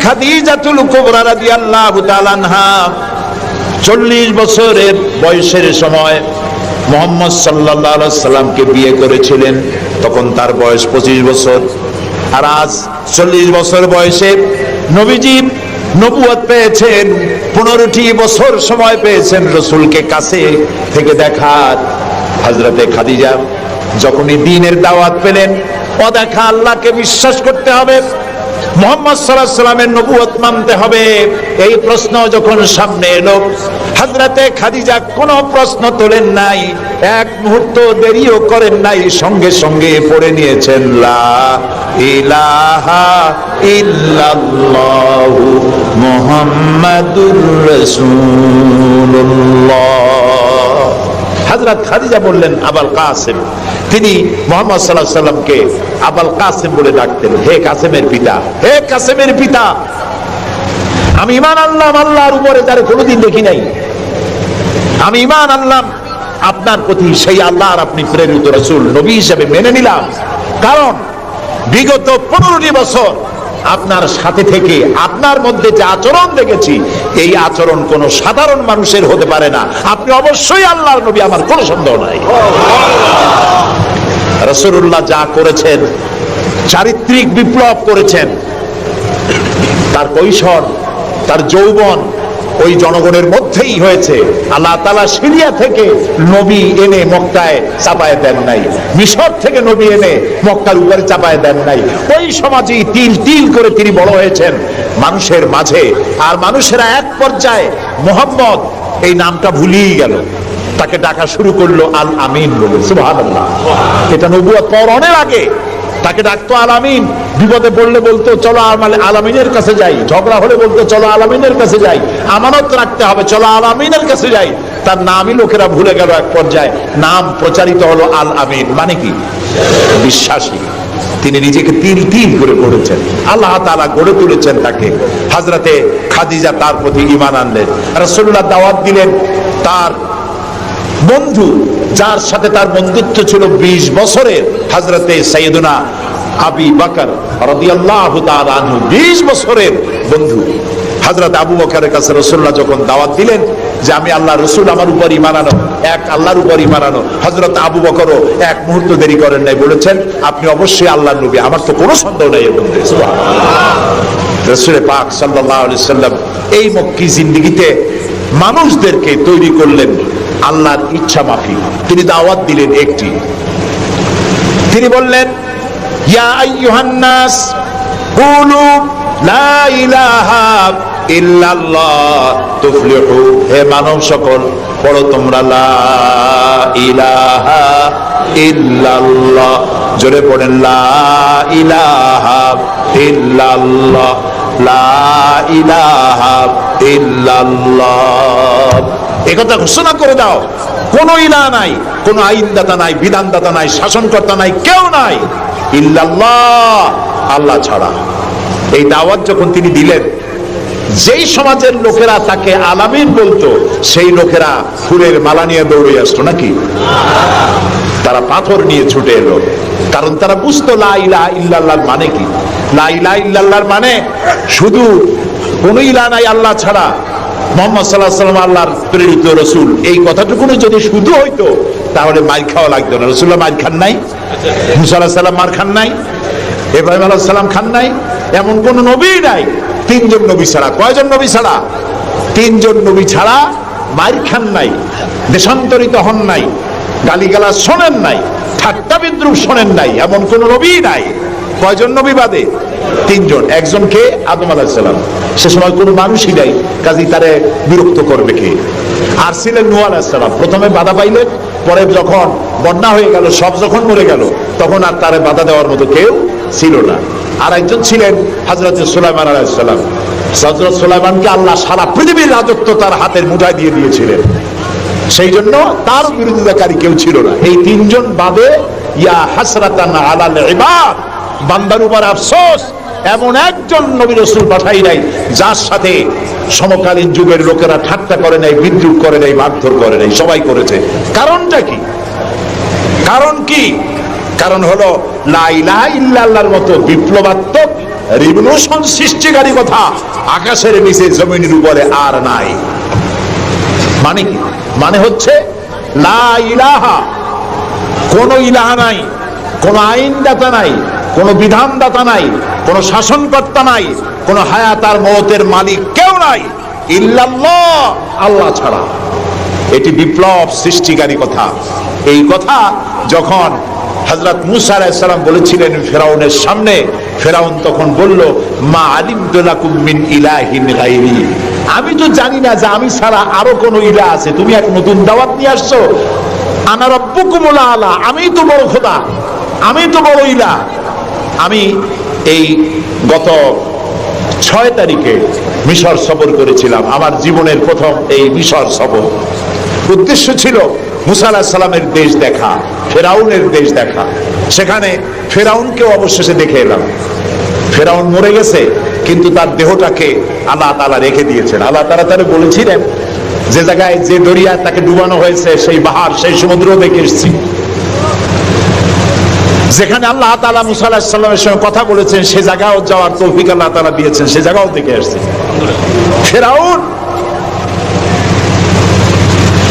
খাদিজাতুল কুবরা রাদিয়াল্লাহু তাআলা আনহা 40 বছরের বয়সের সময় মুহাম্মদ সাল্লাল্লাহু আলাইহি সাল্লামকে বিয়ে করেছিলেন। তখন তার বয়স 25 বছর। আর আজ 40 বছর বয়সে নবীজি নবুয়ত পেয়েছেন। 15টি বছর সময় পেয়েছেন রাসূলকে কাছে থেকে দেখার। হযরতে খাদিজা যখনই দ্বীনের দাওয়াত পেলেন, অদেখা আল্লাহকে বিশ্বাস করতে হবে, মুহাম্মদ সাল্লাল্লাহু আলাইহি সাল্লামের নবুয়ত মানতে হবে, এই প্রশ্ন যখন সামনে এলো, হযরতে খাদিজা কোনো প্রশ্ন তোলেন নাই, এক মুহূর্ত দেরিও করেন নাই, সঙ্গে সঙ্গে পড়ে নিয়েছেন লা ইলাহা ইল্লাল্লাহু মুহাম্মাদুর রাসূলুল্লাহ। হযরত খাদিজা বললেন আবুল কাসেম। তিনি মুহাম্মদ সাল্লাল্লাহু আলাইহি সাল্লামকে আবুল কাসেম বলে ডাকতেন, হে কাসেমের পিতা, হে কাসেমের পিতা। আমি ঈমান আনলাম আল্লাহর উপরে, যারে কোনোদিন দেখি নাই। আমি ঈমান আনলাম আপনার প্রতি, সেই আল্লাহর আপনি প্রেরিত রাসূল, নবী হিসেবে মেনে নিলাম। কারণ বিগত 15টি বছর আপনার সাথে থেকে আপনার মধ্যে যে আচরণ দেখেছি, এই আচরণ কোন সাধারণ মানুষের হতে পারে না। আপনি অবশ্যই আল্লাহর নবী, আমার কোনো সন্দেহ নাই। রাসূলুল্লাহ যা করেছেন, চারিত্রিক বিপ্লব করেছেন, তার কৈশোর, তার যৌবন ওই জনগণের মধ্যেই হয়েছে। আল্লাহ তাআলা সিরিয়া থেকে নবী এনে মক্কায় চাপায় দেন নাই, মিশর থেকে নবী এনে মক্কার উপরে চাপায় দেন নাই। ওই সমাজেই তিল তিল করে তিনি বড় হয়েছেন মানুষের মাঝে। আর মানুষেরা এক পর্যায়ে মুহাম্মদ এই নামটা ভুলিয়ে গেল, তাকে ডাকা শুরু করলো আল আমিন বলে। সুবহানাল্লাহ। এটা নবুয়ত পাওয়ার অনেক আগে তাকে ডাকতো আল আমিন। বিপদে পড়লে বলতো চলো আল আমিনের কাছে যাই, ঝগড়া হলে বলতো চলো আল আমিনের কাছে যাই, আমানত রাখতে হবে চলো আল আমিনের কাছে যাই। তার নামই লোকেরা ভুলে গেল। এক পর্যায়ে নাম প্রচারিত হলো আল আমিন, মানে কি? বিশ্বাসী। তিনি নিজেকে তিল তিল করে গড়েছেন, আল্লাহ তাআলা গড়ে তুলেছেন তাকে। হযরতে খাদিজা তার প্রতি ঈমান আনলেন। রাসূলুল্লাহ দাওয়াত দিলেন তার বন্ধু, যার সাথে তার বন্ধুত্ব ছিল 20 বছরের, হযরতে সাইয়েদুনা আবু বকর রাদিয়াল্লাহু তাআলা আনহু, 20 বছরের বন্ধু। হযরত আবু বকরের কাছে রাসূলুল্লাহ যখন দাওয়াত দিলেন যে আমি আল্লাহর রাসূল, আমার উপর ঈমান আনো, এক আল্লাহর উপর ঈমান আনো, হযরত আবু বকরও এক মুহূর্ত দেরি করেন নাই, বলেছেন আপনি অবশ্যই আল্লাহর নবী, আমার তো কোনো সন্দেহ নাই এর মধ্যে। সুবহানাল্লাহ। রাসূল পাক সাল্লাল্লাহু আলাইহি সাল্লাম এই মক্কি জিন্দেগিতে মানুষদেরকে তৈরি করলেন আল্লাহর ইচ্ছা মাফিক। তিনি দাওয়াত দিলেন একটি, তিনি বললেন ইয়া আইয়ুহান নাস কুলু লা ইলাহা ইল্লাল্লাহ তুফলিহু। হে মানব সকল, পড়ো তোমরা লা ইলাহা ইল্লাল্লাহ। জোরে পড়েন লা ইলাহা ইল্লাল্লাহ, লা ইলাহা ইল্লাল্লাহ। একথা ঘোষণা করে দাও, কোন ইলাহ নাই, কোন আইনদাতা নাই, বিধানদাতা নাই, শাসনকর্তা নাই, কেউ নাই ইল্লাল্লাহ, আল্লাহ ছাড়া। এই দাওয়াত যখন তিনি দিলেন, যেই সমাজের লোকেরা তাকে আলামিন বলতো, সেই লোকেরা ফুলের মালা নিয়ে দৌড়ে আসতো নাকি? তারা পাথর নিয়ে ছুটে এলো, কারণ তারা বুঝতো লা ইলাহা ইল্লাল্লাহর মানে কি। লা ইলাহা ইল্লাল্লাহর মানে শুধু কোন ইলাহ নাই আল্লাহ ছাড়া, মুহাম্মদ সাল্লাল্লাহু আলাইহি ওয়াসাল্লাম আল্লাহর প্রেরিত রাসূল, এই কথাটুকু যদি শুধু হইতো তাহলে মার খাওয়া লাগতো না। রাসূলুল্লাহ মার খান নাই, মুসা আলাইহিস সালাম মার খান নাই, ইব্রাহিম আলাইহিস সালাম খান নাই, এমন কোন নবী নাই। 3 জন নবী ছাড়া, কয়জন নবী ছাড়া? 3 জন নবী ছাড়া মার খান নাই, দেশান্তরিত হন নাই, গালিগালাজ শোনেন নাই, ঠাট্টা বিদ্রুপ শোনেন নাই, এমন কোন নবী নাই। কয়জন নবী বাদে? 3 জন। একজনকে আদম আলাইহিস সালাম, সে সময় কোনো মানুষই নাই, কাজী তারে বিরক্ত করবে কে? আর ছিলেন নূহ আলাইহিস সালাম। প্রথমে বাধা পাইলেন, পরে যখন বন্যা হয়ে গেল, সব যখন মরে গেল, তখন আর তারে বাধা দেওয়ার মতো কেউ ছিল না। আর একজন ছিলেন হযরত সুলাইমান আলাইহিস সালাম। হযরত সুলাইমানকে আল্লাহ সারা পৃথিবীর রাজত্ব তার হাতের মুঠায় দিয়ে দিয়েছিলেন, সেই জন্য তার বিরোধিতাকারী কেউ ছিল না। এই 3 জন বাদে ইয়া হাসরাতান আলাল ইবাদ, বান্দার উপর আফসোস, এমন একজন নবী রাসূল পাঠাই নাই যার সাথে সমকালীন যুগের লোকেরা ঠাট্টা করে নাই, বিদ্রুপ করে নাই, মারধর করে নাই। সবাই করেছে। কারণটা কি? কারণ কি? কারণ হলো লা ইলাহা ইল্লাল্লাহর মতো বিপ্লবাত্মক রিভলিউশন সৃষ্টিকারী কথা আকাশের নিচে জমিনের উপরে আর নাই। মানে কি? মানে হচ্ছে লা ইলাহা, কোন ইলাহা নাই, কোন আইনদাতা নাই, কোন বিধানদাতা নাই, কোন শাসনকর্তা নাই, কোন হায়াত আর মওতের মালিক কেউ নাই ইল্লাল্লাহ, আল্লাহ ছাড়া। এটি বিপ্লব সৃষ্টিকারী কথা। এই কথা যখন হযরত মূসা আলাইহিস সালাম বলেছিলেন ফেরাউনের সামনে, ফেরাউন তখন বলল, মা আলিমতু লাকুম মিন ইলাহিন গায়রি, আমি তো জানি না যে আমি ছাড়া আরো কোন ইলাহ আছে, তুমি এক নতুন দাওয়াত নিয়ে আসছো। আনা রাব্বুকুমুল আলা, আমি তো বড় খোদা, আমি তো বড় ইলাহ। আমি এই গত 6 তারিখে মিশর সফর করেছিলাম, আমার জীবনের প্রথম এই মিশর সফর। উদ্দেশ্য ছিল মূসা আলাইহিস সালামের দেশ দেখা, ফেরাউনের দেশ দেখা। সেখানে ফেরাউনকেও অবশেষে দেখে এলাম। ফেরাউন মরে গেছে, কিন্তু তার দেহটাকে আল্লাহ তাআলা রেখে দিয়েছেন। আল্লাহ তাআলা তারে বলেছিলেন, যে জায়গায় যে দরিয়ায় তাকে ডুবানো হয়েছে, সেই বাহার, সেই সমুদ্র দেখে এসেছি। যেখানে আল্লাহ তাআলা মূসা আলাইহিস সালামের সঙ্গে কথা বলেছেন, সে জায়গাও যাওয়ার তৌফিক আল্লাহ তাআলা দিয়েছেন, সে জায়গাও দেখে আসছে। ফেরাউন,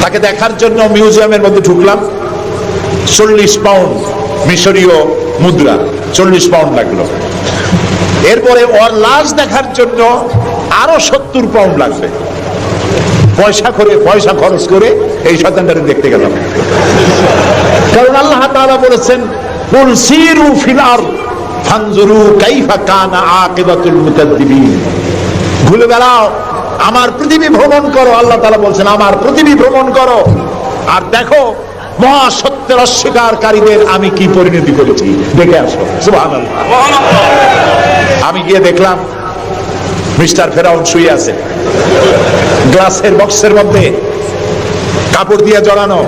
তাকে দেখার জন্য মিউজিয়ামের মধ্যে ঢুকলাম। 40 পাউন্ড মিশরীয় মুদ্রা, 40 পাউন্ড লাগলো। এরপরে ওর লাশ দেখার জন্য আরো 70 পাউন্ড লাগবে। পয়সা খরচ করে এই শয়তানটাকে দেখতে গেলাম। কারণ আল্লাহ তাআলা বলেছেন, কুল সিরু ফিল আরদ ফানজুরু কাইফা কানা আকিবাতুল মুকাদ্দিবিন, ঘুরে বেড়াও, আমার পৃথিবী ভ্রমণ করো। আল্লাহ তাআলা বলছেন, আমার পৃথিবী ভ্রমণ করো আর দেখো মহাসত্যের অস্বীকারীদের আমি কি পরিণতি করেছি, দেখে আসো। সুবহানাল্লাহ। আমি গিয়ে দেখলাম মিস্টার ফেরাউন শুয়ে আছে, গ্লাসের বক্সের মধ্যে কাপড় দিয়ে জড়ানো,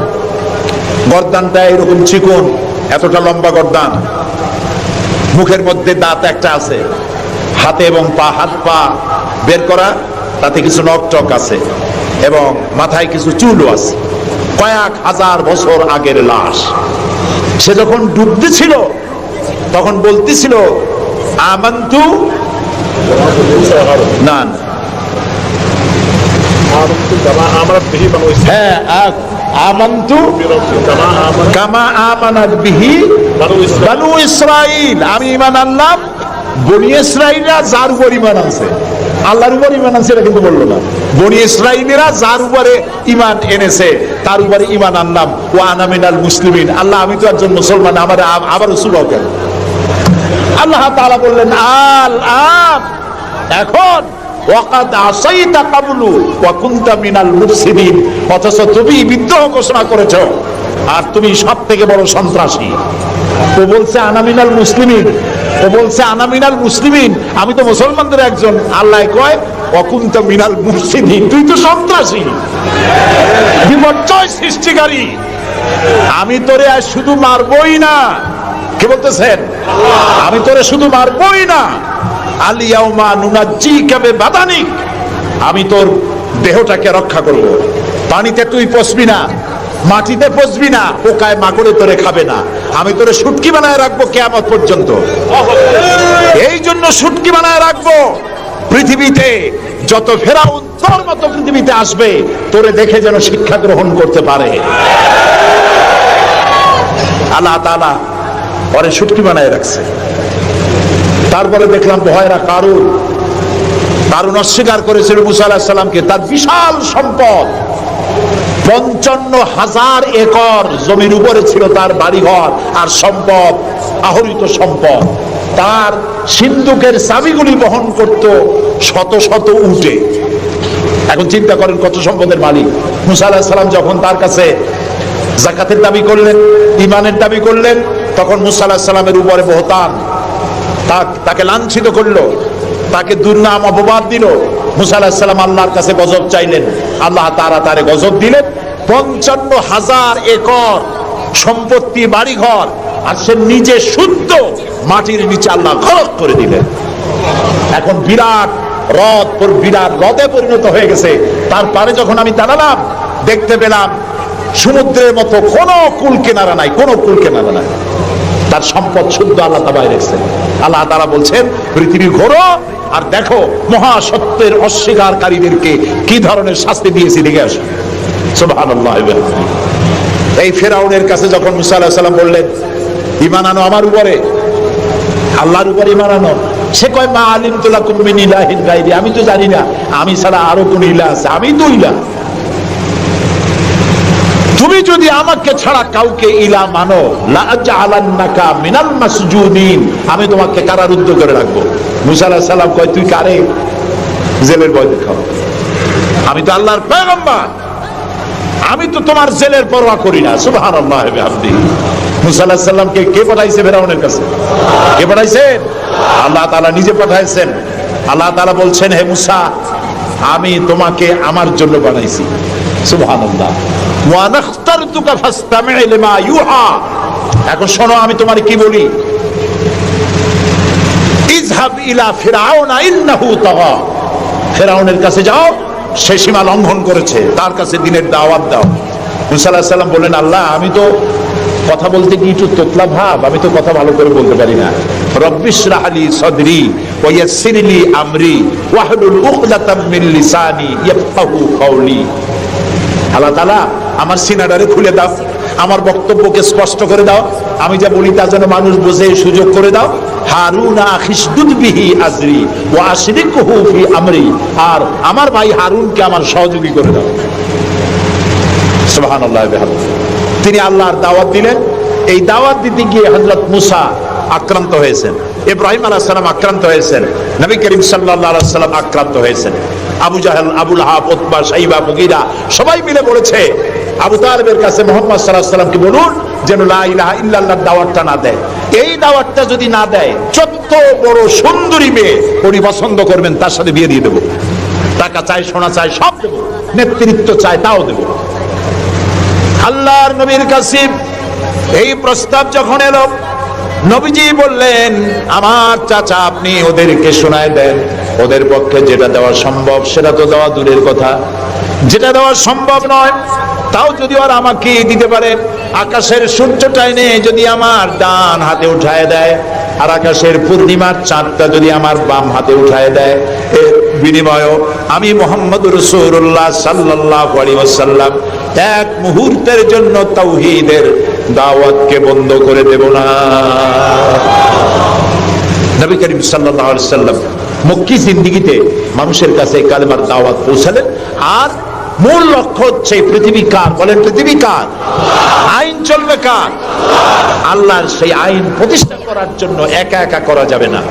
গর্দানটা এরকম চিকন, এতটা লম্বা গর্দান, মুখের মধ্যে দাঁত একটা আছে, হাতে এবং হাত পা বের করা, তাতে কিছু নখ টক আছে এবং মাথায় কিছু চুলও আছে। কয়েক হাজার বছর আগের লাশ। সে যখন ডুবতেছিল তখন বলতেছিল, আমান্তু না, হ্যাঁ, আমান্তু কামা আমানাত বিহি বানু ইসরাঈল, আমি ঈমান আনলাম বনি ইসরাঈলরা যার উপর ঈমান আনছে। আল্লাহর উপর ঈমান আনছে এটা কিন্তু বললো না, বনি ইসরাঈলরা যার উপরে ঈমান এনেছে তার উপরে ঈমান আনলাম। ওয়া আনা মিনাল মুসলিমিন, আল্লাহ আমি তো একজন মুসলমান, আমার আবার সুবাও কেন? আল্লাহ তাআলা বললেন, আল আন, এখন ওয়াকাদ আসাইতা কাবলু ওয়া কুনতা মিনাল মুফসিদিন, অথচ তুমি বিদ্রোহ ঘোষণা করেছো আর তুমি সবথেকে বড় সন্ত্রাসী। ও বলছে আনা মিনাল মুসলিমিন, ও বলছে আনা মিনাল মুসলিমিন, আমি তো মুসলমানদের একজন। আল্লাহ কয় ওয়া কুনতা মিনাল মুফসিদিন, তুই তো সন্ত্রাসী, বিপর্যয় সৃষ্টিকারী। আমি তোরে আর শুধু মারবই না, কে বলতেছেন? আমি তোরে শুধু মারবই না, আলিয়াউমা নুনাজ্জিকা বিবাদানিক, আমি তোর দেহটাকে রক্ষা করব। পানিতে তুই পচবি না, মাটিতে পচবি না, পোকায় মাকড়ে তোরে খাবে না, আমি তোরে শুটকি বানায় রাখবো কিয়ামত পর্যন্ত। এই জন্য শুটকি বানায় রাখবো, পৃথিবীতে যত ফেরাউন তোর মতো পৃথিবীতে আসবে, তোরে দেখে যেন শিক্ষা গ্রহণ করতে পারে। আল্লাহ তাআলা পরে শুটকি বানায় রাখছে। তারপরে দেখলাম বহায়রা কারুন অস্বীকার করেছিল মূসা আলাইহিস সালামকে। তার বিশাল সম্পদ, 55,000 একর জমির উপরে ছিল তার বাড়িঘর আর সম্পদ, আহরিত সম্পদ। তার সিন্ধুকের চাবিগুলি বহন করত শত শত উটে। এখন চিন্তা করেন কত সম্পদের মালিক। মূসা আলাইহিস সালাম যখন তার কাছে যাকাতের দাবি করলেন, ঈমানের দাবি করলেন, তখন মূসা আলাইহিস সালামের উপরে বহতান, তাকে লাঞ্ছিত করলো, তাকে দুর্নাম অপবাদ দিল। মূসা আলাইহিস সালাম আল্লাহর কাছে গজব চাইলেন, আল্লাহ তাআলা তারে গজব দিলেন। 55,000 একর সম্পত্তি, বাড়িঘর, আর সে নিজে শুদ্ধ মাটির নিচে আল্লাহ গরক করে দিলেন। এখন বিরাট হ্রদে পরিণত হয়ে গেছে। তার পারে যখন আমি দাঁড়ালাম, দেখতে পেলাম সমুদ্রের মতো কোনো কুল কিনারা নাই, কোনো কুল কিনারা নাই। তার সম্পদ শুদ্ধ আল্লাহ তাআলা রেখেছেন। আল্লাহ তাআলা বলছেন পৃথিবী ঘোরো আর দেখো মহাসত্যের অস্বীকারীদেরকে কি ধরনের শাস্তি দিয়েছি, দেখে আসো। সুবহানাল্লাহ। এই ফেরাউনের কাছে যখন মুসা আলাইহিস সালাম বললেন ঈমান আনো আমার উপরে, আল্লাহর উপর ঈমান আনো, সে কয় মা আলিমতু লাকুম মিন ইলাহিন গায়রি, আমি তো জানি না আমি ছাড়া আরো কোন ইলাহ আছে, আমি তো ইলাহ। তুমি যদি আমাকে ছাড়া কাউকে ইলাহ মানো লা আজআলান্নাকা মিনাল মাসজুনিন, আমি তোমাকে কারারুদ্ধ করে রাখবো। মুসা আলাইহিস সালাম কয় তুই কারে জেলের ভয় দেখাও, আমি তো আল্লাহর পয়গম্বর, আমি তো তোমার জেলের পরোয়া করি না। সুবহানাল্লাহ ওয়া বিহামদিহি। মুসা আলাইহিস সালামকে কে পাঠাইছে ফেরাউনের কাছে? কে পাঠাইছেন? আল্লাহ তাআলা নিজে পাঠাইছেন। আল্লাহ তাআলা বলছেন হে মুসা আমি তোমাকে আমার জন্য বানাইছি। সুবহানাল্লাহ। ওয়া নাখতারতুকা ফাসতামি' লিমা ইউহা, এখন শোনো আমি তোমারে কি বলি। ইযহাব ইলা ফিরআউনা ইন্নাহু তাগা, ফেরাউনের কাছে যাও, সে সীমা লঙ্ঘন করেছে, তার কাছে দ্বীনের দাওয়াত দাও। মুসা আলাইহিস সালাম বললেন আল্লাহ আমি তো কথা বলতে গিয়ে একটু তোতলা ভাব, আমি তো কথা ভালো করে বলতে পারি না। রব্বিশরাহ লি সাদরি ওয়া ইয়াসসির লি আমরি ওয়াহলুল উকদাতাম মিন লিসানি ইয়াফকাহু কাওলি। আল্লাহ তাআলা আমার সিনাটারে খুলে দাও, আমার বক্তব্যকে স্পষ্ট করে দাও, আমি যা বলি তা যেন মানুষ বোঝে সুযোগ করে দাও। হারুনা আখিসদুদ বিহি আজরি ওয়া আশরিকহু ফি আমরি, আর আমার ভাই হারুনকে আমার সহযোগী করে দাও। সুবহানাল্লাহ ওয়া বিহামদিহি। তিনি আল্লাহর দাওয়াত দিলেন। এই দাওয়াত দিতে গিয়ে হযরত মুসা আক্রান্ত হয়েছেন, ইব্রাহিম আলাইহিস সালাম আক্রান্ত হয়েছেন, নবী করিম সাল্লাল্লাহু আলাইহি ওয়াসাল্লাম আক্রান্ত হয়েছেন। আবু জাহেল, আবু লাহাব, উতবা, শাইবা, মুগীরা সবাই মিলে বলেছে আবু তালেবের কাছে মুহাম্মদ সাল্লাল্লাহু আলাইহি ওয়াসাল্লামকে বলুন যেন লা ইলাহা ইল্লাল্লাহর দাওয়াতটা না দেয়। এই দাওয়াতটা যদি না দেয় যত বড় সুন্দরী মেয়ে উনি পছন্দ করবেন তার সাথে বিয়ে দিয়ে দেব, টাকা চাই সোনা চাই সব দেব, নেতৃত্ব চাই তাও দেব। আল্লাহর নবীর কাছে এই প্রস্তাব যখন এলো নবীজি বললেন আমার চাচা আপনি ওদেরকে শোনায় দেন, ওদের পক্ষে যেটা দেওয়া সম্ভব সেটা তো দেওয়া দূরের কথা, যেটা দেওয়া সম্ভব নয় তাও যদি ওরা আমাকে দিতে পারে, আকাশের সূর্যটা এনে যদি আমার ডান হাতে উঠায় দেয় আর আকাশের পূর্ণিমার চাঁদটা যদি আমার বাম হাতে উঠায় দেয়, এর বিনিময়ে আমি মুহাম্মদুর রাসূলুল্লাহ সাল্লাল্লাহু আলাইহি ওয়াসাল্লাম এক মুহূর্তের জন্য তাওহীদের দাওয়াতকে বন্ধ করে দেব না। নবী করিম সাল্লাল্লাহু আলাইহি ওয়াসাল্লাম মক্কি জিন্দেগিতে মানুষের কাছে কালেমার দাওয়াত পৌঁছালেন। আর মূল লক্ষ্য হচ্ছে পৃথিবী কার? বলেন পৃথিবী কার? আইন চলবে কার? আল্লাহর। সেই আইন প্রতিষ্ঠা করার জন্য একা একা করা যাবে না,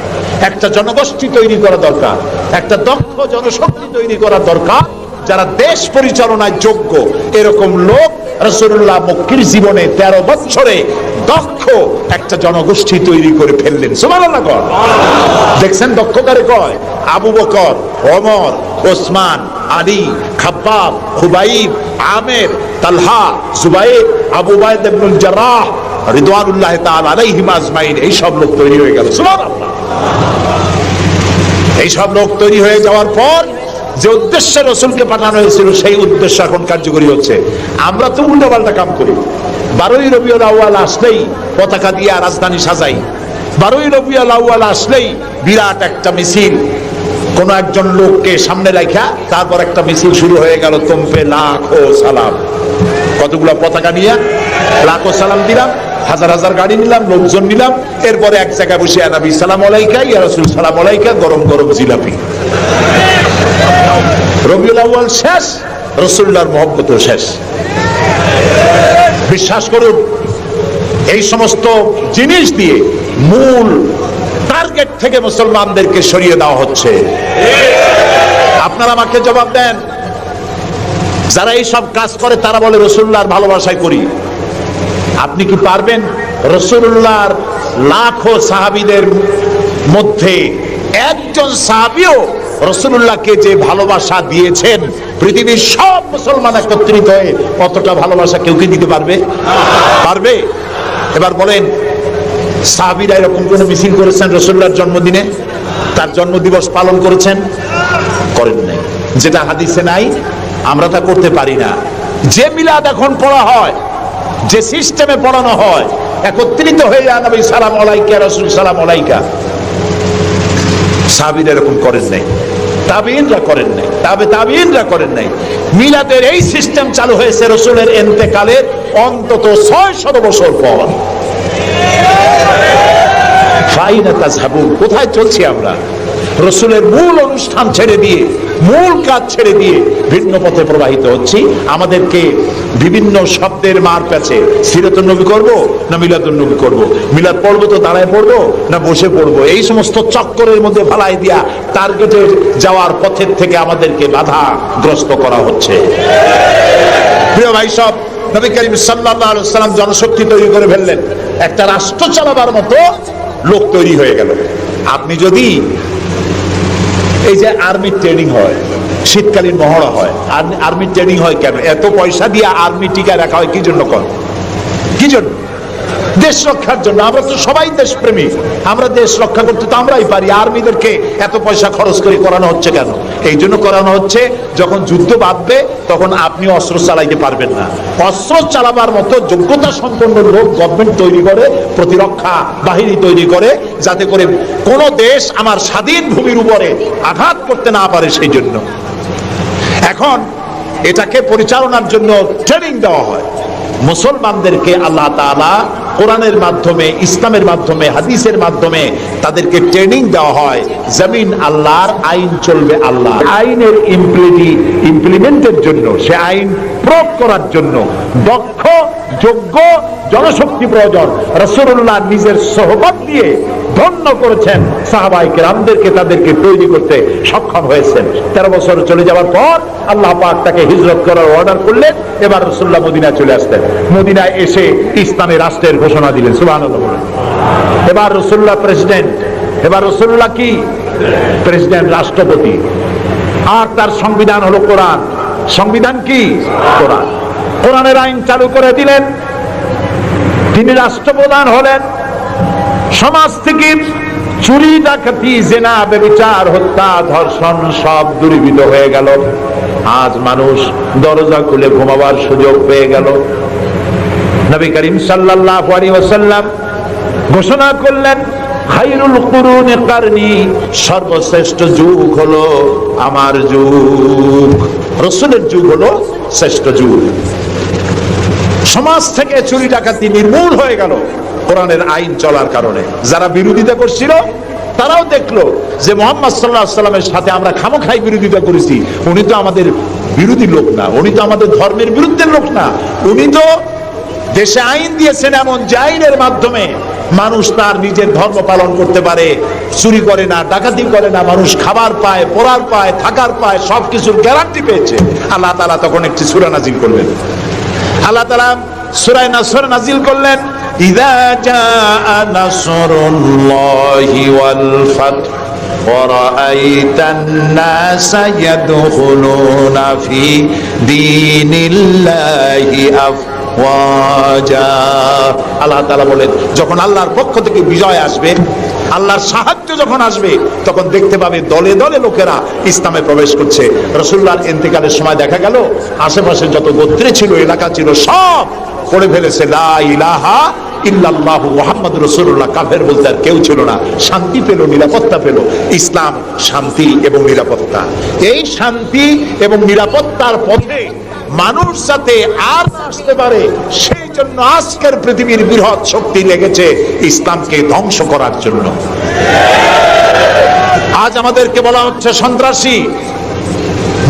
একটা জনগোষ্ঠী তৈরি করা দরকার, একটা দক্ষ জনশক্তি তৈরি করা দরকার যারা দেশ পরিচালনায় যোগ্য। এরকম লোক রাসূলুল্লাহ মক্কির জীবনে 13 বছরে দক্ষ একটা জনগোষ্ঠী তৈরি করে ফেললেন। সুবহানাল্লাহ। দেখছেন দক্ষ কারে কয়? আবু বকর, ওমর, ওসমান, আলী, খাব্বাব, খুবাইব, আমের, তালহা, জুবাইর, আবু উবাইদা ইবনুল জাররাহ রিদওয়ানুল্লাহ তাআলা আলাইহিম আজমাইন, এই সব লোক তৈরি হয়ে গেল। সুবহানাল্লাহ। এই সব লোক তৈরি হয়ে যাওয়ার পর যে উদ্দেশ্যে রাসূলকে পাঠানো হয়েছিল সেই উদ্দেশ্য এখন কার্যকরী হচ্ছে। আমরা তো উল্টাপাল্টা কাম করি। 12ই রবিউল আউয়াল আসলেই পতাকা দিয়ে রাজধানী সাজাই, 12ই রবিউল আউয়াল আসলেই বিরাট একটা মিছিল কোন একজন লোককে সামনে রাখা, তারপর একটা মিছিল শুরু হয়ে গেল। তোমপে লাখো সালাম, কতগুলো পতাকা নিয়ে লাখো সালাম দিলাম, হাজার হাজার গাড়ি নিলাম, লোকজন নিলাম, এরপরে এক জায়গায় বসে নবী সালাম আলাইকা, ইয়া রাসূল সালাম আলাইকা, গরম গরম জিলাপি। রবিউল আউয়াল শেষ, রাসূলুল্লাহর মহব্বতও শেষ। বিশ্বাস করুন এই সমস্ত জিনিস দিয়ে মূল টার্গেট থেকে মুসলমানদেরকে সরিয়ে দেওয়া হচ্ছে। আপনারা আমাকে জবাব দেন, যারা এই সব কাজ করে তারা বলে রাসূলুল্লাহর ভালোবাসায় করি। আপনি কি পারবেন রাসূলুল্লাহর লাখো সাহাবীদের মধ্যে একজন সাহাবীও রাসূলুল্লাহকে যে ভালোবাসা দিয়েছেন, পৃথিবীর সব মুসলমান একত্রিত হয়ে কতটা ভালোবাসা কেউ কি দিতে পারবে? পারবে? এবার বলেন সাহাবীরা এরকম কোন মিছিল করেছেন রাসূলুল্লাহর জন্মদিনে? তার জন্মদিবস পালন করেছেন? করেন নাই। যেটা হাদিসে নাই আমরা তা করতে পারি না। যে মিলাদ এখন পড়া হয়, যে সিস্টেমে পড়ানো হয়, একত্রিত হয়ে যা নবী সালাম আলাইকা, রাসূল সালাম আলাইকা। সাহাবীরা এরকম করেন নাই, তাবিঈনরা করেন নাই, তাবিঈনরা করেন নাই। মিলাদের এই সিস্টেম চালু হয়েছে রাসূলের ইন্তেকালের অন্তত 600 বছর পর। ফাইনা তাযহাবুন, কোথায় চলছি আমরা? রাসূলের মূল অনুষ্ঠান ছেড়ে দিয়ে, মূল কাজ ছেড়ে দিয়ে ভিন্ন পথে প্রবাহিত হচ্ছি। আমাদেরকে বিভিন্ন শব্দের মার প্যাচে সিরাতুন নবী করব না মিলাদুন নবী করব, মিলাদ পড়বো তো দাঁড়ায় পড়বো না বসে পড়বো, এই সমস্ত চক্করের মধ্যে ফালাই দিয়া টার্গেটে যাওয়ার পথের থেকে আমাদেরকে বাধাগ্রস্ত করা হচ্ছে। প্রিয় ভাই সব, নবী করিম সাল্লাল্লাহু আলাইহি ওয়াসাল্লাম জনশক্তি তৈরি করে ফেললেন, একটা রাষ্ট্র চালাবার মতো লোক তৈরি হয়ে গেল। আপনি যদি এই যে আর্মি ট্রেনিং হয়, শীতকালীন মহড়া হয়, আর্মি ট্রেনিং হয় কেন? এত পয়সা দিয়ে আর্মি টিকা রাখা হয় কি জন্য? কি জন্য? দেশ রক্ষার জন্য। আমরা তো সবাই দেশপ্রেমী, আমরা দেশ রক্ষা করতে তো আমরাই পারি। আর্মিদেরকে এত পয়সা খরচ করে করানো হচ্ছে কেন? এই জন্য করানো হচ্ছে, যখন যুদ্ধ বাঁধবে তখন আপনি অস্ত্র চালাইতে পারবেন না। অস্ত্র চালাবার মতো যোগ্যতা সম্পন্ন লোক গভর্নমেন্ট তৈরি করে, প্রতিরক্ষা বাহিনী তৈরি করে, যাতে করে কোন দেশ আমার স্বাধীন ভূমির উপরে আঘাত করতে না পারে। সেই জন্য এখন এটাকে পরিচালনার জন্য ট্রেনিং দেওয়া হয়। মুসলমানদেরকে আল্লাহ তাআলা কোরআনের মাধ্যমে, ইসলামের মাধ্যমে, হাদিসের মাধ্যমে তাদেরকে ট্রেনিং দেওয়া হয়। জমিন আল্লাহর, আইন চলবে আল্লাহ। আইনের ইমপ্লিমেন্টের জন্য, সে আইন প্রয়োগ করার জন্য দক্ষ যোগ্য জনশক্তি প্রয়োজন। রাসূলুল্লাহ নিজের সোহবত দিয়ে ধন্য করেছেন সাহাবায়ে কেরামদেরকে, তাদেরকে তৈরি করতে সক্ষম হয়েছেন। 13 বছর চলে যাওয়ার পর আল্লাহ পাক তাকে হিজরত করার অর্ডার করলেন। এবার রাসূলুল্লাহ মদিনায় চলে আসলেন। মদিনায় এসে ইসলামী রাষ্ট্রের ঘোষণা দিলেন। সুবহানাল্লাহ। এবার রাসূলুল্লাহ প্রেসিডেন্ট, এবার রাসূলুল্লাহ কি প্রেসিডেন্ট, রাষ্ট্রপতি। আর তার সংবিধান হলো কোরআন। সংবিধান কি? কোরআন। কোরআনের আইন চালু করে দিলেন। তিনি রাষ্ট্রপ্রধান হলেন। সমাজ থেকে চুরি, ডাকাতি, জিনা, ব্যভিচার, হত্যা, ধর্ষণ সব দূরীভূত হয়ে গেল। আজ মানুষ দরজা খুলে ঘুমাবার সুযোগ পেয়ে গেল। নবী করিম সাল্লাল্লাহু আলাইহি ওয়াসাল্লাম ঘোষণা করলেন, খায়রুল কুরুনি কারনি, সর্বশ্রেষ্ঠ যুগ হলো আমার যুগ। রাসূলের যুগ হলো শ্রেষ্ঠ যুগ। সমাজ থেকে চুরি ডাকাতি নির্মূল হয়ে গেল কোরআনের আইন চলার কারণে। যারা বিরোধিতা করছিল তারাও দেখলো যে মুহাম্মদ সাল্লাল্লাহু আলাইহি ওয়াসাল্লামের সাথে আমরা খামখাই বিরোধিতা করেছি, উনি তো আমাদের বিরোধী লোক না, উনি তো আমাদের ধর্মের বিরুদ্ধে লোক না, উনি তো দেশে আইন দিয়েছেন এমন যে আইনের মাধ্যমে মানুষ তার নিজের ধর্ম পালন করতে পারে, চুরি করে না, ডাকাতি করে না, মানুষ খাবার পায়, পড়ার পায়, থাকার পায়, সবকিছুর গ্যারান্টি পেয়েছে। আল্লাহ তাআলা তখন একটি সূরা নাজিল করলেন। আল্লাহ তাআলা সূরা নাসর নাজিল করলেন, ইযা জাআ নাসরুল্লাহি ওয়াল ফাত ওয়া রাআইতান নাসা ইয়াদখুলুনা ফি দীনিল্লাহি আফওয়াজা। আল্লাহ তাআলা বলেন, যখন আল্লাহর পক্ষ থেকে বিজয় আসবে, আল্লাহর সাহায্য যখন আসবে, তখন দেখতে পাবে দলে দলে লোকেরা ইসলামে প্রবেশ করছে। রাসূলুল্লাহর ইন্তেকালের সময় দেখা গেল আশেপাশে যত গোত্রে ছিল, এলাকা ছিল, সব পড়ে ফেলেছে লা ইলাহা ইল্লাল্লাহু মুহাম্মাদুর রাসূলুল্লাহ। কাফের বলতে আর কেউ ছিল না। শান্তি পেল, নিরাপত্তা পেল। ইসলাম শান্তি এবং নিরাপত্তা। এই শান্তি এবং নিরাপত্তার পথে মানুষ যাতে আর না আসতে পারে, সেই জন্য আজকের পৃথিবীর বৃহৎ শক্তি লেগেছে ইসলামকে ধ্বংস করার জন্য। আজ আমাদেরকে বলা হচ্ছে সন্ত্রাসী,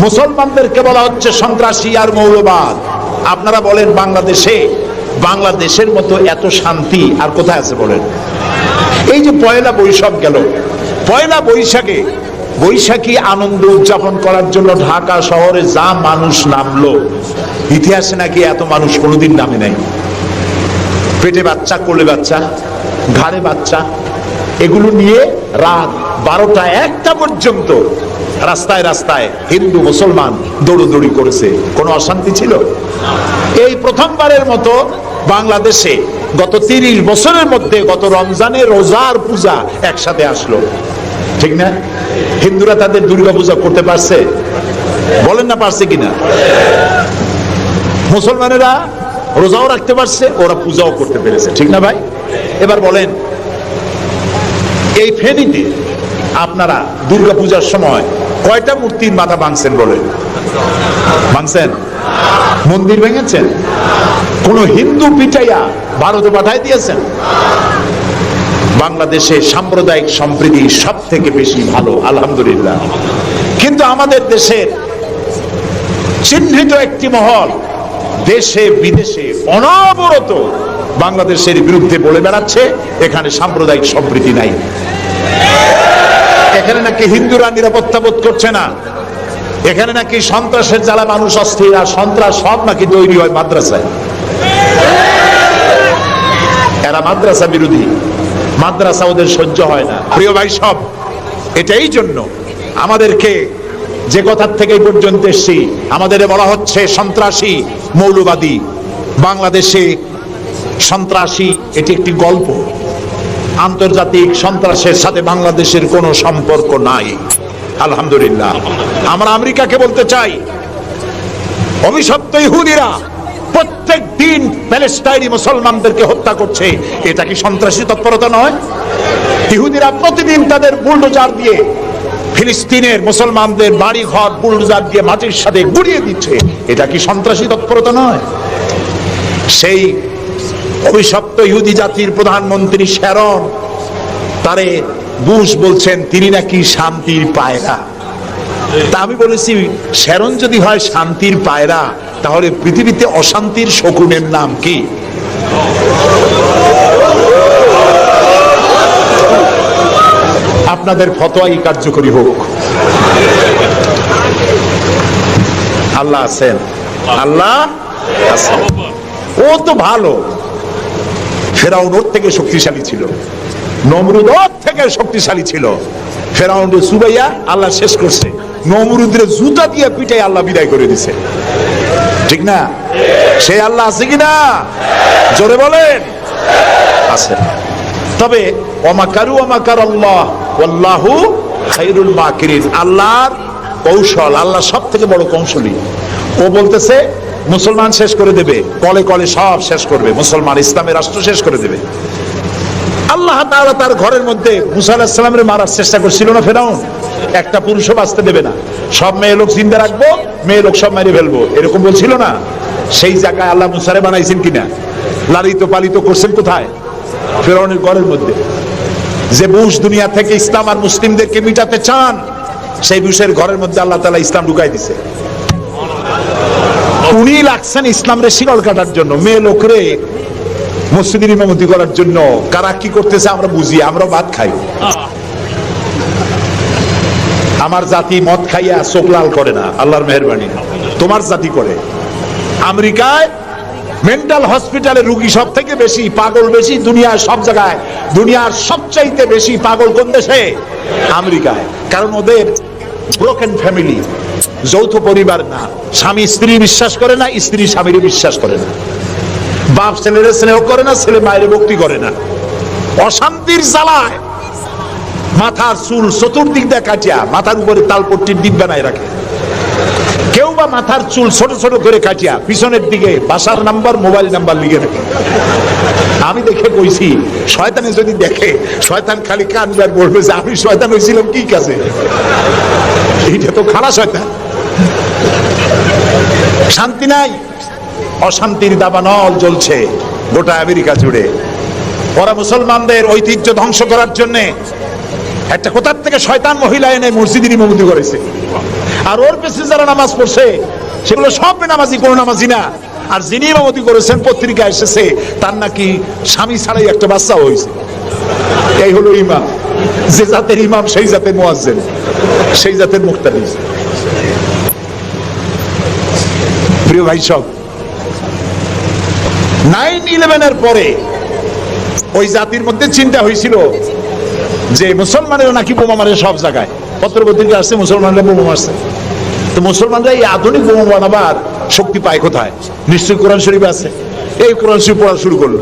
মুসলমানদেরকে বলা হচ্ছে সন্ত্রাসী আর মৌলবাদ। আপনারা বলেন বাংলাদেশের মতো এত শান্তি আর কোথায় আছে বলেন? এই যে পয়লা বৈশাখ গেল, পয়লা বৈশাখী আনন্দ উদযাপন করার জন্য ঢাকা শহরে যা মানুষ নামলো, ইতিহাসে নাকি এত মানুষ কোনোদিন নামে নাই। পেটে বাচ্চা, কোলে বাচ্চা, ঘাড়ে বাচ্চা, এগুলো নিয়ে রাত 12টা 1টা পর্যন্ত রাস্তায় রাস্তায় হিন্দু মুসলমান দৌড়দৌড়ি করেছে। কোনো অশান্তি ছিল? এই প্রথমবারের মতো বাংলাদেশে গত 30 বছরের মধ্যে গত রমজানে রোজার পূজা একসাথে আসলো, ঠিক না? হিন্দুরা তাদের দুর্গা পূজা করতে পারছে? বলেন না পারছে কিনা? মুসলমানেরা রোজাও রাখতে পারছে, ওরা পূজাও করতে পেরেছে, ঠিক না ভাই? এবার বলেন, এই ফেনীতে আপনারা দুর্গা পূজার সময় কয়টা মূর্তির মাথা ভাঙছেন বলেন? ভাঙছেন? মন্দির ভেঙেছেন? কোন হিন্দু পিটাইয়া ভারতে পাঠাই দিয়েছেন? বাংলাদেশে সাম্প্রদায়িক সম্প্রীতি সব থেকে বেশি ভালো, আলহামদুলিল্লাহ। কিন্তু আমাদের দেশের চিহ্নিত একটি মহল দেশে বিদেশে অনবরত বাংলাদেশের বিরুদ্ধে বলে বেড়াচ্ছে এখানে সাম্প্রদায়িক সম্প্রীতি নাই, এখানে নাকি হিন্দুরা নিরাপত্তা বোধ করছে না, এখানে নাকি সন্ত্রাসের জ্বালা মানুষ অস্থির, আর সন্ত্রাস সব নাকি তৈরি হয় মাদ্রাসায়। এরা মাদ্রাসা বিরোধী, মাদ্রাসা ওদের সহ্য হয় না। প্রিয় ভাই সব, এটাই জন্য আমাদেরকে যে কথার থেকে পর্যন্ত এসেছি, আমাদের বলা হচ্ছে সন্ত্রাসী, মৌলবাদী। বাংলাদেশে সন্ত্রাসী এটি একটি গল্প, আন্তর্জাতিক সন্ত্রাসের সাথে বাংলাদেশের কোনো সম্পর্ক নাই, আলহামদুলিল্লাহ। আমরা আমেরিকাকে বলতে চাই, অভিশপ্ত ইহুদিরা প্রত্যেক দিন প্যালেস্টাইনি মুসলমানদেরকে হত্যা করছে, এটা কি সন্ত্রাসী তৎপরতা নয়? ইহুদিরা প্রতিদিন তাদের বুলডোজার দিয়ে ফিলিস্তিনের মুসলমানদের বাড়ি ঘর বুলডোজার দিয়ে মাটির সাথে গুড়িয়ে দিচ্ছে, এটা কি সন্ত্রাসী তৎপরতা নয়? সেই অভিশপ্ত ইহুদি জাতির প্রধানমন্ত্রী শ্যারন, তারে বুশ বলছেন তিনি নাকি শান্তির পায়রা। তা আমি বলেছি, শ্যারন যদি হয় শান্তির পায়রা, তাহলে পৃথিবীতে অশান্তির শকুনের নাম কি? আপনাদের ফতোয়াই কার্যকরী হোক। আল্লাহ আছেন, আল্লাহ আছেন। ও তো ভালো, ফেরাউন ওর থেকে শক্তিশালী ছিল, নমরুদ ওর থেকে শক্তিশালী ছিল। ফেরাউনকে সুবাইয়া আল্লাহ শেষ করছে, নমরুদের জুতা দিয়ে পিটাই আল্লাহ বিদায় করে দিছে, ঠিক না? সেই আল্লাহ আছে কিনা জোরে বলেন? আছে। তবে ওয়ামাকারু ওয়ামাকার আল্লাহ ওয়াল্লাহু খায়রুল মাকিরিন, আল্লাহর কৌশল, আল্লাহ সব থেকে বড় কৌশলী। ও বলতেছে মুসলমান শেষ করে দেবে, কলে কলে সব শেষ করবে, মুসলমান ইসলামের রাষ্ট্র শেষ করে দেবে। আল্লাহ তাআলা তার ঘরের মধ্যে মুসা আলাইহিস সালামের মারার চেষ্টা করছিল না ফেরাউন? একটা পুরুষও বাঁচতে দেবে না, সব মেয়ে লোক জিন্দা রাখবো, মেয়ে লোক সব মেরে ফেলবো, এরকম বলছিল না? সেই জায়গায় আল্লাহ মুসারে বানাইছেন কিনা? লালিত পালিত করছেন কোথায়? ফেরাউনের ঘরের মধ্যে। যে বুশ দুনিয়া থেকে ইসলাম আর মুসলিমদেরকে মিটাতে চান, সেই বুশের ঘরের মধ্যে আল্লাহ তাআলা ইসলাম ঢুকাই দিছে। উনি লাগছেন ইসলামরে শিকল কাটার জন্য, মেয়ে লোকরে মসজিদের ইমামতি করার জন্য। কারা কি করতেছে আমরা বুঝি, আমরা ভাত খাই। আমার জাতি মদ খাইয়া চোখ লাল করে না, আল্লাহর মেহেরবানি। তোমার জাতি করে। আমেরিকায় মেন্টাল হসপিটালে রুগী সব থেকে বেশি, পাগল বেশি দুনিয়ার সব জায়গায়। দুনিয়ার সবচাইতে বেশি পাগল কোন দেশে? আমেরিকায়। কারণ ওদের ব্রোকেন ফ্যামিলি, যৌথ পরিবার না, স্বামী স্ত্রী বিশ্বাস করে না, স্ত্রী স্বামীর বিশ্বাস করে না, বাপ ছেলের স্নেহ করে না, ছেলে মায়ের ভক্তি করে না। অশান্তির জ্বালায় মাথার চুল চতুর্দিক দিয়ে কাটিয়া মাথার উপরে তালপট্টির ডিপ বানায় রাখে। কেউ বা মাথার চুল ছোট ছোট করে কাটিয়া পিছনের দিকে বাসার নাম্বার, মোবাইল নাম্বার লিখে রাখে। আমি দেখে কইছি, শয়তানে যদি দেখে, শয়তান খালি কানবে আর বলবে যে আমি শয়তান হয়েছিলাম কি কাজে? এইটা তো খারাপ শয়তান। শান্তি নাই, অশান্তির দাবানল জ্বলছে গোটা আমেরিকা জুড়ে। ওরা মুসলমানদের ঐতিহ্য ধ্বংস করার জন্য একটা কোথার থেকে শয়তান মহিলা এনে মসজিদের ইমামতি করেছে। আর ওর পেছনে যারা নামাজ পড়ছে সেগুলো সব বেনামাজি, কোনো নামাজি না। আর যিনি ইমামতি করেছেন, পত্রিকা এসেছে তার নাকি স্বামী ছাড়াই একটা বাচ্চা হয়েছে। এই হলো ইমাম। যে জাতের ইমাম সেই জাতের মুয়াজ্জিন, সেই জাতের মুক্তাদি। প্রিয় ভাই সব, 9/11-এর পরে ওই জাতির মধ্যে চিন্তা হয়েছিল যে মুসলমানেরা নাকি বোমা মারে সব জায়গায়। পত্রপত্রিকা আসছে মুসলমানরা বোমা মারছে। তো মুসলমানরা এই আধুনিক বোমা বানাবার শক্তি পায় কোথায়? নিশ্চয়ই কোরআন শরীফ আছে। এই কোরআন শরীফ পড়া শুরু করলো।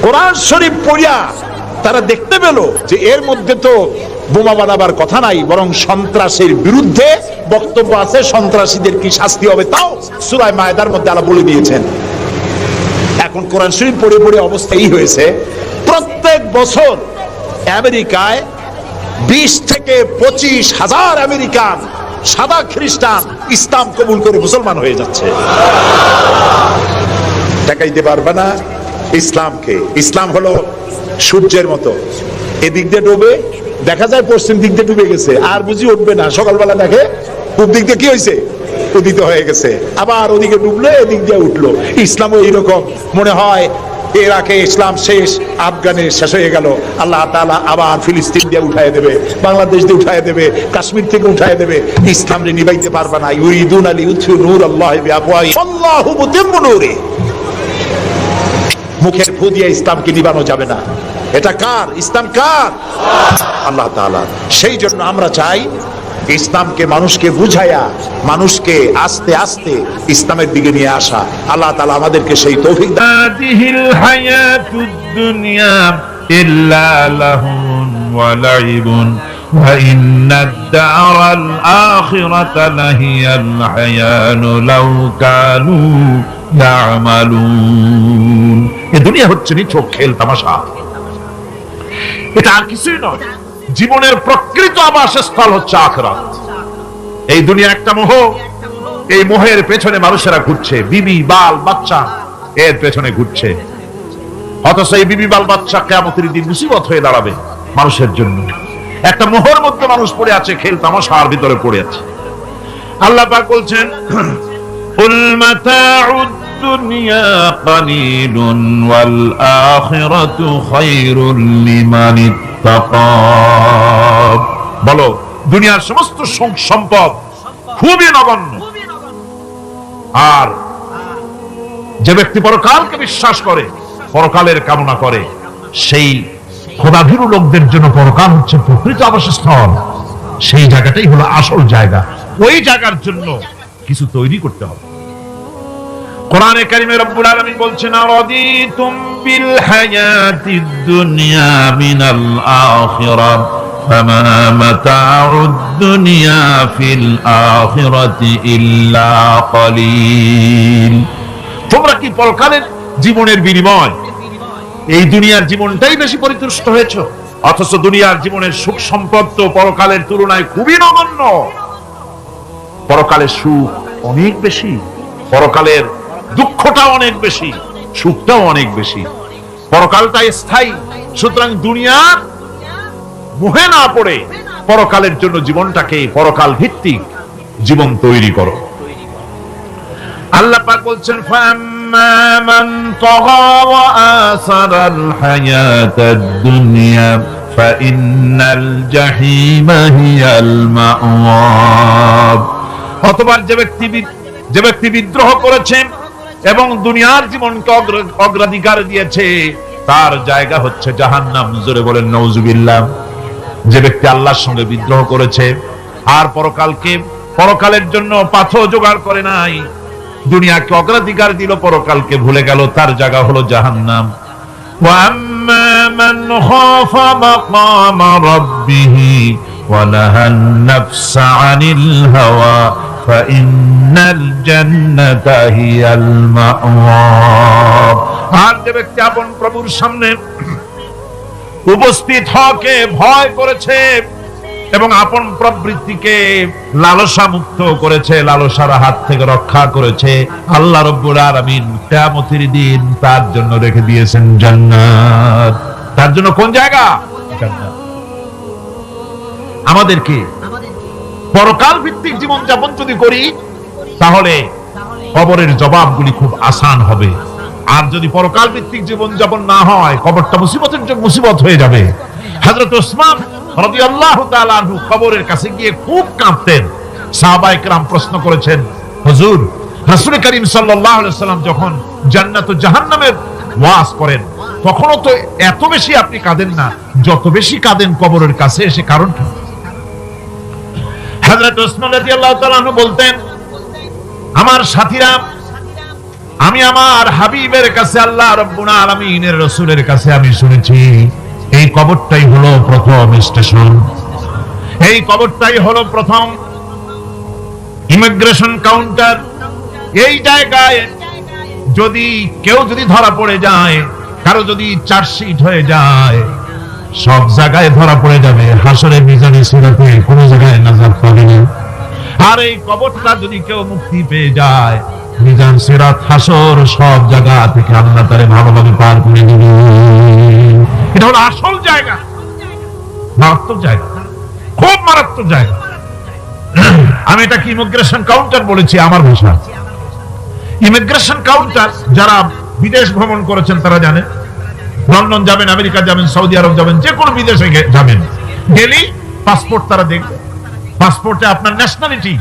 কোরআন শরীফ পড়িয়া তারা দেখতে পেল যে এর মধ্যে তো বোমা বানাবার কথা নাই, বরং সন্ত্রাসের বিরুদ্ধে বক্তব্য আছে। সন্ত্রাসীদের কি শাস্তি হবে তাও সূরা মায়েদার মধ্যে আল্লাহ বলে দিয়েছেন। এখন কোরআন শরীফ পড়ে পড়ে অবস্থা এই হয়েছে, প্রত্যেক বছর আমেরিকায় 20 থেকে 25,000 আমেরিকান সাদা খ্রিস্টান ইসলাম কবুল করে মুসলমান হয়ে যাচ্ছে। দেখাইতে পারবে না ইসলামকে। ইসলাম হলো সূর্যের মতো, এদিক দিয়ে ডুবে, দেখা যায় পশ্চিম দিক দিয়ে ডুবে গেছে, আর বুঝি উঠবে না। সকালবেলা দেখে পূব দিক দিয়ে কি হয়েছে, উদিত হয়ে গেছে, আবার ওদিকে ডুবলো, এদিক দিয়ে উঠলো। ইসলামও এইরকম, মনে হয় ইরাকে ইসলাম শেষ, আফগানে শেষ হয়ে গেল, আল্লাহ তাআলা আবার ফিলিস্তিন দিয়ে উঠায় দেবে, বাংলাদেশ দিয়ে উঠায় দেবে, কাশ্মীর থেকে উঠায় দেবে। ইসলাম রে নিভাইতে পারবে না। ইউরিদুনা লিইউতফিউ নূরাল্লাহি বিআফওয়াহিহিম আল্লাহু মুতিম্মু নূরিহি। মুখের ফু দিয়ে ইসলামকে নিভানো যাবে না। এটা কার? ইসলাম কার? আল্লাহ তাআলা। সেই জন্য আমরা চাই ইসলামকে মানুষকে বুঝায়া, মানুষকে আস্তে আস্তে ইসলামের দিকে নিয়ে আসা। আল্লাহ তাআলা আমাদেরকে সেই তৌফিক দান। হাদিহিল হায়াতুদ দুনিয়া ইল্লা লাহুন ওয়া লাইবুন ওয়া ইন্নাদ দারাল আখিরাতা লাহিয়াল হায়ানু লাউ কানু ইয়ামালুন। এই দুনিয়া হচ্ছে নিছক খেল তামাশা, এটা আর কিছুই নয়। জীবনের প্রকৃত আবাসস্থল হচ্ছে আখিরাত। এই দুনিয়া একটা মোহ, এই মোহের পেছনে মানুষেরা ঘুরছে, বিবি বাল বাচ্চা এর পেছনে ঘুরছে। অথচ এই বিবি বাল বাচ্চা কিয়ামতের দিন মুসিবত হয়ে দাঁড়াবে মানুষের জন্য। একটা মোহর মধ্যে মানুষ পড়ে আছে, খেল তামাশার ভিতরে পড়ে আছে। আল্লাহ পাক বলছেন, কুল মাতাউদ দুনিয়া কালিলুন ওয়াল আখিরাতু খায়রুল লিমান ইত্তাকা। বলো, দুনিয়ার সমস্ত সম্পদ খুবই নগণ্য, আর যে ব্যক্তি পরকালকে বিশ্বাস করে, পরকালের কামনা করে, সেই খোদাভীরু লোকদের জন্য পরকাল হচ্ছে প্রকৃত আবাসস্থল। সেই জায়গাটাই হলো আসল জায়গা। ওই জায়গার জন্য কিছু তৈরি করতে হবে। কোরআনে কারিমে রব্বুল আলামিন বলছেন, আরাদিতুম বিল হায়াতিদ দুনিয়া মিনাল আখিরাহ ফামা মাতাউদ দুনিয়া ফিল আখিরাতি ইল্লা কালিল। তোমরা কি পরকালের জীবনের বিনিময় এই দুনিয়ার জীবনটাই বেশি পরিতুষ্ট হয়েছে? অথচ দুনিয়ার জীবনের সুখ সম্পদ তো পরকালের তুলনায় খুবই নগণ্য। পরকালের সুখ অনেক বেশি, পরকালের দুঃখটা অনেক বেশি, সুখটাও অনেক বেশি। পরকালটা স্থায়ী, সুতরাং দুনিয়ার মোহে না পড়ে পরকালের জন্য জীবনটাকে পরকাল ভিত্তিক জীবন তৈরি করো। আল্লাহ পাক বলছেন, ফাম্মা মান তাগা ওয়া আসারাল হায়াতাদ দুনিয়া ফাইন্নাল জাহিমা হিয়াল মাওয়া। অথবা যে ব্যক্তি বিদ্রোহ করেছে এবং দুনিয়ার জীবনকে অগ্রাধিকার দিয়েছে, তার জায়গা হচ্ছে জাহান্নাম। জোরে বলেন নাউজুবিল্লাহ। যে ব্যক্তি আল্লাহর সঙ্গে বিদ্রোহ করেছে আর পরকালের জন্য পাথর জোগাড় করে নাই, দুনিয়াকে অগ্রাধিকার দিল, পরকালকে ভুলে গেল, তার জায়গা হলো জাহান্নাম। ওয়া আম্মা মান খাফা মাকামা রাব্বিহি ওয়া নাহান নাফসা আনিল হাওয়া ফাইন্নাল জান্নাতা হিয়াল মাওয়া। আর যে ব্যক্তি আপন প্রভুর সামনে উপস্থিত হকে ভয় করেছে এবং আপন প্রবৃত্তিকে লালসা মুক্ত করেছে, লালসার হাত থেকে রক্ষা করেছে, আল্লাহ রাব্বুল আলামিন কিয়ামতের দিন তার জন্য রেখে দিয়েছেন জান্নাত। তার জন্য কোন জায়গা? জান্নাত। আমাদেরকে পরকাল ভিত্তিক জীবন যাপন যদি করি, তাহলে কবরের জবাবগুলি খুব আসান হবে। আর যদি পরকাল ভিত্তিক জীবন যাপন না হয়, কবরটা মুসিবত হয়ে যাবে। হযরত ওসমান রাদিয়াল্লাহু তাআলা আনহু কবরের কাছে গিয়ে খুব কাঁদতেন। সাহাবায়ে কেরাম প্রশ্ন করেছেন, হুজুর, রাসূল করিম সাল্লাল্লাহু আলাইহি ওয়াসাল্লাম যখন জান্নাত ও জাহান্নামের ওয়াজ করেন, তখনও তো এত বেশি আপনি কাঁদেন না, যত বেশি কাঁদেন কবরের কাছে এসে, কারণটা? হযরত ওসমান রাদিয়াল্লাহু তাআলা আনহু বলতেন, আমার সাথীরা, আমি আমার হাবিবের কাছে, আল্লাহ রাব্বুল আলামিনের রাসূলের কাছে আমি শুনেছি, এই কবরটাই হলো প্রথম স্টেশন, এই কবরটাই হলো প্রথম ইমিগ্রেশন কাউন্টার। এই জায়গায় যদি কেউ যদি ধরা পড়ে যায়, কারো যদি চার্জশিট হয়ে যায়, সব জায়গায় ধরা পড়ে যাবে, হাসরে মিজানে সিরাতে কোনো জায়গায় নাজাত পাবে না। আর এই কবরটা যদি কেউ মুক্তি পেয়ে যায়, মিজান সিরাত হাসর সব জায়গা থেকে আল্লাহ তারে ভালোভাবে পার করে দিবে। এটা হলো আসল জায়গা, মারাত্মক জায়গা, খুব মারাত্মক জায়গা। আমি এটাকে ইমিগ্রেশন কাউন্টার বলেছি আমার ভাষা। ইমিগ্রেশন কাউন্টার যারা বিদেশ ভ্রমণ করেছেন তারা জানেন। লন্ডন যাবেন, আমেরিকা যাবেন, সৌদি আরব যাবেন, যে কোনো বিদেশে যাবেন, গেলেই পাসপোর্ট তারা দেখবে। পাসপোর্টে আপনার ন্যাশনালিটি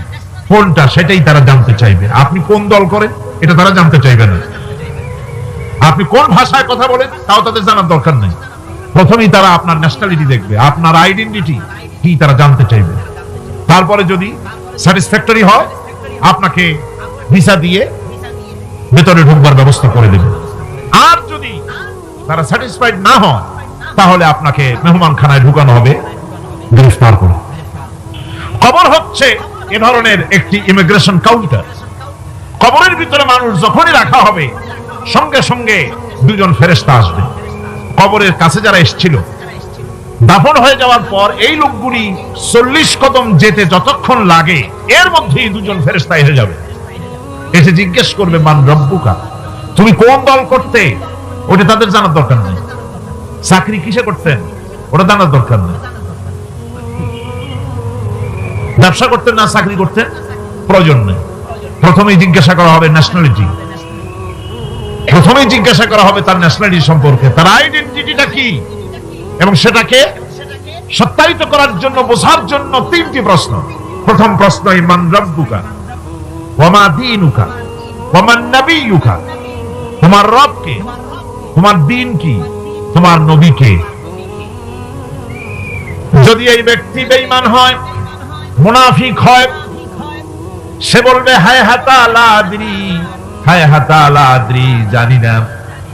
কোনটা সেটাই তারা জানতে চাইবে। আপনি কোন দল করেন এটা তারা জানতে চাইবে না। আপনি কোন ভাষায় কথা বলেন তাও তাদের জানার দরকার নেই। প্রথমেই তারা আপনার ন্যাশনালিটি দেখবে, আপনার আইডেন্টিটি কি তারা জানতে চাইবে। তারপরে যদি স্যাটিসফ্যাক্টরি হয় আপনাকে ভিসা দিয়ে ভেতরে ঢুকবার ব্যবস্থা করে দেবে। আর যদি তারা স্যাটিসফাইড না হয় তাহলে আপনাকে মেহমানখানায় ঢুকানো হবে গ্রেফতার করে। কবর হচ্ছে এ ধরনের একটি ইমিগ্রেশন কাউন্টার। কবরের ভিতরে মানুষ যখনই রাখা হবে সঙ্গে সঙ্গে দুজন ফেরেশতা আসবে। কবরের কাছে যারা এসেছিল দাফন হয়ে যাওয়ার পর এই লোকগুলি 40 কদম যেতে যতক্ষণ লাগে এর মধ্যেই দুজন ফেরেশতা এসে যাবে। এসে জিজ্ঞেস করবে, মান রব্বুকা, তুমি কোন দল করতে? ওটা তাদের জানার দরকার নেই। চাকরি কিসে করতেন ওটা জানার দরকার নেই। ব্যবসা করতেন না চাকরি করতেন প্রয়োজন নেই। প্রথমেই জিজ্ঞাসা করা হবে ন্যাশনালিটি, প্রথমেই জিজ্ঞাসা করা হবে তার ন্যাশনালিটি সম্পর্কে, তার আইডেন্টিটিটা কি, এবং সেটাকে সত্যায়িত করার জন্য, বোঝার জন্য 3টি প্রশ্ন। প্রথম প্রশ্ন, মান রব্বুকা ওয়া মা দীনুকা ওয়া মান নাবিয়ুকা, তোমার রব কে, তোমার দ্বীন কি, তোমার নবী কে। যদি এই ব্যক্তি বেঈমান হয়, মুনাফিক হয়, সে বলবে হায় হাতা লা আদরি, হায় হাতা লা আদরি, জানি না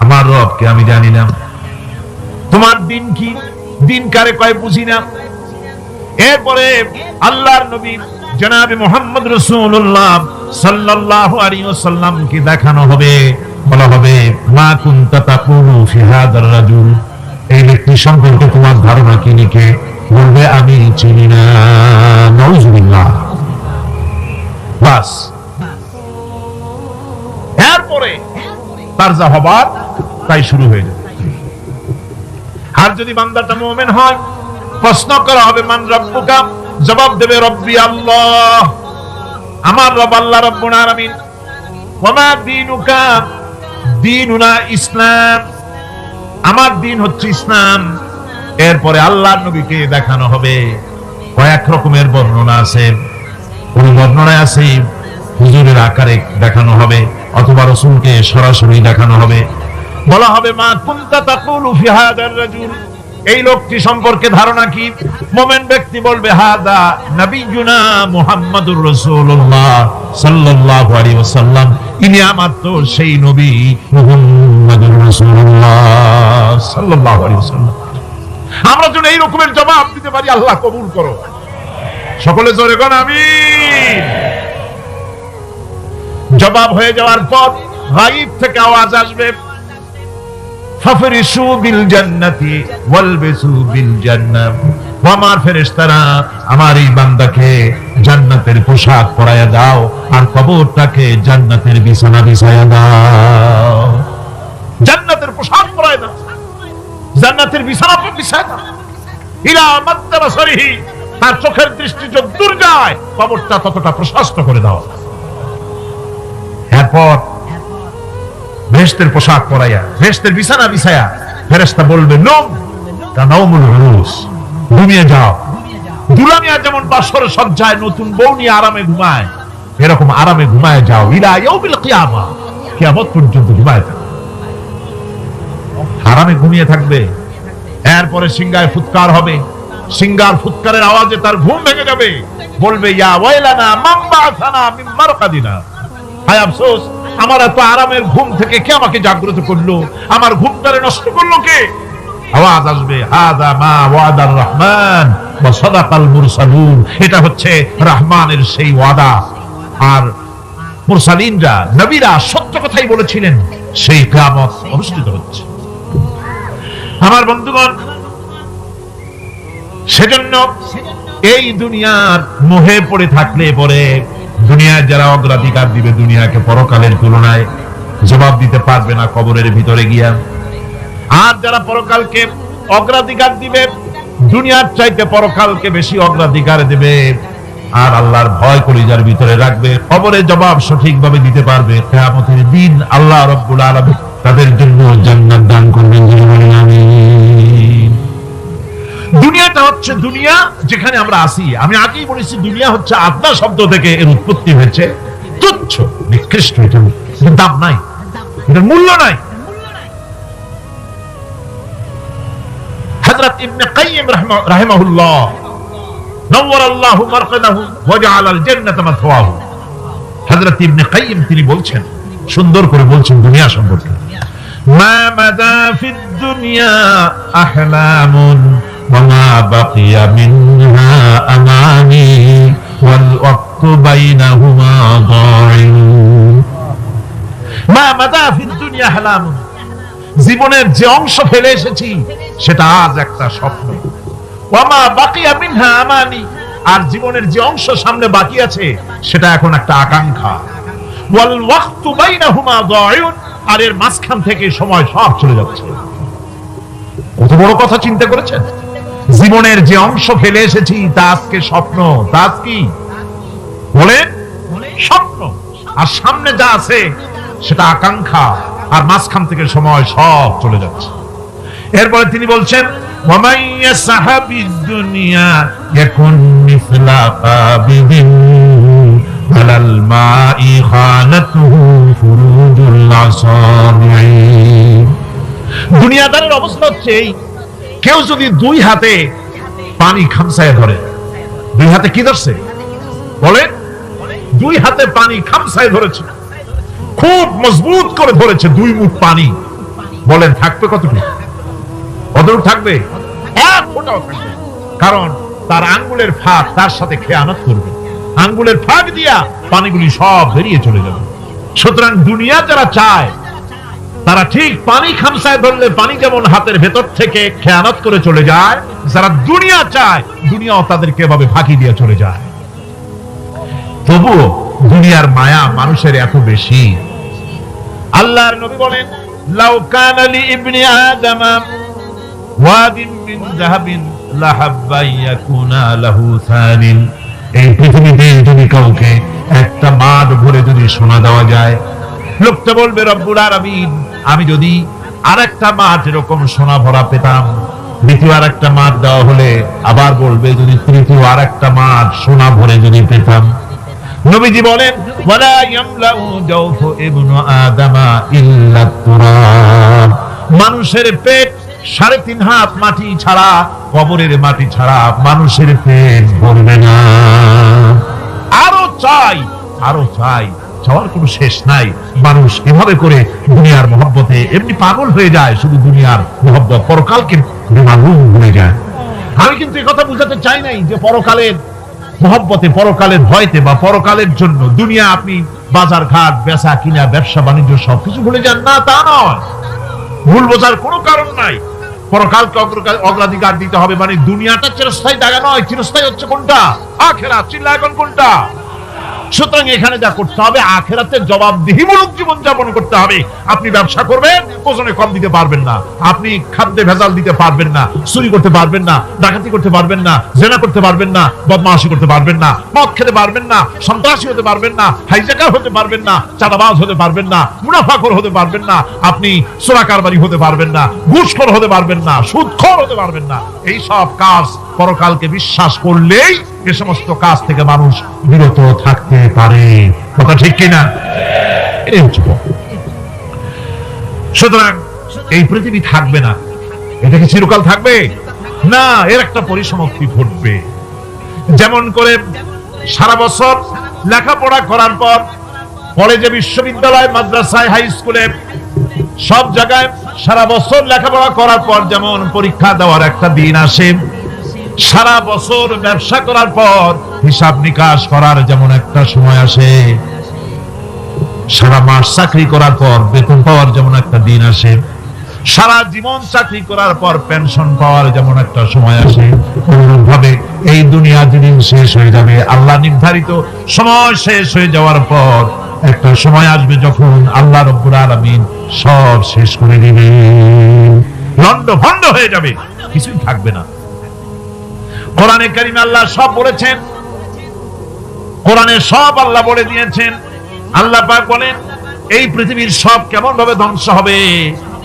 আমার রবকে, আমি জানি না। তোমার দিন কি, দিন কারে কয় বুঝি না। এরপরে আল্লাহর নবী জনাবে মুহাম্মদ রাসূলুল্লাহ সাল্লাল্লাহু আলাইহি ওয়াসাল্লাম কি দেখানো হবে, বলা হবে মা কুনতা তাকুলু ফি হাদার রাজুল, এই ব্যক্তি সম্পর্কে তোমার ধারণা কি নিকে, বলবে আমি চিনি না। নাউযুবিল্লাহ। বাস, এরপরে তার যা হবার তাই শুরু হয়ে যাবে। আর যদি বান্দাটা মুমিন হয়, প্রশ্ন করা হবে মান রব্বুকা, জবাব দেবে রব্বি আল্লাহ, আমার রব আল্লাহ রাব্বুল আলামিন। ওয়া মা দীনুকা, দীনুনা ইসলাম, আমার দিন হচ্ছে ইসলাম। এরপরে আল্লাহর নবীকে দেখানো হবে। কয়েক রকমের বর্ণনা আছে, কোন বর্ণনায় আছে হুজুরের আকারে দেখানো হবে, অথবা রাসূলকে সরাসরি দেখানো হবে। বলা হবে মা কুনতা তাকুলু ফি হাদার রাজুল, এই লোকটি সম্পর্কে ধারণা কি। মুমিন ব্যক্তি বলবে হাদা নবিয়ুনা মুহাম্মাদুর রাসূলুল্লাহ সাল্লাল্লাহু আলাইহি ওয়াসাল্লাম, ইনি আমার তো সেই নবী মুহাম্মাদুর রাসূলুল্লাহ সাল্লাল্লাহু আলাইহি ওয়াসাল্লাম। আমরা যেন এই রকমের জবাব দিতে পারি, আল্লাহ কবুল করো। সকলে জোরে কোন আমিন। জবাব হয়ে যাওয়ার পর গায়ব থেকে আওয়াজ আসবে, ফাফরিশু বিল জান্নাতি ওয়ালবিসু বিল জান্নাহ, আমার ফেরেশতারা আমার এই বান্দাকে জান্নাতের পোশাক পরায়া দাও আর কবরটাকে জান্নাতের বিছানা বিছায়া দাও। জান্নাতের পোশাক পরায়া দাও, জান্নাতের বিছানা বিছায়া দাও। ইলা মাদ্দা বাসারিহি, তার চোখের দৃষ্টি যতদূর যায় কবরটা ততটা প্রশস্ত করে দাও। এরপর বেহেশতের পোশাক পরাইয়া, বেহেশতের বিছানা বিছায়া ফেরেশতা বলবে নম কানাউমুল উরুস, ঘুমিয়ে যাও। দুলামিয়া যেমন বাসর সজ্জায় নতুন বউ নিয়ে আরামে ঘুমায়, এরকম আরামে ঘুমায় যাও। ইলা ইয়াউমিল কিয়ামা, কিয়ামত পর্যন্ত ঘুমায় থাকবে, আরামে ঘুমিয়ে থাকবে। এরপরে সিংহায় ফুৎকার হবে, সিংহার ফুৎকারের আওয়াজে তার ঘুম ভেঙে যাবে। বলবে ইয়া ওয়াইলানা মান বা'সানা মিন মারকাদিনা, হায় আফসোস, আমার এত আরামের ঘুম থেকে কে আমাকে জাগ্রত করলো, আমার ঘুমটারে নষ্ট করলো কে। আওয়াজ আসবে হাযা মা ওয়াদার রহমান ওয়া সাদাকাল মুরসালুন, এটা হচ্ছে রহমানের সেই ওয়াদা আর মুরসালিনরা, নবীরা সত্য কথাই বলেছিলেন, সেই কিয়ামত অনুষ্ঠিত হচ্ছে। আমার বন্ধুগণ, সেজন্য এই দুনিয়ার মোহে পড়ে থাকলে পরে দুনিয়ায় যারা অগ্রাধিকার দিবে দুনিয়াকে পরকালের তুলনায়, জবাব দিতে পারবে না কবরের ভিতরে গিয়া। আর যারা পরকালকে অগ্রাধিকার দিবে, দুনিয়ার চাইতে পরকালকে বেশি অগ্রাধিকার দেবে, আর আল্লাহর ভয় কলিজার ভিতরে রাখবে, কবরে জবাব সঠিকভাবে দিতে পারবে, কিয়ামতের দিন আল্লাহ রাব্বুল আলামিন তাদের জন্য জান্নাত দান করবেন। আমিন। দুনিয়াটা হচ্ছে দুনিয়া যেখানে আমরা আছি। আমি আগেই বলেছি, দুনিয়া হচ্ছে আত্মা শব্দ থেকে এর উৎপত্তি হয়েছে। তুচ্ছ, নিকৃষ্ট, এটার দাম নাই, এটার মূল্য নাই। হযরত ইবনে কাইয়িম রাহিমাহুল্লাহ নওয়ারাল্লাহু মারকাদাহু ওয়া জাআলাল জান্নাতা মাথওয়াহু, হযরত ইবনে কাইয়িম তিনি বলছেন, সুন্দর করে বলছেন দুনিয়া সম্পর্কে, মা মাদা ফিদ দুনিয়া আহলামুন ওয়া মা বাকিয়া মিনহা আমানি ওয়াল ওয়াক্তু বাইনাহুমা দাইন। মা মাদা ফিদ দুনিয়া আহলামুন, জীবনের যে অংশ ফেলে এসেছি সেটা আজ একটা স্বপ্ন। ওয়া মা বাকিয়া মিনহা আমানি, আর জীবনের যে অংশ সামনে বাকি আছে সেটা এখন একটা আকাঙ্ক্ষা। ওয়াল ওয়াক্তু বাইনাহুমা দাইন, আর এর মাঝখান থেকে সময় সব চলে যাচ্ছে। কত বড় কথা চিন্তা করেছেন? জীবনের যে অংশ ফেলে এসেছি তা আজকে স্বপ্ন, তা আজ কি বলেন? স্বপ্ন। আর সামনে যা আছে সেটা আকাঙ্ক্ষা, আর মাঝখান থেকে সময় সব চলে যাচ্ছে। এরপরে তিনি বলছেন, ওয়ামান ইয়াসহাবিদ দুনিয়া ইয়াকুন মিসলা কাবিদিন আলাল মাই খানাতুহু ফুরুজুল আসামি। দুনিয়াদারের অবস্থা হচ্ছে এই, কেউ যদি দুই হাতে পানি খামসায় ধরে, দুই হাতে কি ধরছে বলেন? দুই হাতে পানি খামসায় ধরেছে, খুব মজবুত করে ধরেছে, দুই মুঠ পানি, বলেন থাকবে কতটুকু? কতটুকু থাকবে? এক ফোঁটাও থাকবে, কারণ তার আঙ্গুলের ফাঁক তার সাথে খেয়ানত করবে, আঙ্গুলের ফাঁক দিয়া পানিগুলি সব বেরিয়ে চলে যাবে। সুতরাং দুনিয়া যারা চায় তারা ঠিক পানি খামসায় ধরলে পানি যেমন হাতের ভেতর থেকে খেয়ানত করে চলে যায়, যারা দুনিয়া চায় দুনিয়াও তাদেরকে এভাবে ফাঁকি দিয়ে চলে যায়। তবুও দুনিয়ার মায়া মানুষের এত বেশি। আল্লাহর নবী বলেন, লাউ কানা লি ইবনি আদামা ওয়াদিন মিন যাহাবিন লাহাব্বা ইয়াকুনা লাহু সানিন। এই পৃথিবীতে যদি কাউকে একটা মাঠ ভরে যদি সোনা দেওয়া যায়, লোকটা বলবে, রব্বুল আলামিন, আমি যদি আরেকটা মাঠ এরকম সোনা ভরা পেতাম। দ্বিতীয় আরেকটা মাঠ দেওয়া হলে আবার বলবে, যদি তৃতীয় আরেকটা মাঠ সোনা ভরে যদি পেতাম। নবীজি বলেন, ওয়ালা ইয়ামলাউ জাওফু ইবনু আদামা ইল্লা তুরাব। মানুষের পেট 3.5 হাত মাটি ছাড়া, কবরের মাটি ছাড়া মানুষের পেট ভরবে না। আরো চাই, আরো চাই, চাওয়ার কোনো শেষ নাই। মানুষ এভাবে করে দুনিয়ার মহব্বতে এমনি পাগল হয়ে যায়, শুধু দুনিয়ার মহব্বত, পরকালকে ভুলে যায়। আমি কিন্তু এই কথা বুঝাতে চাই নাই যে পরকালের মহব্বতে, পরকালের ভয়তে বা পরকালের জন্য দুনিয়া আপনি বাজার ঘাট, বেচা কিনা, ব্যবসা বাণিজ্য সবকিছু ভুলে যান, না তা নয়। ভুল বোঝার কোনো কারণ নাই। পরকালকে অগ্রাধিকার দিতে হবে, মানে দুনিয়াটা চিরস্থায়ী জায়গা নয়। চিরস্থায়ী হচ্ছে কোনটা? আখিরাত। চিল্লা এখন কোনটা? সুতরাং এখানে যা করতে হবে, আখিরাতের জবাবদিহিমূলক জীবন যাপন করতে হবে। আপনি ব্যবসা করবেন, ওজনে কম দিতে পারবেন না, আপনি খাদ্যে ভেজাল দিতে পারবেন না, চুরি করতে পারবেন না, ডাকাতি করতে পারবেন না, জেনা করতে পারবেন না, বদমাশি করতে পারবেন না, মদ খেতে পারবেন না, সন্ত্রাসী হতে পারবেন না, হাইজ্যাকার হতে পারবেন না, চাঁদাবাজ হতে পারবেন না, মুনাফাখোর হতে পারবেন না, আপনি চোরা কারবারি হতে পারবেন না, ঘুষখোর হতে পারবেন না, সুদখোর হতে পারবেন না। এই সব কাজ পরকালকে বিশ্বাস করলেই এ সমস্ত কাজ থেকে মানুষ বিরত থাকতে পারে। কথা ঠিক কিনা? সুতরাং এই পৃথিবী থাকবে না, এটা কি চিরকাল থাকবে না? এর একটা পরিসমাপ্তি ঘটবে। যেমন করে সারা বছর লেখাপড়া করার পর কলেজে, বিশ্ববিদ্যালয়, মাদ্রাসায়, হাই স্কুলে, সব জায়গায় সারা বছর লেখাপড়া করার পর যেমন পরীক্ষা দেওয়ার একটা দিন আসে, সারা বছর ব্যবসা করার পর হিসাব নিকাশ করার যেমন একটা সময় আসে, সারা মাস চাকরি করার পর বেতন পাওয়ার যেমন একটা দিন আসে, সারা জীবন চাকরি করার পর পেনশন পাওয়ার যেমন একটা সময় আসে, অনুরূপভাবে এই দুনিয়া যেদিন শেষ হয়ে যাবে, আল্লাহ নির্ধারিত সময় শেষ হয়ে যাওয়ার পর একটা সময় আসবে যখন আল্লাহ রাব্বুল আলামিন সব শেষ করে দিবেন, লন্ড ভন্ড হয়ে যাবে, কিছুই থাকবে না। কোরআনে কারিমে আল্লাহ সব বলেছেন, কোরআনে সব আল্লাহ বলে দিয়েছেন। আল্লাহ পাক বলেন এই পৃথিবীর সব কেমন ভাবে ধ্বংস হবে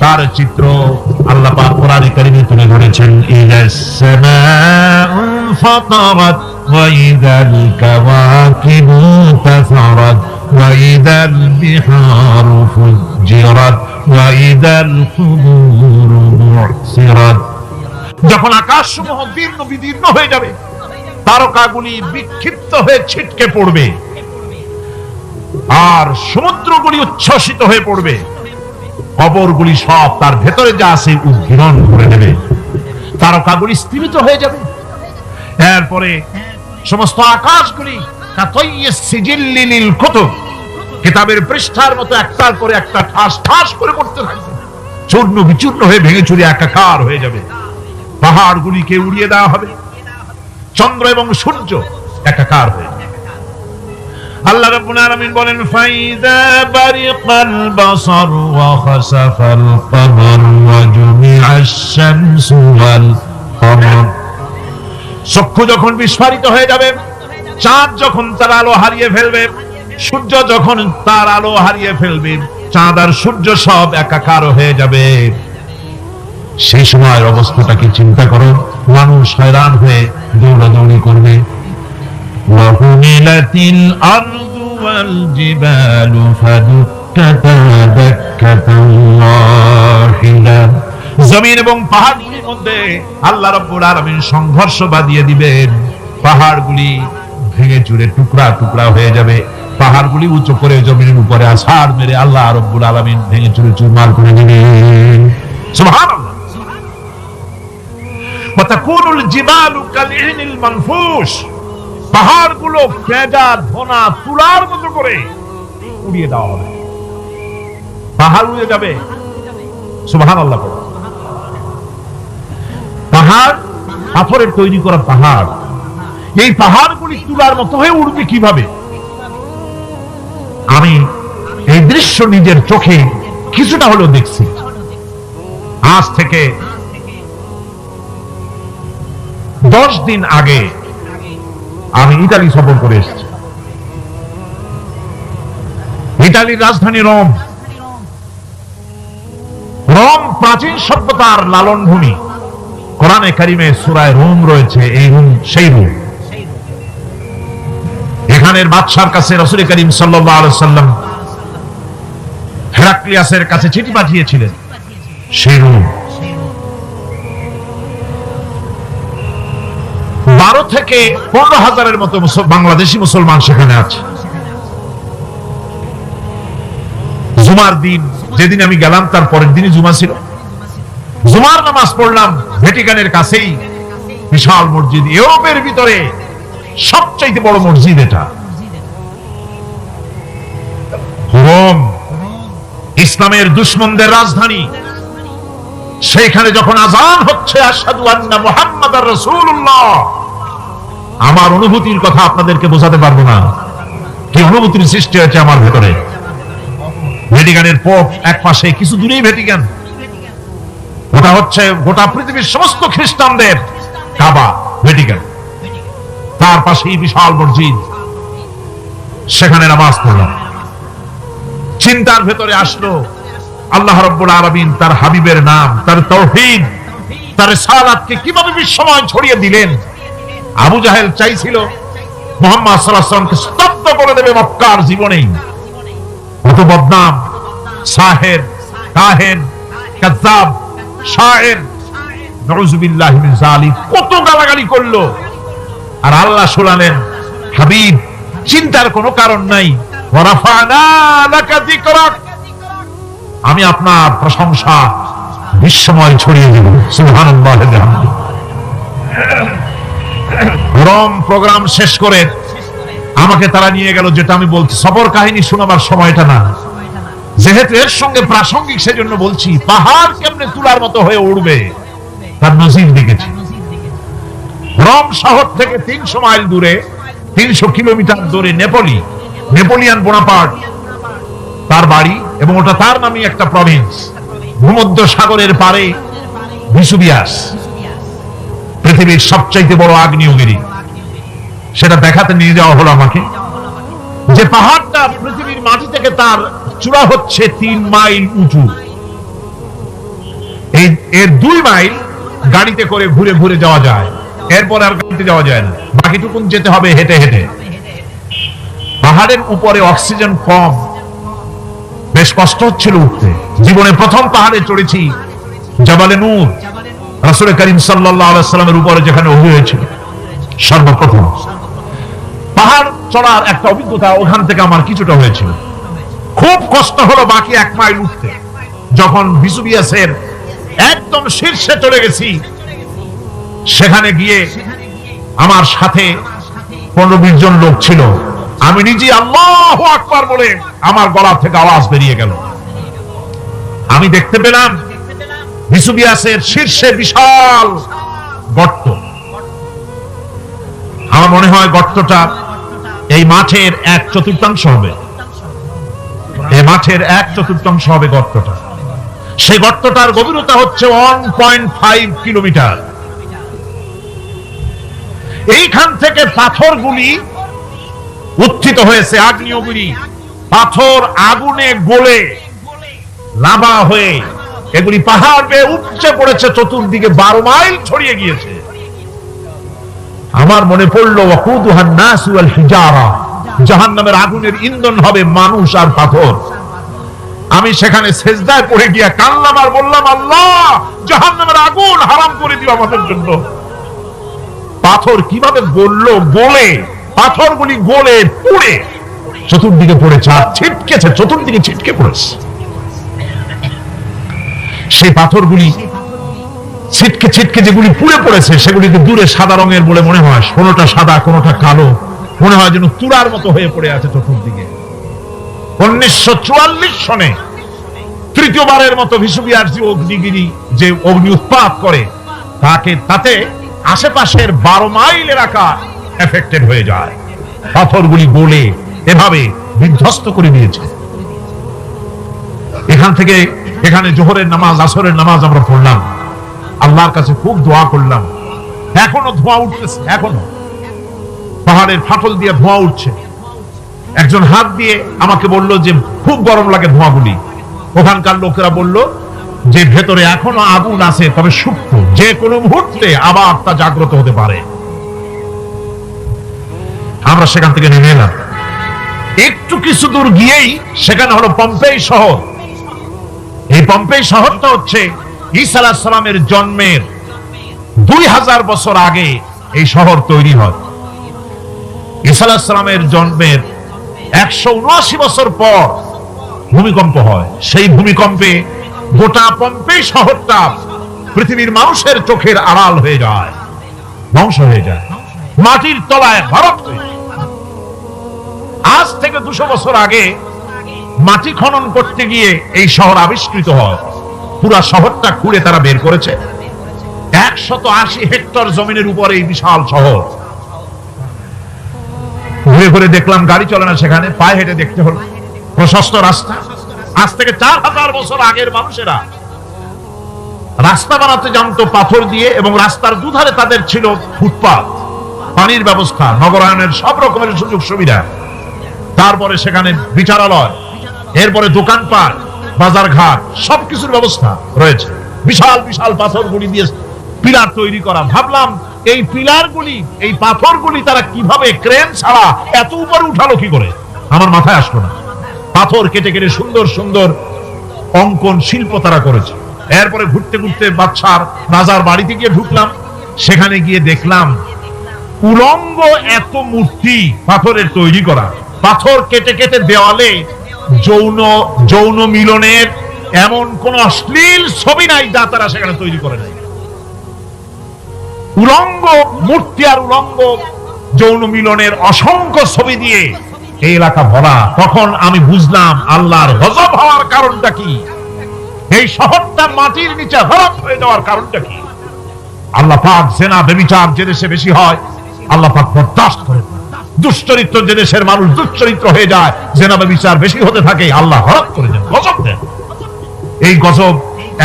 তার চিত্র আল্লাহ পাক কোরআনে কারিমে তুলে ধরেছেন। ইযাস সামাউ ফাতারাত ওয়া ইযাল কাওয়াকিবু তাসারাত ওয়া ইযাল বিহারু ফুজ্জিরাত ওয়া ইযাল কুবুরু বু'সিরাত। যখন আকাশসমূহ দীর্ণ বিদীর্ণ হয়ে যাবে, তারকাগুলি বিক্ষিপ্ত হয়ে ছিটকে পড়বে, আর সমুদ্রগুলি উচ্ছ্বসিত হয়ে পড়বে, কবরগুলি সব তার ভেতরে যা আছে উদ্গীরণ করে দেবে, তারকাগুলি স্থিমিত হয়ে যাবে। এরপরে সমস্ত আকাশগুলি কাতাইয়িস সিজিল্লি লিল কুতুব, কিতাবের পৃষ্ঠার মতো একটার পরে একটা ঠাস ঠাস করে পড়তে থাকবে, চূর্ণ বিচূর্ণ হয়ে ভেঙে চুরে একাকার হয়ে যাবে। পাহাড়গুলিকে উড়িয়ে দেওয়া হবে, চন্দ্র এবং সূর্য একাকার হয়ে যাবে। আল্লাহ রাব্বুল আলামিন বলেন ফাইদা বারিকাল বাসার ওয়া খাসাফাল কমার ওয়া জুমিআশ শামসু ওয়াল কমার। চক্ষু যখন বিস্ফারিত হয়ে যাবে, চাঁদ যখন তার আলো হারিয়ে ফেলবে, সূর্য যখন তার আলো হারিয়ে ফেলবে, চাঁদ আর সূর্য সব একাকার হয়ে যাবে, সেই সময়ের অবস্থাটা কি চিন্তা করো। মানুষ হয়রান হয়ে দৌড়াদৌড়ি করবে। وَحُمِلَتِ الْأَرْضُ وَالْجِبَالُ فَدُكَّتَا دَكَّةً وَاحِدَةً। জমিন এবং পাহাড়গুলির মধ্যে আল্লাহ রাব্বুল আলামিন সংঘর্ষ বাঁধিয়ে দিবেন, পাহাড়গুলি ভেঙে চুরে টুকরা টুকরা হয়ে যাবে, পাহাড়গুলি উঁচু করে জমিনের উপরে আছাড় মেরে আল্লাহ রাব্বুল আলামিন ভেঙে চুরে চুরমার করে দিবেন। সুবহানাল্লাহ। ওয়াতাকুনুল জিবালু কালইহনিল মানফুশ, পাহাড়গুলো ভেজা ধোনা তুলার মতো করে উড়িয়ে দেওয়া হবে, পাহাড় উড়ে যাবে। সুবহানাল্লাহ। পাহাড় পাথরের তৈরি করা পাহাড়, এই পাহাড়গুলি তুলার মতো হয়ে উড়বে কিভাবে? আমি এই দৃশ্য নিজের চোখে কিছুটা হলেও দেখছি। আজ থেকে 10 দিন আগে আমি ইতালি সফর করে এসেছি। ইতালির রাজধানী রোম। রোম প্রাচীন সভ্যতার লালন ভূমি। কোরআনে কারিমে সূরায়ে রোম রয়েছে, এই রোম সেই রোম। এখানের বাদশার কাছে রাসূল করিম সাল্লাল্লাহু আলাইহি সাল্লাম হেরাক্লিয়াসের কাছে চিঠি পাঠিয়েছিলেন, সেই রোম। 12 থেকে 15,000-এর মতো বাংলাদেশি মুসলমান সেখানে আছে। জুমার দিন যেদিন আমি গেলাম তার পরের দিনই জুমা ছিল। জুমার নামাজ পড়লাম ভ্যাটিকানের কাছেই বিশাল মসজিদ, ইউরোপের ভিতরে সবচাইতে বড় মসজিদ এটা। রোম ইসলামের দুশমনদের রাজধানী। সেইখানে যখন আযান হচ্ছে আশহাদু আন্না মুহাম্মাদার রাসূলুল্লাহ, আমার অনুভূতির কথা আপনাদেরকে বোঝাতে পারবো না, কি অনুভূতির সৃষ্টি হয়েছে আমার ভেতরে। ভ্যাটিকানের পোপ এক পাশে, কিছু দূরেই ভ্যাটিকান, ওটা হচ্ছে গোটা পৃথিবীর সমস্ত খ্রিস্টানদের কাবা, ভ্যাটিকান। তার পাশেই বিশাল মসজিদ, সেখানে নামাজ পড়লাম। চিন্তার ভেতরে আসলো আল্লাহ রাব্বুল আলামিন তার হাবিবের নাম, তার তাওহীদ, তার রিসালাতকে কিভাবে বিশ্বময় ছড়িয়ে দিলেন। আবু জাহেল চাইছিল মুহাম্মদ সাল্লাল্লাহু আলাইহি ওয়াসাল্লামকে স্তব্ধ করে দেবে মক্কার জীবনেই। কত বদনাম, সাহের, কাহেন, কাযযাব, শায়ের, নাউযুবিল্লাহি মিন যালিক, কত গালাগালি করলো। আর আল্লাহ শুনালেন, হাবিব চিন্তার কোনো কারণ নাই, ওয়া রাফা'না লাকা যিকরাক, আমি আপনার প্রশংসা বিশ্বময় ছড়িয়ে দেব। সুবহানাল্লাহ। রোম প্রোগ্রাম শেষ করে আমাকে তারা নিয়ে গেল, যেটা আমি বলছি সফর কাহিনী শোনাবার সময়টা না, যেহেতু এর সঙ্গে প্রাসঙ্গিক সেজন্য বলছি। পাহাড় কেমনে তুলার মতো হয়ে উঠবে তার নজির দেখেছি। রোম শহর থেকে 300 মাইল দূরে, 300 কিলোমিটার দূরে নেপোলিয়ান বোনাপার্ট তার বাড়ি, এবং ওটা তার নামে একটা প্রভিন্স। ভূমধ্য সাগরের পারে ভিসুভিয়াস, পৃথিবীর সবচাইতে বড় আগ্নেয়গিরি। সেটা দেখাতে নিয়ে যাওয়া হলো আমাকে, যে পাহাড়টা পৃথিবীর মাটি থেকে তার চূড়া হচ্ছে 3 মাইল উঁচু। এর 2 মাইল গাড়িতে করে ঘুরে ঘুরে যাওয়া যায়, এরপর আর গাড়িতে যাওয়া যায় না, বাকিটুকুন যেতে হবে হেঁটে হেঁটে। পাহাড়ের উপরে অক্সিজেন কম, বেশ কষ্ট হচ্ছিল উঠতে। জীবনে প্রথম পাহাড়ে চড়েছি, জাবালে নূর, রাসূল করিম সাল্লাল্লাহু আলাইহি ওয়াসাল্লামের উপরে যেখানে ওহী হয়েছিল সর্বপ্রথম। পাহাড় চড়ার একটা অভিজ্ঞতা ওখান থেকে আমার কিছুটা হয়েছিল। খুব কষ্ট হলো বাকি 1 মাইল উঠতে। যখন ভিসুভিয়াসের একদম শীর্ষে চলে গেছি, সেখানে গিয়ে আমার সাথে 15-20 জন লোক ছিল। আমি নিজে আল্লাহু আকবার বলে আমার গলা থেকে আওয়াজ বেরিয়ে গেল। আমি দেখতে পেলাম ভিসুভিয়াসের শীর্ষে বিশাল গর্ত। আমার মনে হয় গর্তটা এই মাঠের 1/4 হবে। এই মাঠের 1/4 হবে গর্তটা। সেই গর্তটার গভীরতা হচ্ছে 1.5 কিলোমিটার। এইখান থেকে পাথরগুলি উত্থিত হয়েছে, আগ্নেয়গিরি পাথর আগুনে গলে লাভা হয়ে এগুলি পাহাড় বেয়ে উপচে পড়েছে, চতুর্দিকে 12 মাইল ছড়িয়ে গিয়েছে। আমার মনে পড়লো ওয়াকুদুহান নাস ওয়াল হিজারা, জাহান্নামের আগুনের ইন্ধন হবে মানুষ আর পাথর। আমি সেখানে সেজদায় পড়ে গিয়া কান্নাম আর বললাম, আল্লাহ জাহান্নামের আগুন হারাম করে দিও আমাদের জন্য। পাথর কিভাবে গললো, গলে পাথরগুলি গলে পুড়ে চতুর্দিকে পড়েছে, আর ছিটকেছে, চতুর্দিকে ছিটকে পড়েছে। সেই পাথরগুলি ছিটকে ছিটকে যেগুলি পুড়ে পড়েছে, সেগুলিকে দূরে সাদা রঙের বলে মনে হয়, কোনোটা সাদা কোনোটা কালো, মনে হয় যেন তুলার মতো হয়ে পড়ে আছে চতুর্দিকে। 1944 সনে তৃতীয়বারের মতো ভিসুভিয়াস অগ্নিগিরি যে অগ্নি উৎপাত করে, তাতে আশেপাশের 12 মাইল এলাকা এফেক্টেড হয়ে যায়। পাথরগুলি গলে এভাবে বিধ্বস্ত করে দিয়েছে। এখান থেকে এখানে জোহরের নামাজ, আসরের নামাজ আমরা পড়লাম, আল্লাহর কাছে খুব দোয়া করলাম। এখনো ধোঁয়া উঠতেছে, এখনো পাহাড়ের ফাটল দিয়ে ধোঁয়া উঠছে। একজন হাত দিয়ে আমাকে বলল যে খুব গরম লাগে ধোঁয়াগুলি। ওখানকার লোকেরা বলল যে ভেতরে এখনো আগুন আছে, তবে সুপ্ত, যে কোনো মুহূর্তে আবার তা জাগ্রত হতে পারে। আমরা সেখান থেকে নেমে এলাম। একটু কিছু দূর গিয়েই সেখানে হলো পম্পেই শহর। এই পম্পেই শহরটা হচ্ছে ঈসা আলাইহিস সালামের জন্মের 2000 বছর আগে এই শহর তৈরি হয়। ঈসা আলাইহিস সালামের জন্মের 179 বছর পর ভূমিকম্প হয়। সেই ভূমিকম্পে গোটা পম্পেই শহরটা পৃথিবীর মানুষের চোখের আড়াল হয়ে যায়, ধ্বংস হয়ে যায়, মাটির তলায় ভারত হয়ে যায়। আজ থেকে 200 বছর আগে মাটি খনন করতে গিয়ে এই শহর আবিষ্কৃত হয়। পুরা শহরটা খুঁড়ে তারা বের করেছে। 180 হেক্টর জমিনের উপরে এই বিশাল শহর। ঘুরে ঘুরে দেখলাম, গাড়ি চলে না সেখানে, পায়ে হেঁটে দেখতে হলো। প্রশস্ত রাস্তা। আজ থেকে 4000 বছর আগের মানুষেরা রাস্তা বানাতে জানতো পাথর দিয়ে, এবং রাস্তার দুধারে তাদের ছিল ফুটপাত, পানির ব্যবস্থা, নগরায়নের সব রকমের সুযোগ সুবিধা। তারপরে সেখানে বিচারালয়, এরপরে দোকানপাট, বাজার ঘাট, সবকিছুর ব্যবস্থা রয়েছে। বিশাল বিশাল পাথরগুলি দিয়ে পিলার তৈরি করা। ভাবলাম এই পিলারগুলি, এই পাথরগুলি তারা কিভাবে ক্রেন ছাড়া এত উপরে উঠালো কি করে, আমার মাথায় আসলো না। পাথর কেটে কেটে সুন্দর সুন্দর অঙ্কন শিল্প তারা করেছে। এরপরে ঘুরতে ঘুরতে বাদশার রাজার বাড়িতে গিয়ে ঢুকলাম। সেখানে গিয়ে দেখলাম উলঙ্গ এত মূর্তি পাথরের তৈরি করা। পাথর কেটে কেটে দেওয়ালে যৌন মিলনের এমন কোন অশ্লীল ছবি নাই যা তারা সেখানে তৈরি করে নাই। উলঙ্গ মূর্তি আর উলঙ্গ যৌন মিলনের অসংখ্য ছবি দিয়ে এই এলাকা ভরা। তখন আমি বুঝলাম আল্লাহর গজব হওয়ার কারণটা কি, এই শহরটা মাটির নিচে হরপ হয়ে যাওয়ার কারণটা কি। আল্লাহ পাক জেনা ব্যভিচার যে দেশে বেশি হয় আল্লাহ পাক বরদাস্ত করেন। দুশ্চরিত্র যে দেশের মানুষ দুশ্চরিত্র হয়ে যায়, জেনা ব্যভিচার বেশি হতে থাকে, আল্লাহ হরপ করে দেন, গজব দেন। এই গজব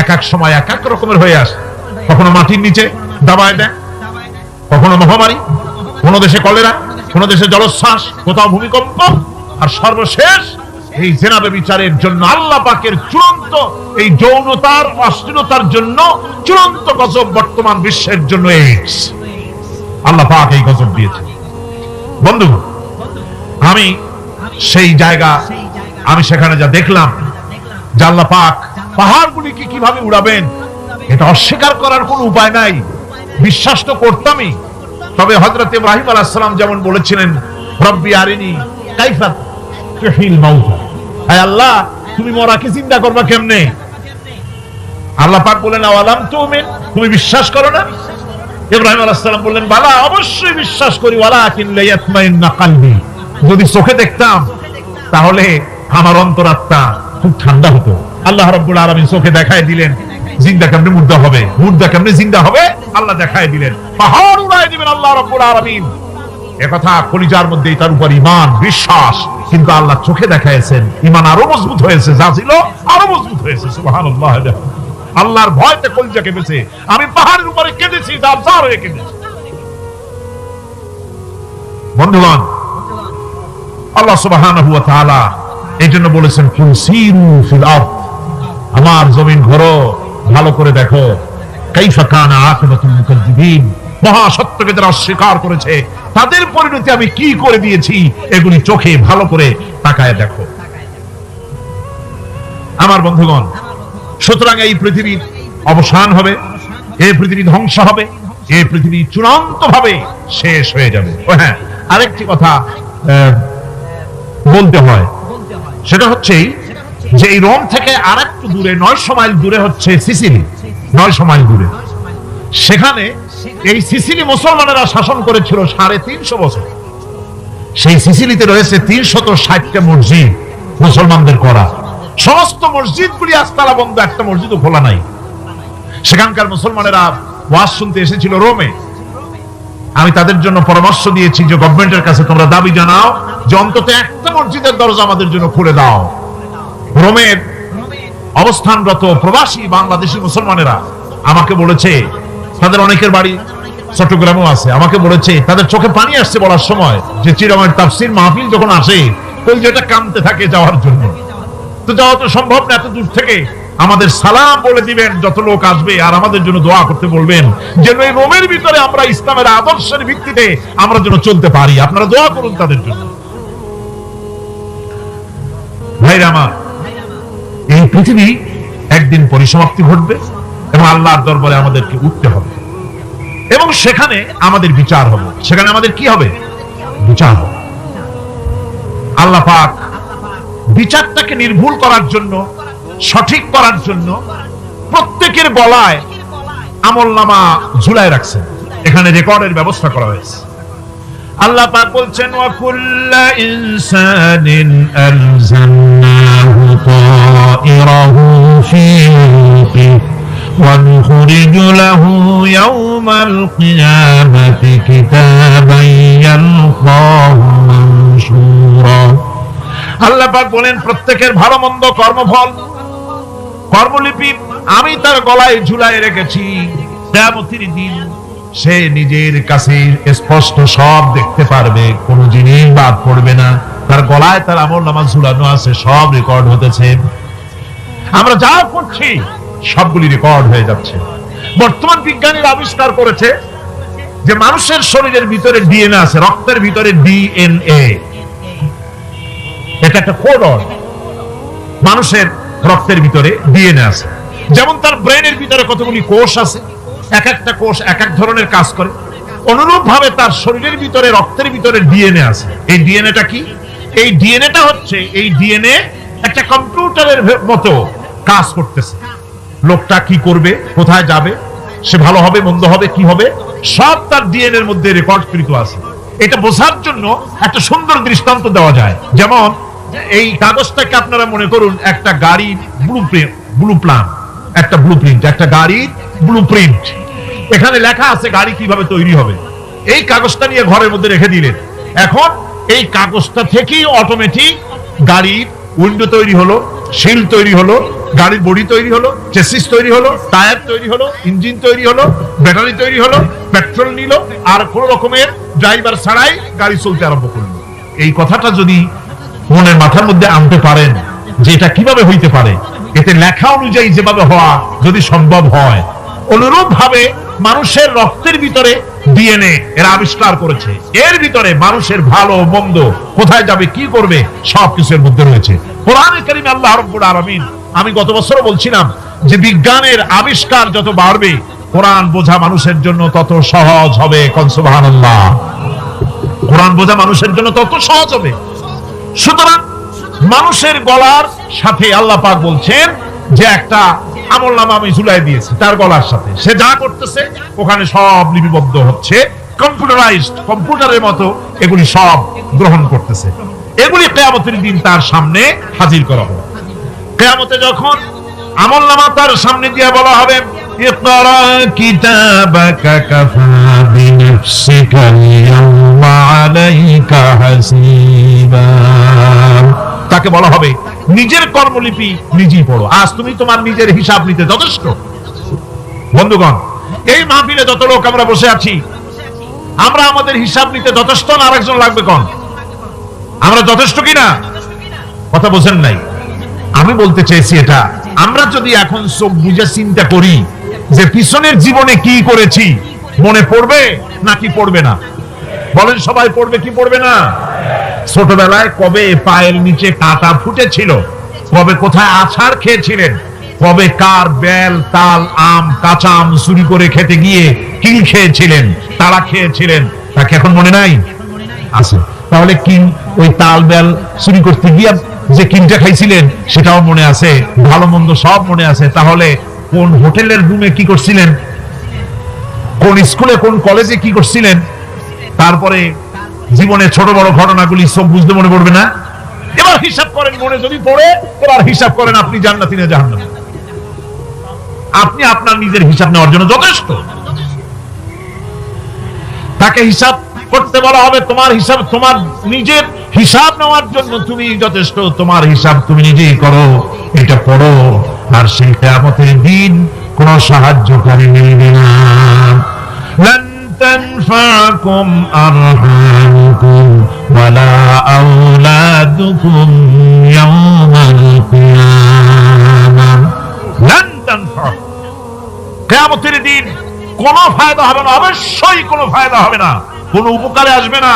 এক এক সময় এক এক রকমের হয়ে আসে। কখনো মাটির নিচে দাবায় দেয়, কখনো মহামারী, কোন দেশে কলেরা, কোন দেশে জলোচ্ছ্বাস, কোথাও ভূমিকম্প, আর সর্বশেষ এই জেনা ব্যভিচারের জন্য আল্লাহ পাকের চূড়ান্ত এই যৌনতার অশ্লীলতার জন্য চূড়ান্ত গজব বর্তমান বিশ্বের জন্য এইডস। আল্লাহ পাক এই গজব দিয়েছে। বন্ধু, আমি সেই জায়গা, আমি সেখানে যা দেখলাম যে আল্লাহ পাক পাহাড়গুলিকে কিভাবে উড়াবেন এটা অস্বীকার করার কোনো উপায় নাই। বিশ্বাস তো করতামই, তবে হযরত ইব্রাহিম আলাইহিস সালাম যেমন বলেছিলেন, রব্বি আরিনি কাইফা তুহিল মাউতা, হে আল্লাহ তুমি মরাকে জিন্দা করবা কেমনে? আল্লাহ পাক বলেন আওয়ালাম তুমিন, তুমি বিশ্বাস করো না? ইব্রাহিম আলাইহিস সালাম বললেন বালা, অবশ্যই বিশ্বাস করি, ওয়ালাকিন লিয়াতমাইন্না কলবি, যদি চোখে দেখতাম তাহলে আমার অন্তরাত্মা খুব ঠান্ডা হতো। আল্লাহ রাব্বুল আলামিন চোখে দেখায় দিলেন জিন্দা কেমনে মুর্দা হবে, মুর্দা কেমনে জিন্দা হবে, আল্লাহ দেখায় দিলেন, পাহাড় উড়ায় দিবেন আল্লাহ রাব্বুল আলামিন। একথা কলিজার মধ্যে তার উপর ঈমান বিশ্বাস, কিন্তু আল্লাহ চোখে দেখাইছেন, ঈমান আরো মজবুত হয়েছে, যা ছিল আরো মজবুত হয়েছে। সুবহানাল্লাহ, আল্লাহর ভয়তে কলিজা কেঁপেছে। আমি পাহাড়ের উপরে কেঁদেছি, জারজার হয়ে কেঁদেছি। বন্ধুগণ, আল্লাহ সুবহানাহু ওয়া তাআলা এইজন্য বলেছেন কুনসিরু ফিল আরদ, আমার জমিন ঘোরো, ভালো করে দেখো, কাইফা কানা আকিবাতুল মুকাজ্জিবিন, মহা সত্যকে যারা অস্বীকার করেছে তাদের পরিণতি আমি কি করে দিয়েছি, এগুলি চোখে ভালো করে তাকায় দেখো। আমার বন্ধুগণ, সুতরাং এই পৃথিবীর অবসান হবে, এই পৃথিবী ধ্বংস হবে, এই পৃথিবী চূড়ান্ত ভাবে শেষ হয়ে যাবে। ও হ্যাঁ, আরেকটি কথা বলতে হয়, সেটা হচ্ছে যে এই রোম থেকে আর একটু দূরে 900 মাইল দূরে হচ্ছে সিসিলি, 900 মাইল দূরে। সেখানে এই সিসিলি মুসলমানেরা শাসন করেছিল 350 বছর। সেই সিসিলিতে রয়েছে 360টা মসজিদ মুসলমানদের করা। সমস্ত মসজিদগুলি আজ তালা বন্ধ, একটা মসজিদও খোলা নাই। সেখানকার মুসলমানেরা ওয়াজ শুনতে এসেছিল রোমে। আমি তাদের জন্য পরামর্শ দিয়েছি যে গভর্নমেন্টের কাছে তোমরা দাবি জানাও যে অন্তত একটা মসজিদের দরজা আমাদের জন্য খুলে দাও। রোমের অবস্থানরত প্রবাসী বাংলাদেশি মুসলমানেরা আমাকে বলেছে, তাদের অনেকের বাড়ি চট্টগ্রামেও আছে, আমাকে বলেছে তাদের চোখে পানি আসছে বলার সময় যে চিরামের তাফসীর মাহফিল যখন আসে কলিজাটা কাঁদতে থাকে যাওয়ার জন্য। তো যাওয়া তো সম্ভব না এত দূর থেকে, আমাদের সালাম বলে দিবেন যত লোক আসবে, আর আমাদের জন্য দোয়া করতে বলবেন যেন এই রোমের ভিতরে আমরা ইসলামের আদর্শের ভিত্তিতে আমরা যেন চলতে পারি। আপনারা দোয়া করুন তাদের জন্য। ভাইরা আমার, এই পৃথিবী একদিন পরিসমাপ্তি ঘটবে এবং আল্লাহর দরবারে আমাদেরকে উঠতে হবে এবং সেখানে আমাদের বিচার হবে। সেখানে আমাদের কি হবে? বিচার হবে। আল্লাহ পাক বিচারটাকে নির্ভুল করার জন্য, সঠিক করার জন্য প্রত্যেকের গলায় আমলনামা ঝুলায় রাখছেন। এখানে রেকর্ডের ব্যবস্থা করা হয়েছে। আল্লাহ পাক বলছেন ওয়া কুল্লা ইনসানিন আলজামনাহু তাইরাহু ফি উনকি ওয়া নুখরিজু লাহু ইয়াওমাল কিয়ামাতি কিতাবান ইয়ালকাহু মানশুরা। আল্লাহ পাক বলেন প্রত্যেকের ভালো মন্দ কর্মফল, কর্মলিপি আমি তার গলায় ঝুলায় রেখেছি। কিয়ামতের দিন সে নিজের কাছে স্পষ্ট সব দেখতে পারবে, কোন জিনিস বাদ পড়বে না। তার গলায় তার আমলনামা ঝুলানো আছে, সব রেকর্ড হতেছে। আমরা যা করছি সবগুলি রেকর্ড হয়ে যাচ্ছে। বর্তমান বিজ্ঞানীরা আবিষ্কার করেছে যে মানুষের শরীরের ভিতরে ডিএনএ আছে, রক্তের ভিতরে ডিএনএ, এটা একটা কোডন। মানুষের রক্তের ভিতরে ডিএনএ আছে। যেমন তার ব্রেনের ভিতরে কতগুলি কোষ আছে, এক একটা কোষ এক এক ধরনের কাজ করে, অনুরূপ ভাবে তার শরীরের ভিতরে রক্তের ভিতরে ডিএনএ আছে। এই ডিএনএটা কি? এই ডিএনএটা হচ্ছে, এই ডিএনএ একটা কম্পিউটারের মতো কাজ করতেছে। লোকটা কি করবে, কোথায় যাবে, সে ভালো হবে মন্দ হবে কি হবে, সব তার ডিএনএ এর মধ্যে রেকর্ডকৃত আছে। এটা বোঝার জন্য একটা সুন্দর দৃষ্টান্ত দেওয়া যায়। যেমন এই কাগজটাকে আপনারা মনে করুন একটা গাড়ির একটা ব্লুপ্রিন্ট, একটা গাড়ির ব্লুপ্রিন্ট। এখানে লেখা আছে গাড়ি কিভাবে তৈরি হবে। এই কাগজটা নিয়ে ঘরের মধ্যে রেখে দিলেন। এখন এই কাগজটা থেকেই অটোমেটিক গাড়ির উইন্ডো তৈরি হলো, শিল তৈরি হলো, গাড়ির বডি তৈরি হলো, চেসিস তৈরি হলো, টায়ার তৈরি হলো, ইঞ্জিন তৈরি হলো, ব্যাটারি তৈরি হলো, পেট্রোল নিল, আর কোন রকমের ড্রাইভার ছাড়াই গাড়ি চলতে আরম্ভ করলো। এই কথাটা যদি মনের মাথার মধ্যে আনতে পারেন যে এটা কিভাবে হইতে পারে, এতে লেখা অনুযায়ী যেভাবে হওয়া যদি সম্ভব হয়, অনুরূপ ভাবে মানুষের রক্তের ভিতরে ডিএনএ এরা আবিষ্কার করেছে। এর ভিতরে মানুষের ভালো মন্দ, কোথায় যাবে, কি করবে, সবকিছুর মধ্যে রয়েছে। কোরআনে কারীমে আল্লাহ রাব্বুল আলামিন, আমি গত বছরও বলছিলাম যে বিজ্ঞানের আবিষ্কার যত বাড়বে, কোরআন বোঝা মানুষের জন্য তত সহজ হবে। কোন সুবহানাল্লাহ। কোরআন বোঝা মানুষের জন্য তত সহজ হবে। সুতরাং মানুষের গলার সাথে আল্লাহ পাক বলছেন যে একটা আমলনামা আমি ঝুলাই দিয়েছি তার গলার সাথে, সে যা করতেছে ওখানে সব লিপিবদ্ধ হচ্ছে, কম্পিউটারাইজড, কম্পিউটারের মতো এগুলি সব গ্রহণ করতেছে। এগুলি কিয়ামতের দিন তার সামনে হাজির করা হবে। কিয়ামতে যখন আমলনামা তার সামনে দিয়ে বলা হবে, ইকরা কিতাবাকা কাফা বিনাফসিকা ইয়াওমা আলাইকা হাসিবা, তাকে বলা হবে নিজের কর্মলিপি নিজেই পড়ো, আজ তুমি তোমার নিজের হিসাব নিতে যথেষ্ট। বন্ধুগণ, এই মাহফিলে যত লোক আমরা বসে আছি, আমরা আমাদের হিসাব নিতে যথেষ্ট না আরেকজন লাগবে? কোন আমরা যথেষ্ট কিনা? কথা বোঝেন নাই। আমি বলতে চেয়েছি এটা, আমরা যদি এখন চোখ বুঝে চিন্তা করি যে পিছনের জীবনে কি করেছি, মনে পড়বে নাকি পড়বে না? বলেন সবাই, পড়বে কি পড়বে না? ছোটবেলায় কবে পায়ের নিচে কাঁটা ফুটেছিল, কবে কোথায় আছাড় খেয়েছিলেন, কবে কার বেল, তাল, আম, কাঁচা আম চুরি করে খেতে গিয়ে কিল খেয়েছিলেন, তারা খেয়েছিলেন, তাকে এখন মনে নাই? আছে। তাহলে কিল, ওই তাল বেল চুরি করতে গিয়ে যে কিলটা খাইছিলেন সেটাও মনে আছে, ভালো মন্দ সব মনে আছে। তাহলে কোন হোটেলের রুমে কি করছিলেন, কোন স্কুলে কোন কলেজে কি করছিলেন, তারপরে জীবনে ছোট বড় ঘটনাগুলি সব বুঝতে মনে পড়বে না? এবার হিসাব করেন, মনে যদি পড়ে এবার হিসাব করেন আপনি জান্নাতি না জাহান্নামী। আপনি আপনার নিজের হিসাব নেওয়ার জন্য যথেষ্ট। তাকে হিসাব করতে বলা হবে, তোমার হিসাব, তোমার নিজের হিসাব নেওয়ার জন্য তুমি যথেষ্ট, তোমার হিসাব তুমি নিজেই করো, এটা পড়ো। আর সেই কিয়ামতের দিন কোন সাহায্যকারী মিলবে না। লান তানফাকুম আরহামুকুম ওয়ালা আওলাদুকুম ইয়াওমাল কিয়ামাহ। লান তানফাকুম, কিয়ামতের দিন কোন ফায়দা হবে না, অবশ্যই কোন ফায়দা হবে না, কোন উপকারে আসবে না।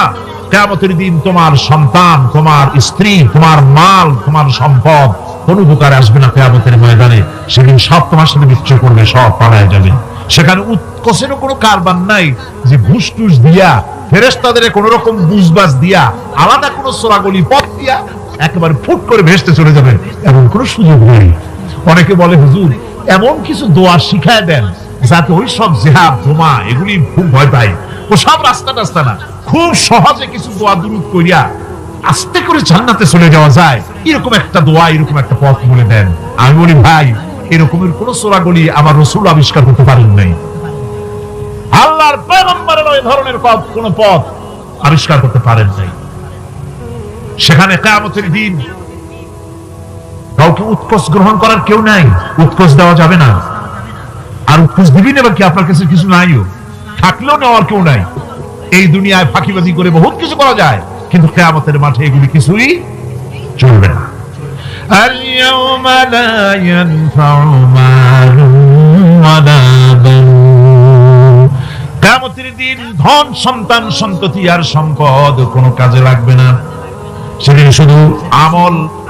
কিয়ামতের দিন তোমার সন্তান, তোমার স্ত্রী, তোমার মাল, তোমার সম্পদ কোন উপকারে আসবে না। কিয়ামতের ময়দানে সেদিন সব তোমার সাথে বিচ্ছু করবে, সব পালায় যাবে। সেখানে উৎকোষেরও কোনো কারবার নাই যে ঘুষ টুস দিয়া, ফেরেশতাদের কোন রকম বুঝবাজ দিয়া, আলাদা কোন সোরাগলি পথ দিয়া একেবারে ফুট করে ভেসতে চলে যাবে, এমন কোন সুযোগ নেই। অনেকে বলে, হুজুর এমন কিছু দোয়া শিখায় দেন যাতে ওই সব জেহাদ ধোমা এগুলি খুব ভয় পাই, ও সব রাস্তা টাস্তা না, খুব সহজে কিছু দোয়া দুরূদ করিয়া আস্তে করে জান্নাতে চলে যাওয়া যায়, এরকম একটা দোয়া, এরকম একটা পথ বলে দেন। আমি বলি, ভাই এরকমের কোন সোরাগলি আমার রাসূল আবিষ্কার করতে পারেন নাই, আল্লাহর পয়গম্বরের ওই ধরনের পথ, কোন পথ আবিষ্কার করতে পারেন নাই। সেখানে কিয়ামতের দিন কাউকে উৎকোষ গ্রহণ করার কেউ নাই, উৎকোষ দেওয়া যাবে না। আর উৎকোষ দিবি না কি, আপনার কাছে কিছু নাইও, থাকলেও নেওয়ার কেউ নাই। এই দুনিয়ায় ফাঁকিবাজি করে বহুত কিছু করা যায়, কিন্তু কিয়ামতের মাঠে এগুলি কিছুই চলবে না। اليوم لا ينفع مال ولا بنون, কিয়ামতের দিন ধন, সন্তান, সন্ততি আর সম্পদ কোনো কাজে লাগবে না। সেদিন শুধু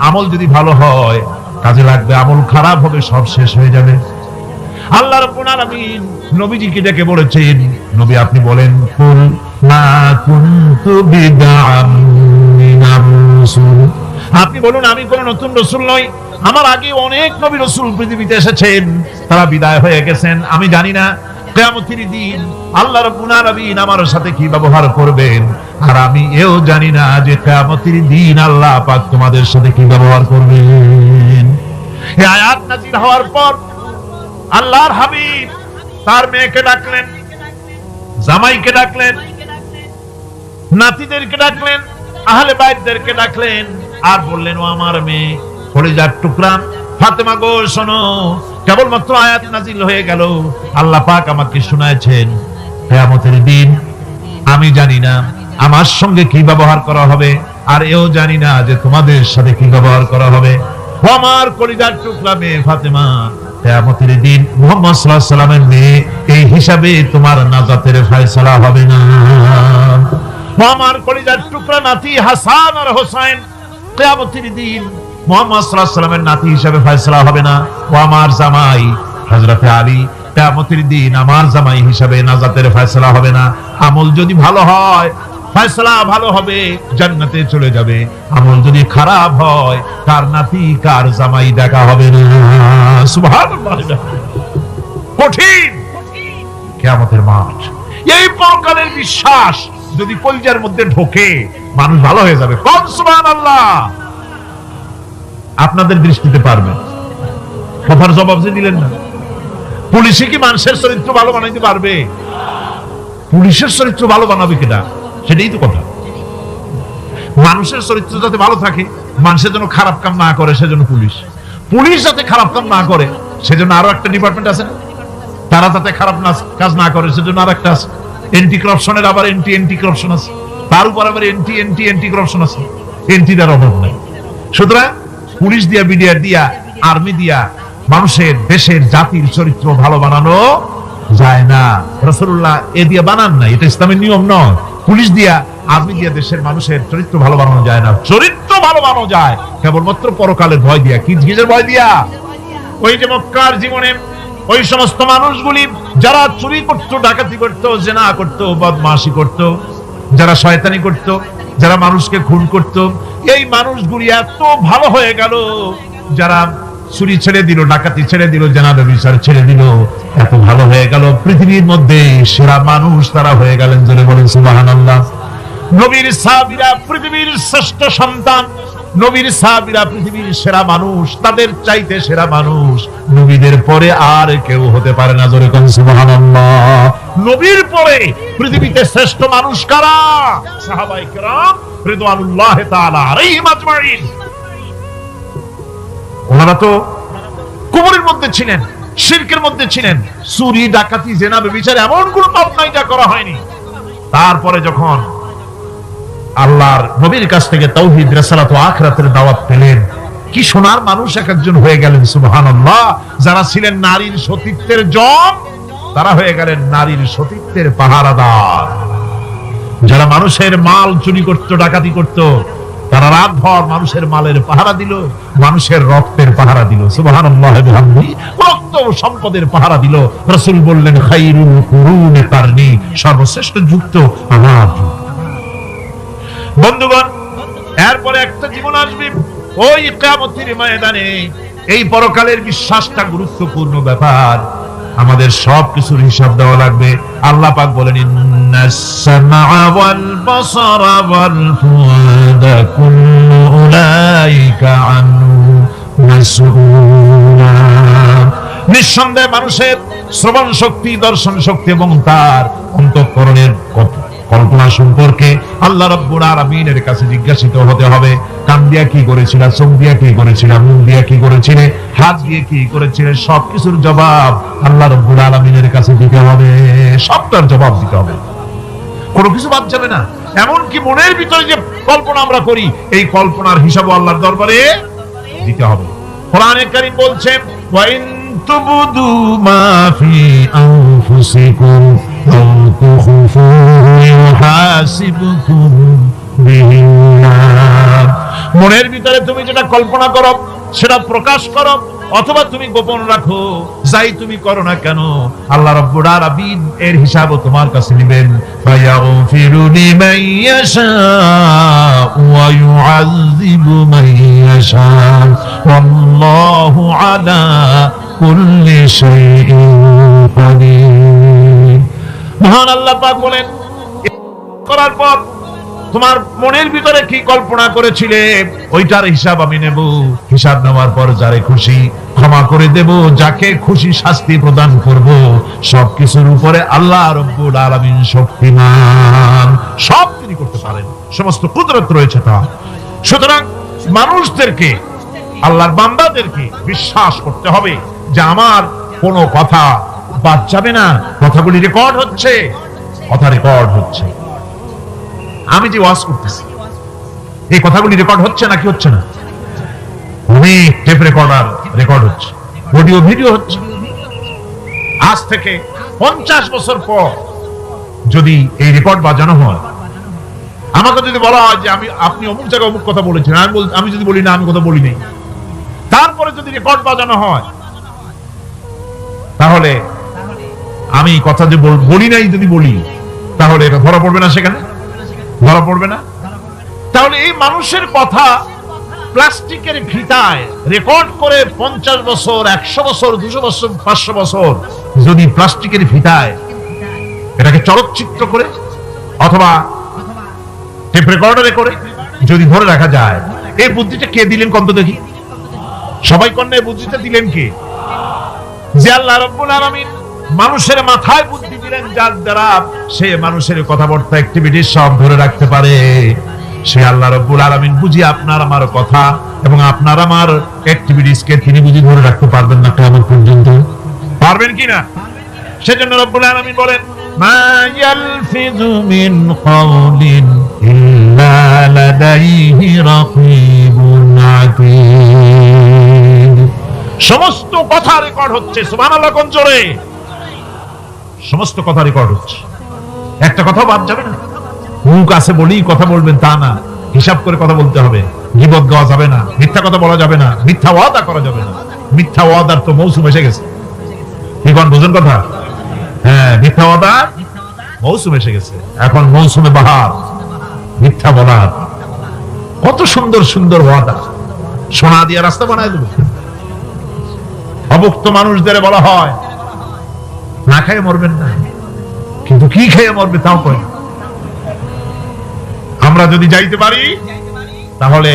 আমল যদি ভালো হয় কাজে লাগবে, আমল খারাপ হবে সব শেষ হয়ে যাবে। আল্লাহ রাব্বুল আলামিন নবীজিকে ডেকে বলেছেন, নবী আপনি বলেন, কুল মা কুনতু বিদআম মিনার রাসূল, আপনি বলুন আমি কোন নতুন রাসূল নই, আমার আগে অনেক নবী রাসূল পৃথিবীতে এসেছেন, তারা বিদায় হয়ে গেছেন, আমি জানি না কিয়ামতের দিন আল্লাহ রাব্বুল আলামিন আমার সাথে কি ব্যবহার করবেন, আর আমি এও জানি না যে কিয়ামতের দিন আল্লাহ পাক তোমাদের সাথে কি ব্যবহার করবেন। এই আয়াত নাযিল হওয়ার পর আল্লাহর হাবিব তার মেয়েকে ডাকলেন, জামাইকে ডাকলেন, নাতিদেরকে ডাকলেন, আহলে বাইতদেরকে ডাকলেন, আর বললেন, ও আমার মেয়ে কলিজার টুকরা ফাতেমা গো, শোনো, কেবলমাত্র আয়াত নাযিল হয়ে গেল, আল্লাহ পাক আমাকে শোনাচ্ছেন কিয়ামতের দিন আমি জানি না আমার সঙ্গে কি ব্যবহার করা হবে, আর এও জানি না যে তোমাদের সাথে কি ব্যবহার করা হবে। ও আমার কলিজার টুকরা মেয়ে ফাতেমা, কিয়ামতের দিন মুহাম্মদ সাল্লাল্লাহু আলাইহি ওয়াসাল্লামের মেয়ে, এই হিসাবে তোমার নাজাতের ফয়সালা হবে না। ও আমার কলিজার টুকরা নাতি হাসান আর হোসেন, কিয়ামতের দিন মুহাম্মদ সাল্লাল্লাহু আলাইহি ওয়াসাল্লামের নাতি হিসাবে ফয়সালা হবে না। ও আমার জামাই হযরত আলী, কিয়ামতের দিন আমার জামাই হিসাবে নাজাতের ফয়সালা হবে না। আমল যদি ভালো হয় ফয়সালা ভালো হবে, জান্নাতে চলে যাবে। আমল যদি খারাপ হয় কার নাতি কার জামাই দেখা হবে না। সুবহানাল্লাহ। কঠিন কিয়ামতের মাঠ, এই পরকালের বিশ্বাস যদি কলিজার মধ্যে ঢোকে মানুষ ভালো হয়ে যাবে। কোন সুবহানাল্লাহ। আপনাদের দৃষ্টিতে পারবেন, কথার জবাব যে দিলেন না। পুলিশে কি মানুষের চরিত্র ভালো বানাইতে পারবে? পুলিশের চরিত্র ভালো বানাবে কিনা সেটাই তো কথা। মানুষের চরিত্র যাতে ভালো থাকে, মানুষের জন্য খারাপ কাম না করে সেজন্য পুলিশ, পুলিশ যাতে খারাপ কাম না করে সেজন্য আরো একটা ডিপার্টমেন্ট আছে, তারা যাতে খারাপ কাজ না করে সেজন্য আর একটা আছে। এন্টি করাপশনের আবার এন্টি করাপশন আছে, তার উপর আবার এন্টি করাপশন আছে। এন্টিটার অভাব নাই। সুতরাং পুলিশ দিয়া, বিডিআর দিয়া, আর্মি দিয়া মানুষের, দেশের, জাতির চরিত্র ভালো বানানো যায় না। রাসূলুল্লাহ এ দিয়া বানান না, এটা ইসলামের নিয়ম নয়। পুলিশ দিয়া, আর্মি দিয়া দেশের মানুষের চরিত্র ভালো বানানো যায় না। চরিত্র ভালো বানানো যায় কেবলমাত্র পরকালের ভয় দিয়া। কি কিসের ভয় দিয়া? ওই যে মক্কার জীবনে ওই সমস্ত মানুষগুলি যারা চুরি করত, ডাকাতি করত, জিনা করত, বদমাশি করত, যারা শয়তানি করত, যারা মানুষকে খুন করত, এই মানুষগুলি এত ভালো হয়ে গেল, যারা চুরি ছেড়ে দিল, ডাকাতি ছেড়ে দিল, জিনা ব্যভিচার ছেড়ে দিল, এত ভালো হয়ে গেল, পৃথিবীর মধ্যে সেরা মানুষ তারা হয়ে গেলেন। জোরে বলেন সুবহানাল্লাহ। নবীর সাহাবীরা পৃথিবীর শ্রেষ্ঠ সন্তান, নবীর সাহাবীরা পৃথিবীর সেরা মানুষ, তাদের চাইতে সেরা মানুষ নবীদের পরে আর কেউ হতে পারে না। জোরে কোন সুবহানাল্লাহ। নবীর পরে পৃথিবীতে শ্রেষ্ঠ মানুষ কারা? সাহাবায়ে কেরাম রিদওয়ানুল্লাহি তাআলা আলাইহিম আজমাইন। ওনারা তো কুফরের মধ্যে ছিলেন, শিরকের মধ্যে ছিলেন, চুরি, ডাকাতি, জিনা, ব্যভিচার এমন কোন পাপ নাই যা করা হয়নি। তারপরে যখন আল্লাহর নবীর কাছ থেকে তাওহীদ, রিসালাত ও আখিরাতের দাওয়াত পেলেন, কি সোনার মানুষ এক একজন হয়ে গেলেন। সুবহানাল্লাহ। যারা ছিলেন নারীর সতীত্বের জম, তারা হয়ে গেলেন নারীর সতীত্বের পাহারাদার। যারা মানুষের মাল চুরি করত, ডাকাতি করত, তারা রাতভর মানুষের মালের পাহারা দিল, মানুষের রক্তের পাহারা দিল। সুবহানাল্লাহ বিহামদিহি। রক্ত ও সম্পদের পাহারা দিল। রাসূল বললেন, খায়রুল কুরুনি কারনি, সর্বশ্রেষ্ঠ যুগ তো আমার যুগ। বন্ধুগণ, এরপরে একটা জীবন আসবে ওই কিয়ামতের ময়দানে। এই পরকালের বিশ্বাসটা গুরুত্বপূর্ণ ব্যাপার, আমাদের সবকিছুর হিসাব দেওয়া লাগবে। আল্লাহ পাক বলেন, ইন্নাস সামআ ওয়াল বাসারা ওয়াল ফুআদা কুল্লু উলাইকা আনহু মাসউলা। নিঃসন্দেহে মানুষের শ্রবণ শক্তি, দর্শন শক্তি এবং তার অন্তঃকরণের কল্পনা সম্পর্কে আল্লাহ রাব্বুল আলামিনের কাছে জিজ্ঞাসিত হতে হবে। কান দিয়া কি করেছিল, চোখ দিয়া কি করেছিল, মুখ দিয়া কি করেছিল, হাত দিয়ে কি করেছিল, সবকিছুর জবাব আল্লাহ রাব্বুল আলামিনের কাছে দিতে হবে। সবটার জবাব দিতে হবে, কোনো কিছু বাদ যাবে না। এমনকি মনের ভিতরে যে কল্পনা আমরা করি, এই কল্পনার হিসাবও আল্লাহর দরবারে দিতে হবে। কোরআনে কারীম বলছেন, ওয়া ইন তুবদু মা ফি আনফুসিকুম আও তুখফুহু ইউহাসিবকুম বিহিল্লাহ। মনের ভিতরে তুমি যেটা কল্পনা করো সেটা প্রকাশ করো, অথবা তুমি গোপন রাখো, যাই তুমি করো না কেন, আল্লাহ রাব্বুল আলামিন এর হিসাবও তোমার কাছে নেবেন। ফায়াগফিরু লিমান ইয়াশা ওয়া ইউআযযিবু মান ইয়াশা ওয়াল্লাহু আলা كل شيء قدير মহান আল্লাহ পাক বলেন করার পর তোমার মনের ভিতরে কি কল্পনা করেছিলে ওইটার হিসাব আমি নেব হিসাব নেওয়ার পর যারে খুশি ক্ষমা করে দেব যাকে খুশি শাস্তি প্রদান করব সবকিছুর উপরে আল্লাহ রব্বুল আলামিন শক্তিমান সব তিনি করতে পারেন সমস্ত কুদরত রয়েছে তার সুতরাং মানুষদেরকে আল্লাহর বান্দাদেরকে বিশ্বাস করতে হবে যে আমার কোনো কথা বাদ যাবে না কথাগুলি রেকর্ড হচ্ছে কথা রেকর্ড হচ্ছে আমি যে ওয়াজ করতেছি এই কথাগুলি রেকর্ড হচ্ছে নাকি হচ্ছে না অনেক টেপ রেকর্ডার রেকর্ড হচ্ছে অডিও ভিডিও হচ্ছে আজ থেকে 50 বছর পর যদি এই রেকর্ড বাজানো হয় আমাকে যদি বলা হয় যে আপনি অমুক জায়গায় অমুক কথা বলেছেন আমি যদি বলি না আমি কথা বলি নাই তারপরে যদি রেকর্ড বাজানো হয় তাহলে আমি কথা যে বলি নাই যদি বলি তাহলে এটা ধরা পড়বে না সেখানে ধরা পড়বে না তাহলে এই মানুষের কথা প্লাস্টিকের ফিতায় রেকর্ড করে 50 বছর 100 বছর 200 বছর 500 বছর যদি প্লাস্টিকের ফিতায় এটাকে চলচ্চিত্র করে অথবা টেপ রেকর্ডারে করে যদি ধরে রাখা যায় এই বুদ্ধিটা কে দিলেন কত দেখি সবাই কন্যা বুদ্ধিটা দিলেন কে যে আল্লাহ রাব্বুল আলামিন মানুষের মাথায় বুদ্ধি দিলেন যার দ্বারা সে মানুষের কথাবার্তা অ্যাক্টিভিটি সব ধরে রাখতে পারে সে আল্লাহ রাব্বুল আলামিন বুঝি আপনার আমার কথা এবং আপনার আমার অ্যাক্টিভিটিস কে তিনি বুঝি ধরে রাখতে পারবেন না কিয়ামত পর্যন্ত পারবেন কিনা সেজন্য রাব্বুল আলামিন বলেন মা ইয়ালফিযু মিন কাওলিন ইল্লা লাদাইহি রাকীবুন আতীদ সমস্ত কথা রেকর্ড হচ্ছে সুবহানাল্লাহ কোন জোরে সমস্ত কথা রেকর্ড হচ্ছে একটা কথা বাদ যাবে না মুখ আছে বলেই কথা বলবেন তা না হিসাব করে কথা বলতে হবে গীবত গাওয়া যাবে না মিথ্যা কথা বলা যাবে না মিথ্যা ওয়াদা করা যাবে না মিথ্যা ওয়াদার তো মৌসুম এসে গেছে কি কোন বুঝুন কথা হ্যাঁ মিথ্যা ওয়াদা মৌসুম এসে গেছে এখন মৌসুমে বাহার মিথ্যা বলার কত সুন্দর সুন্দর ওয়াদা সোনা দিয়ে রাস্তা বানায় দেবে অভুক্ত মানুষদের বলা হয় না খেয়ে মরবেন না কিন্তু কি খেয়ে মরবে তাও কয় আমরা যদি যাইতে পারি তাহলে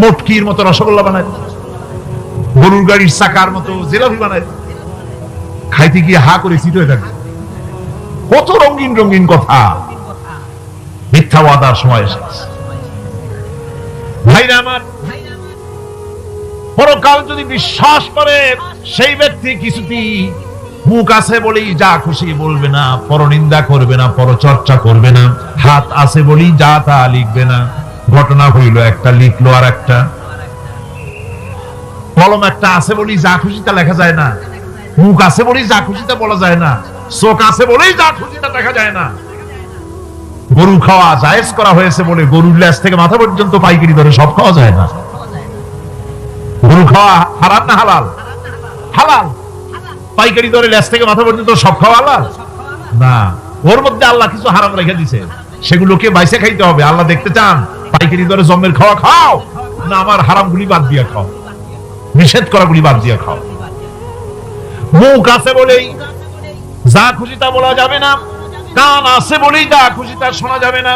মটকির মতো রসগোল্লা বানাই গরুর গাড়ির চাকার মতো জিলাপি বানাই খাইতে গিয়ে হা করে সিট হয়ে থাকে কত রঙিন রঙিন কথা মিথ্যা ওয়াদার সময় এসেছে ভাইরা আমার পরকাল যদি বিশ্বাস করে সেই ব্যক্তি কিছুতেই মুখ আছে বলেই যা খুশি বলবে না পরনিন্দা করবে না পরচর্চা করবে না হাত আছে বলেই যা তা লিখবে না ঘটনা হইল একটা লিখলো আর একটা কলম একটা আছে বলেই যা খুশি তা লেখা যায় না মুখ আছে বলেই যা খুশি তা বলা যায় না চোখ আছে বলেই যা খুশি তা দেখা যায় না গরু খাওয়া জায়েজ করা হয়েছে বলে গরুর লেজ থেকে মাথা পর্যন্ত পাইকারি ধরে সব খাওয়া যায় না গরু খাওয়া হারাম না হালাল হালাল পাইকারি দরে লেজ থেকে মাথা পর্যন্ত সব খাওয়া হালাল না ওর মধ্যে আল্লাহ কিছু হারাম রেখে দিয়েছে সেগুলোকে বাইসে খাইতে হবে আল্লাহ দেখতে চান পাইকারি দরে জমের খাওয়া খাও না আমার হারামগুলি বাদ দিয়ে খাও নিষেধ করাগুলি বাদ দিয়ে খাও মুখ আছে বলেই যা খুশি তা বলা যাবে না কান আছে বলেই যা খুশি তা শোনা যাবে না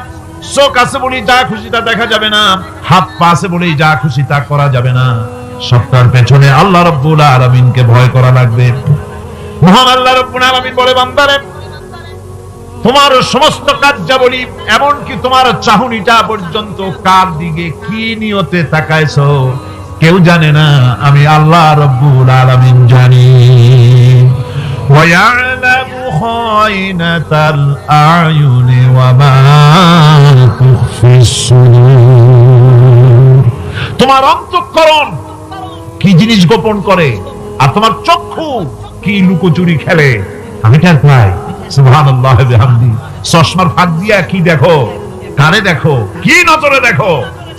চোখ আছে বলেই যা খুশি তা দেখা যাবে না হাত পা আছে বলেই যা খুশি তা করা যাবে না সবটার পেছনে আল্লাহ রাব্বুল আলামিনকে ভয় করা লাগবে মহান আল্লাহ রাব্বুল আলামিন বলে বান্দারে তোমার সমস্ত কার্যাবলী এমনকি তোমার চাহনিটা পর্যন্ত কার দিকে কি নিয়তে তাকাইছো কেউ জানে না আমি আল্লাহ রাব্বুল আলামিন জানি ওয়া ইয়ালামু খায়নাতাল আয়ুনি ওয়া মা তুখফিস সুদূর তোমার অন্তঃকরণ কি জিনিস গোপন করে আর তোমার চক্ষু কি লুকোচুরি খেলে আমি টের পাই সুবহানাল্লাহ বিহামদি চশমার ফাঁক দিয়া কি দেখো কানে দেখো কি নজরে দেখো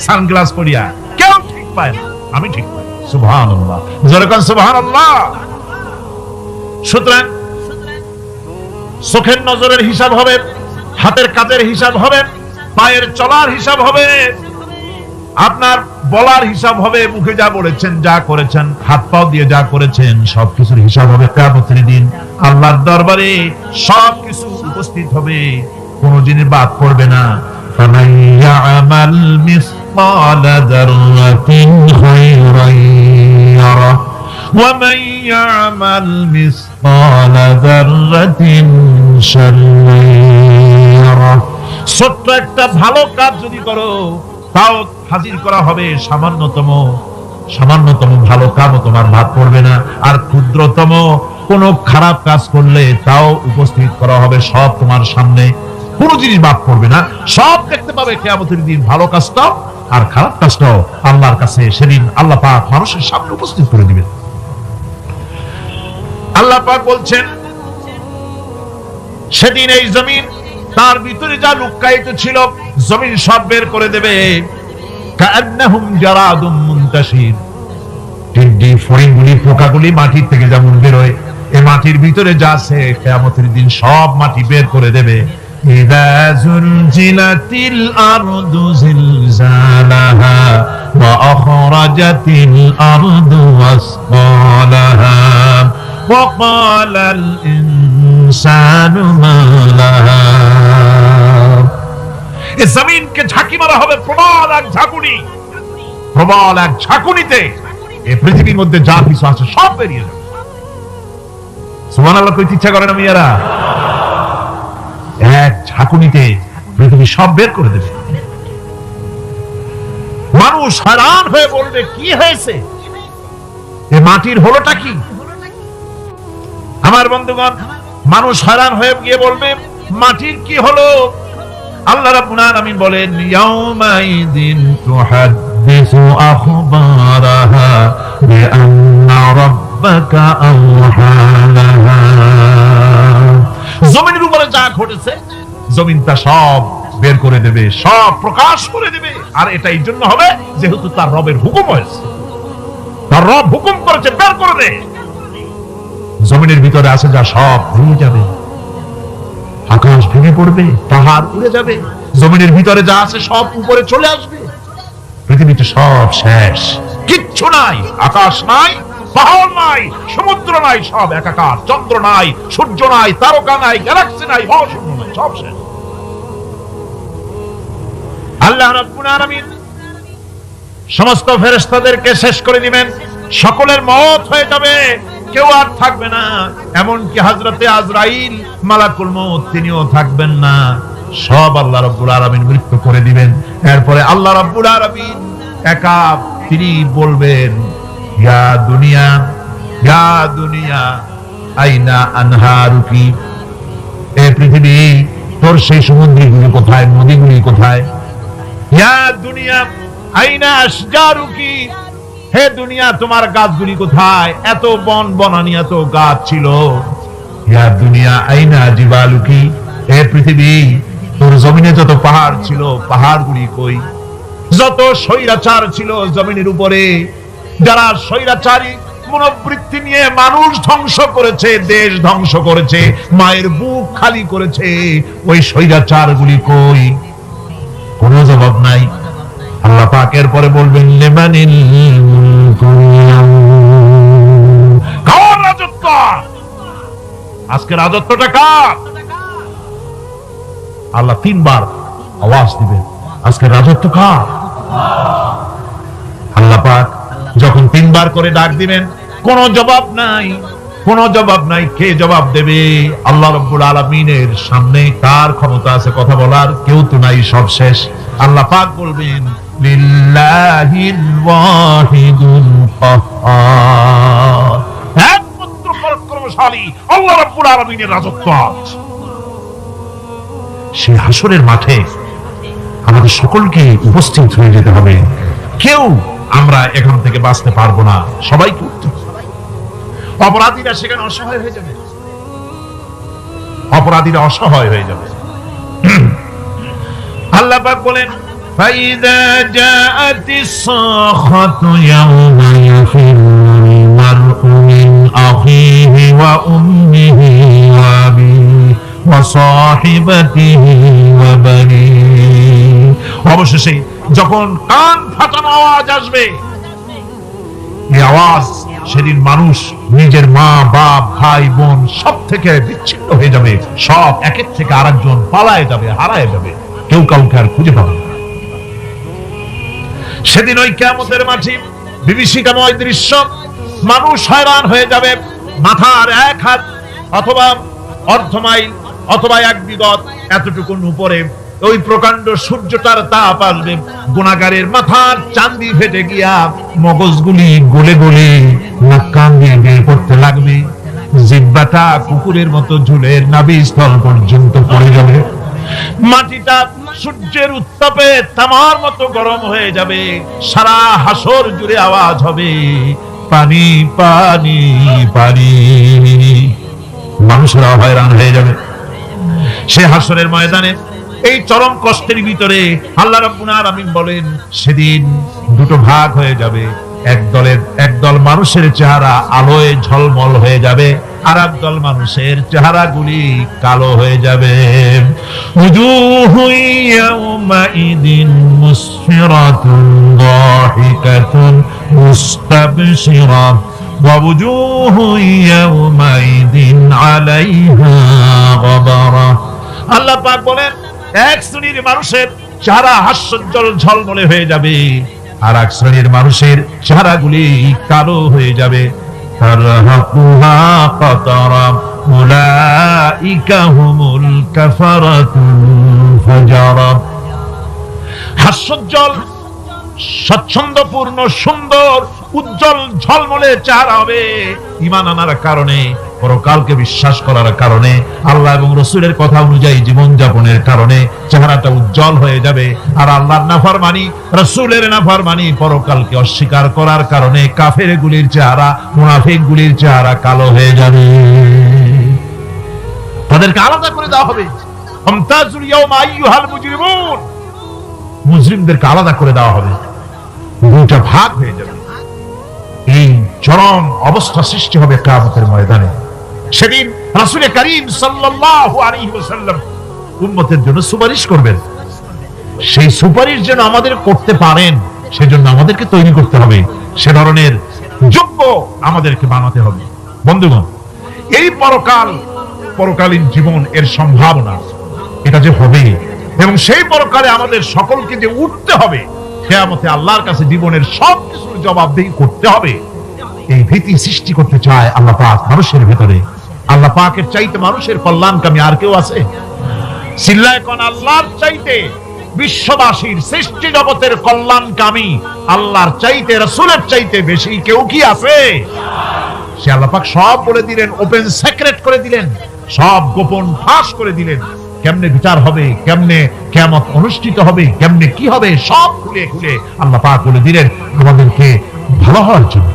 সানগ্লাস পরিয়া কেউ ঠিক পায় না আমি ঠিক পাই সুবহানাল্লাহ জোরে কোন সুবহানাল্লাহ সুতরাং চোখের নজরের হিসাব হবে হাতের কাজের হিসাব হবে পায়ের চলার হিসাব হবে আপনার বলার হিসাব হবে, মুখে যা বলেছেন, যা করেছেন, হাত পাও দিয়ে যা করেছেন, সবকিছুর হিসাব হবে কিয়ামতের দিন। আল্লাহর দরবারে সবকিছু উপস্থিত হবে, কোনো জিনিস বাদ পড়বে না। ফামান ইয়ামাল মিসকালা যাররাতিন খায়রান ইয়ারা ওয়া মান ইয়ামাল মিসকালা যাররাতিন শাররান ইয়ারা। ছোট্ট একটা ভালো কাজ যদি করো, তাও হাজির করা হবে সামান্যতম ভালো কাজও তোমার বাদ পড়বে না। আর ক্ষুদ্রতম কোনো খারাপ কাজ করলে তাও উপস্থিত করা হবে, সব তোমার সামনে, কোনো জিনিস বাদ পড়বে না, সব দেখতে পাবে কিয়ামতের দিন। ভালো কাজটাও আর খারাপ কাজটাও আল্লাহর কাছে সেদিন আল্লাহ পাক মানুষের সামনে উপস্থিত করে দিবেন। আল্লাহ পাক বলছেন, সেদিন এই জমিন, তার ভিতরে যা লুকায়িত ছিল, জমিন সব বের করে দেবে। কাআন্নাহুম জারাদুম মুনতাশির। টিডি ফড়িংগুলি, পোকাগুলি মাটির থেকে যেমন বেরোয়, এই মাটির ভিতরে যা আছে কিয়ামতের দিন সব মাটি বের করে দেবে। ইযা যুলজিলাতিল আরদু জিলজালাহা ওয়া আখরাজাতিল আরদু আসকালাহা ওয়া ক্বালাল ইনসানু মা লাহা। এই জমিনকে ঝাঁকি মারা হবে প্রবল এক ঝাঁকুনি, প্রবল এক ঝাঁকুনিতে এই পৃথিবীর মধ্যে যা কিছু আছে সব বেরিয়ে যাবে। সুবহানাল্লাহ কইতে ইচ্ছা করে না মিয়ারা? এক ঝাঁকুনিতে পৃথিবী সব বের করে দেবে। মানুষ হয়রান হয়ে বলবে, কি হয়েছে, এই মাটির হলোটা কি? আমার বন্ধুগণ, মানুষ হয়রান হয়ে গিয়ে বলবে, মাটির কি হলো? আল্লাহ রাব্বুল আলামিন বলেন, ইয়াউমাইযিন তুহাদ্দিসু আখবারাহা বিআন্না রাব্বাকা আওহা লাহা। জমিনের উপরে যা ঘটেছে, জমিন তা সব বের করে দেবে, সব প্রকাশ করে দেবে। আর এটা এই জন্য হবে যেহেতু তার রবের হুকুম হয়েছে, তার রব হুকুম করেছে, বের করে দে। জমিনের ভিতরে আছে যা সব ভেঙে যাবে, আকাশ ভেঙে পড়বে, পাহাড় উড়ে যাবে, জমিনের ভিতরে যা আছে সব উপরে চলে আসবে, পৃথিবীতে সব শেষ, কিচ্ছু নাই, আকাশ নাই, পাহাড় নাই, সমুদ্র নাই, সব একাকার, চন্দ্র নাই, সূর্য নাই, তারকা নাই, গ্যালাক্সি নাই, মহাশূন্য নাই, সব শেষ। আল্লাহ রাব্বুল আলামিন সমস্ত ফেরেশতাদেরকে শেষ করে দিবেন, সকলের মওত হয়ে যাবে, কেউ আর থাকবে না, এমনকি হযরতে আজরাইল মালাকুল মউত তিনিও থাকবেন না, সব আল্লাহ রাব্বুল আলামিন মৃত্যু করে দিবেন। এরপরে আল্লাহ রাব্বুল আলামিন একা তিনি বলবেন, ইয়া দুনিয়া আইনা আনহারুকি, এ পৃথিবী তোর সেই সমুদ্রগুলি কোথায়, নদীগুলি কোথায়? ইয়া দুনিয়া আইনা আশজারুকি, হে দুনিয়া তোমার গাছগুলি কোথায়, এত বন বনানি, এত গাছ ছিল। ইয়া দুনিয়া আইনা জিবালুকি, হে পৃথিবী তোর জমিনে যত পাহাড় ছিল, পাহাড়গুলি কই? যত স্বৈরাচার ছিল জমিনের উপরে, যারা স্বৈরাচারী মনোবৃত্তি নিয়ে মানুষ ধ্বংস করেছে, দেশ ধ্বংস করেছে, মায়ের বুক খালি করেছে, ওই স্বৈরাচারগুলি কই? কোনো জবাব নাই। আল্লাহ পাকের পরে বলবেন, লিমানিল মুলকুল ইয়াউম, কার রাজত্ব? আজকে রাজত্বটা কার? আল্লাহ তিনবার আওয়াজ দিবেন, আজকে রাজত্ব কার? আল্লাহ পাক যখন তিনবার করে ডাক দিবেন, কোনো জবাব নাই, কোনো জবাব নাই। কে জবাব দেবে? আল্লাহ রাব্বুল আলামিনের সামনে কার ক্ষমতা আছে কথা বলার? কেউ তো নাই, সব শেষ। আল্লাহ পাক বলবেন, লিল্লাহিল ওয়াহিদুল কাহ্হার, একমাত্র পরাক্রমশালী আল্লাহ রাব্বুল আলামিনের রাজত্ব। সেই হাসরের মাঠে আমাদের সকলকে উপস্থিত হয়ে যেতে হবে, কেউ আমরা এখান থেকে বাঁচতে পারবো না, সবাইকে উঠতে হবে। অপরাধীরা সেখানে অসহায় হয়ে যাবে, অপরাধীরা অসহায় হয়ে যাবে। আল্লাহ পাক বলেন, ফাইদা জাআতিস সাখাতু ইয়াওমা ইয়াফিরুল মারউ মিন আখিহি ওয়া উম্মিহি ওয়া আবিহি ওয়া সাহিবাতিহি ওয়া বানিহি। অবশেষে যখন কান ফাটানো আওয়াজ আসবে, এই আওয়াজ সেদিন মানুষ নিজের মা বাপ ভাই বোন সব থেকে বিচ্ছিন্ন হয়ে যাবে, সব একের থেকে আরেকজন পালায় যাবে, হারায় যাবে, কেউ কাউকে আর খুঁজে পাবে না। সেদিন ওই কিয়ামতের মাঠে বিভীষিকাময় দৃশ্য, মানুষ হয়রান হয়ে যাবে। মাথার এক হাত অথবা অর্ধ মাইল অথবা এক বিগত এতটুকুন উপরে ওই প্রকাণ্ড সূর্যটার তাপ আসবে, গুনাহগারের মাথার চান্দি ফেটে গিয়া মগজগুলি গলে গলে নাক কান দিয়ে বের করতে লাগবে, জিহ্বাটা কুকুরের মতো ঝুলের নাভিস্থল পর্যন্ত পড়ে যাবে, মাটিটা সূর্যের উত্তাপে তামার মতো গরম হয়ে যাবে, সারা হাসর জুড়ে আওয়াজ হবে পানি পানি পানি। মানুষরা হয়রান হয়ে যাবে। সে হাসরের ময়দানে এই চরম কষ্টের ভিতরে আল্লাহ রাব্বুল আলামিন বলেন, সেদিন দুটো ভাগ হয়ে যাবে। একদল মানুষের চেহারা আলোয় ঝলমল হয়ে যাবে, আর একদল মানুষের চেহারাগুলি কালো হয়ে যাবে। উজুহু ইয়াওমাইদিন মুসফিরাতুন দাহিকাতুন মুস্তাবশিরা ওয়া উজুহু ইয়াওমাইদিন আলাইহা গাবারা। আল্লাহ পাক বলেন, এক শ্রেণীর মানুষের চেহারা হাস্যোজ্জ্বল ঝলমলে হয়ে যাবে, আর এক শ্রেণীর মানুষের চেহারাগুলি কালো হয়ে যাবে। তারহাকুহা কাতারা উলাইকা হুমুল কাফারাতুল ফাজারা। হাস্যোজ্জ্বল, স্বচ্ছন্দপূর্ণ, সুন্দর, উজ্জ্বল ঝলমলে চেহারা হবে ঈমান আনার কারণে, পরকালকে বিশ্বাস করার কারণে, আল্লাহ এবং রাসূলের কথা অনুযায়ী জীবন যাপনের কারণে চেহারাটা উজ্জ্বল হয়ে যাবে। আর আল্লাহর নাফরমানি, রাসূলের নাফরমানি, পরকালকে অস্বীকার করার কারণে কাফের গুলির চেহারা, মুনাফিক গুলির চেহারা কালো হয়ে যাবে। তাদেরকে আলাদা করে দেওয়া হবে। আমতাজুল ইয়াওমা আইয়ুহাল মুজরিমুন, মুজরিমদেরকে আলাদা করে দেওয়া হবে, দুইটা ভাগ হয়ে যাবে। এই চরম অবস্থা সৃষ্টি হবে কিয়ামতের ময়দানে। সেদিন রাসূল করিম সাল্লাল্লাহু আলাইহি ওয়াসাল্লাম উম্মতের জন্য সুপারিশ করবেন। সেই সুপারিশ যেন আমাদের করতে পারেন, সেজন্য আমাদেরকে তৈরি করতে হবে, সে ধরনের যোগ্য আমাদেরকে বানাতে হবে। বন্ধুগণ, এই পরকালীন জীবন, এর সম্ভাবনা এটা যে হবে, এবং সেই পরকালে আমাদের সকলকে যে উঠতে হবে, কিয়ামতে আল্লাহর কাছে জীবনের সব কিছুর জবাবদিহি করতে হবে, এই ভীতি সৃষ্টি করতে চায় আল্লাহ পাক মানুষের ভেতরে। আল্লাহ পাকের চাইতে মানুষের কল্যাণকামী আর কেউ আছে? চিল্লায় কোন আল্লাহর চাইতে, বিশ্ববাসীর সৃষ্টি জগতের কল্যাণকামী আল্লাহর চাইতে, রাসূলের চাইতে বেশি কেউ কি আছে? সে আল্লাহ পাক সব বলে দিলেন, ওপেন সিক্রেট করে দিলেন, সব গোপন ফাঁস করে দিলেন। কেমনে বিচার হবে, কেমনে কিয়ামত অনুষ্ঠিত হবে, কেমনে কি হবে, সব খুলে খুলে আল্লাহ পাক বলে দিলেন আমাদেরকে ভালো হওয়ার জন্য।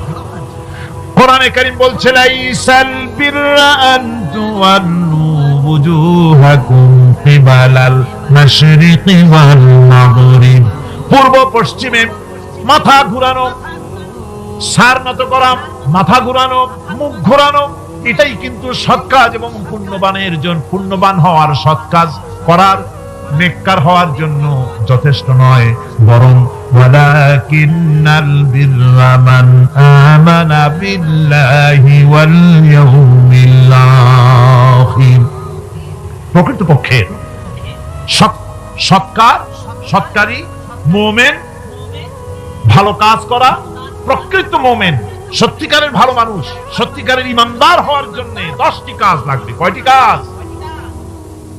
কোরআনে কারীম বলছে, লাইসাল বিররা আন তুওয়াল্লু ওয়ুজুহাকুম কিবালাল মাশরিকি ওয়াল মাগরিব। পূর্ব পশ্চিমে মাথা ঘুরানো, সার নত করা, মাথা ঘুরানো, মুখ ঘুরানো, এটাই কিন্তু সৎ কাজ এবং পুণ্যবান হওয়ার, সৎ কাজ করার, নেককার হওয়ার জন্য যথেষ্ট নয়, বরং ওয়ালাকিন্নাল বিররা মান আমানা বিল্লাহি ওয়াল ইয়াউমিল আখির। প্রকৃতপক্ষে সৎকারী মুমিন, ভালো কাজ করা, প্রকৃত মুমিন, সত্যিকারের ভালো মানুষ, সত্যিকারের ইমানদার হওয়ার জন্য 10টি কাজ লাগবে। কয়টি কাজ?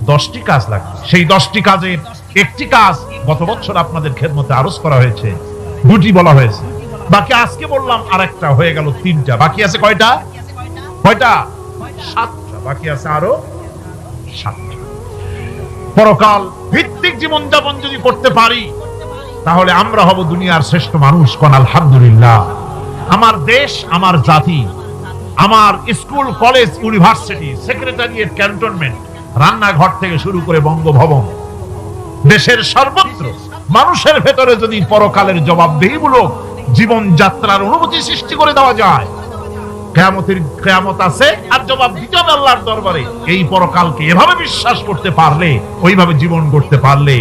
10টি কাজ লাগবে। সেই 10টি কাজের একটি কাজ গত বছর আপনাদের খেদমতে আরজ করা হয়েছে, 2টি বলা হয়েছে, বাকি আজকে বললাম আরেকটা, হয়ে গেল 3টা। বাকি আছে কয়টা? 7টা বাকি আছে, আরো 7টা। পরকাল ভিত্তিক জীবনযাপন যদি করতে পারি, তাহলে আমরা হব দুনিয়ার শ্রেষ্ঠ মানুষ। কোন আলহামদুলিল্লাহ। আমার দেশ, আমার জাতি, আমার school, college, university, secretariat, cantonment, রান্নাঘর থেকে শুরু করে বঙ্গভবন, দেশের সর্বত্র মানুষের ভেতরে যদি পরকালের জবাবদিহিমূলক জীবন যাত্রার অনুভূতি সৃষ্টি করে দেওয়া যায়, কিয়ামত আছে আর জবাব দিতে হবে আল্লাহর দরবারে। এই পরকালকে এভাবে বিশ্বাস করতে পারলে, ওইভাবে জীবন করতে পারলে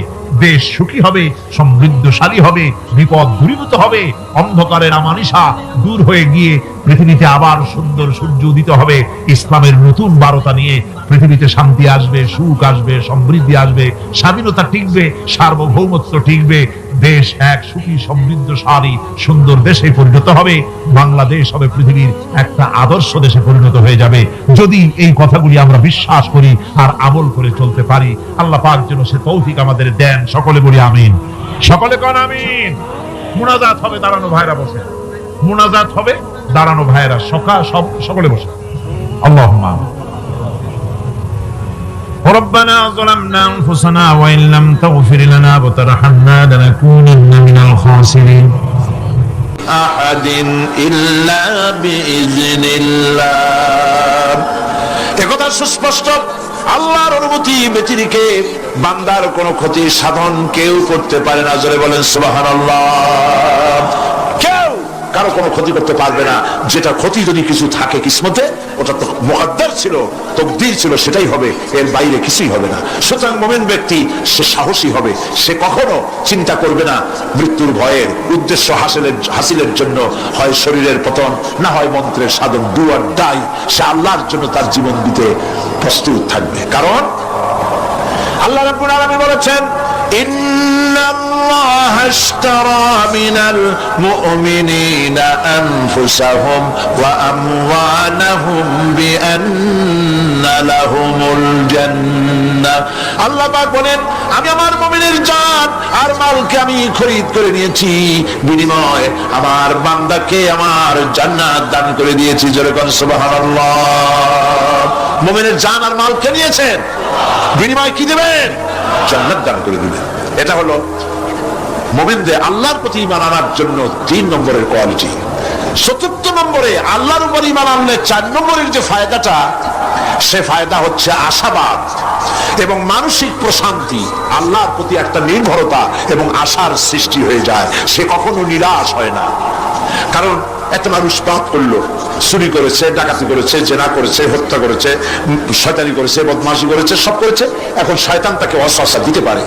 দেশ সুখী হবে, সমৃদ্ধশালী হবে, বিপদ দূরীভূত হবে, অন্ধকারের আমানিশা দূর হয়ে গিয়ে পৃথিবীতে আবার সুন্দর সূর্য উদিত হবে। ইসলামের নতুন বার্তা নিয়ে পৃথিবীতে শান্তি আসবে, সুখ আসবে, সমৃদ্ধি আসবে, স্বাধীনতা টিকবে, সার্বভৌমত্ব টিকবে, দেশ এক সুখী সমৃদ্ধশালী সুন্দর দেশে পরিণত হবে। বাংলাদেশ হবে পৃথিবীর একটা আদর্শ দেশে পরিণত হয়ে যাবে, যদি এই কথাগুলি আমরা বিশ্বাস করি আর আমল করে চলতে পারি। আল্লাহ পাক যেন সে তৌফিক আমাদের দেন। সকলে বলি আমিন। সকলে কোন আমিন। মুনাজাত হবে, দাঁড়ানো ভাইরা বসে। মুনাজাত হবে, দাঁড়ানো ভাইরা সকলে বসে। আল্লাহুম্মা ربنا ظلمنا أنفسنا وإن لم تغفر لنا وترحمنا لنكونن من الخاسرين أحد إلا بإذن الله। একথা সুস্পষ্ট, আল্লাহর অনুমতি ব্যতিরেকে বান্দার কোনো ক্ষতি সাধন কেউ করতে পারে না। জোরে বলেন সুবহানাল্লাহ। কেউ কারো কোনো ক্ষতি করতে পারবে না। যেটা ক্ষতি যদি কিছু থাকে কিসমতে, ওটা তো মুকদ্দার ছিল, তকদীর ছিল, সেটাই হবে, এর বাইরে কিছুই হবে না। সুতরাং মুমিন ব্যক্তি সে সাহসী হবে, সে কখনো চিন্তা করবে না মৃত্যুর ভয়ের। উদ্দেশ্য হাসিলের জন্য হয় শরীরের পতন, না হয় মন্ত্রের সাধন, ডু অর ডাই। সে আল্লাহর জন্য তার জীবন দিতে প্রস্তুত থাকবে। কারণ আল্লাহ রাব্বুল আলামিন বলেছেন, ইন্নাল্লাহা আশতারা মিনাল মুমিনিনা আনফুসাহুম ওয়া আমওয়ালাহুম বিআন্না লাহুমুল জান্নাহ। আল্লাহ পাক বলেন, আমি আমার মুমিনের জান আর মালকে আমি খরিদ করে নিয়েছি, বিনিময়ে আমার বান্দাকে আমার জান্নাত দান করে দিয়েছি। জোরে কোন সুবহানাল্লাহ। মুমিনের জান আর মালকে নিয়েছেন, বিনিময়ে কি দেবেন? জান্নাত দান করে দিবেন। এটা হলো মুমিনদের আল্লাহর প্রতি ঈমান আনার জন্য 3 নম্বরের কোয়ালিটি। ৪র্থ নম্বরে আল্লাহর উপর ঈমান আনলে 4 নম্বরের যে ফায়দাটা, সে ফায়দা হচ্ছে আশাবাদ এবং মানসিক প্রশান্তি। আল্লাহর প্রতি একটা নির্ভরতা এবং আশার সৃষ্টি হয়ে যায়, সে কখনো নিরাশ হয় না। কারণ এত মানুষ পাপ করলো, চুরি করেছে, ডাকাতি করেছে, জেনা করেছে, হত্যা করেছে, শয়তানি করেছে, বদমাশি করেছে, সব করেছে। এখন শয়তান তাকে ওয়াসওয়াসা দিতে পারে।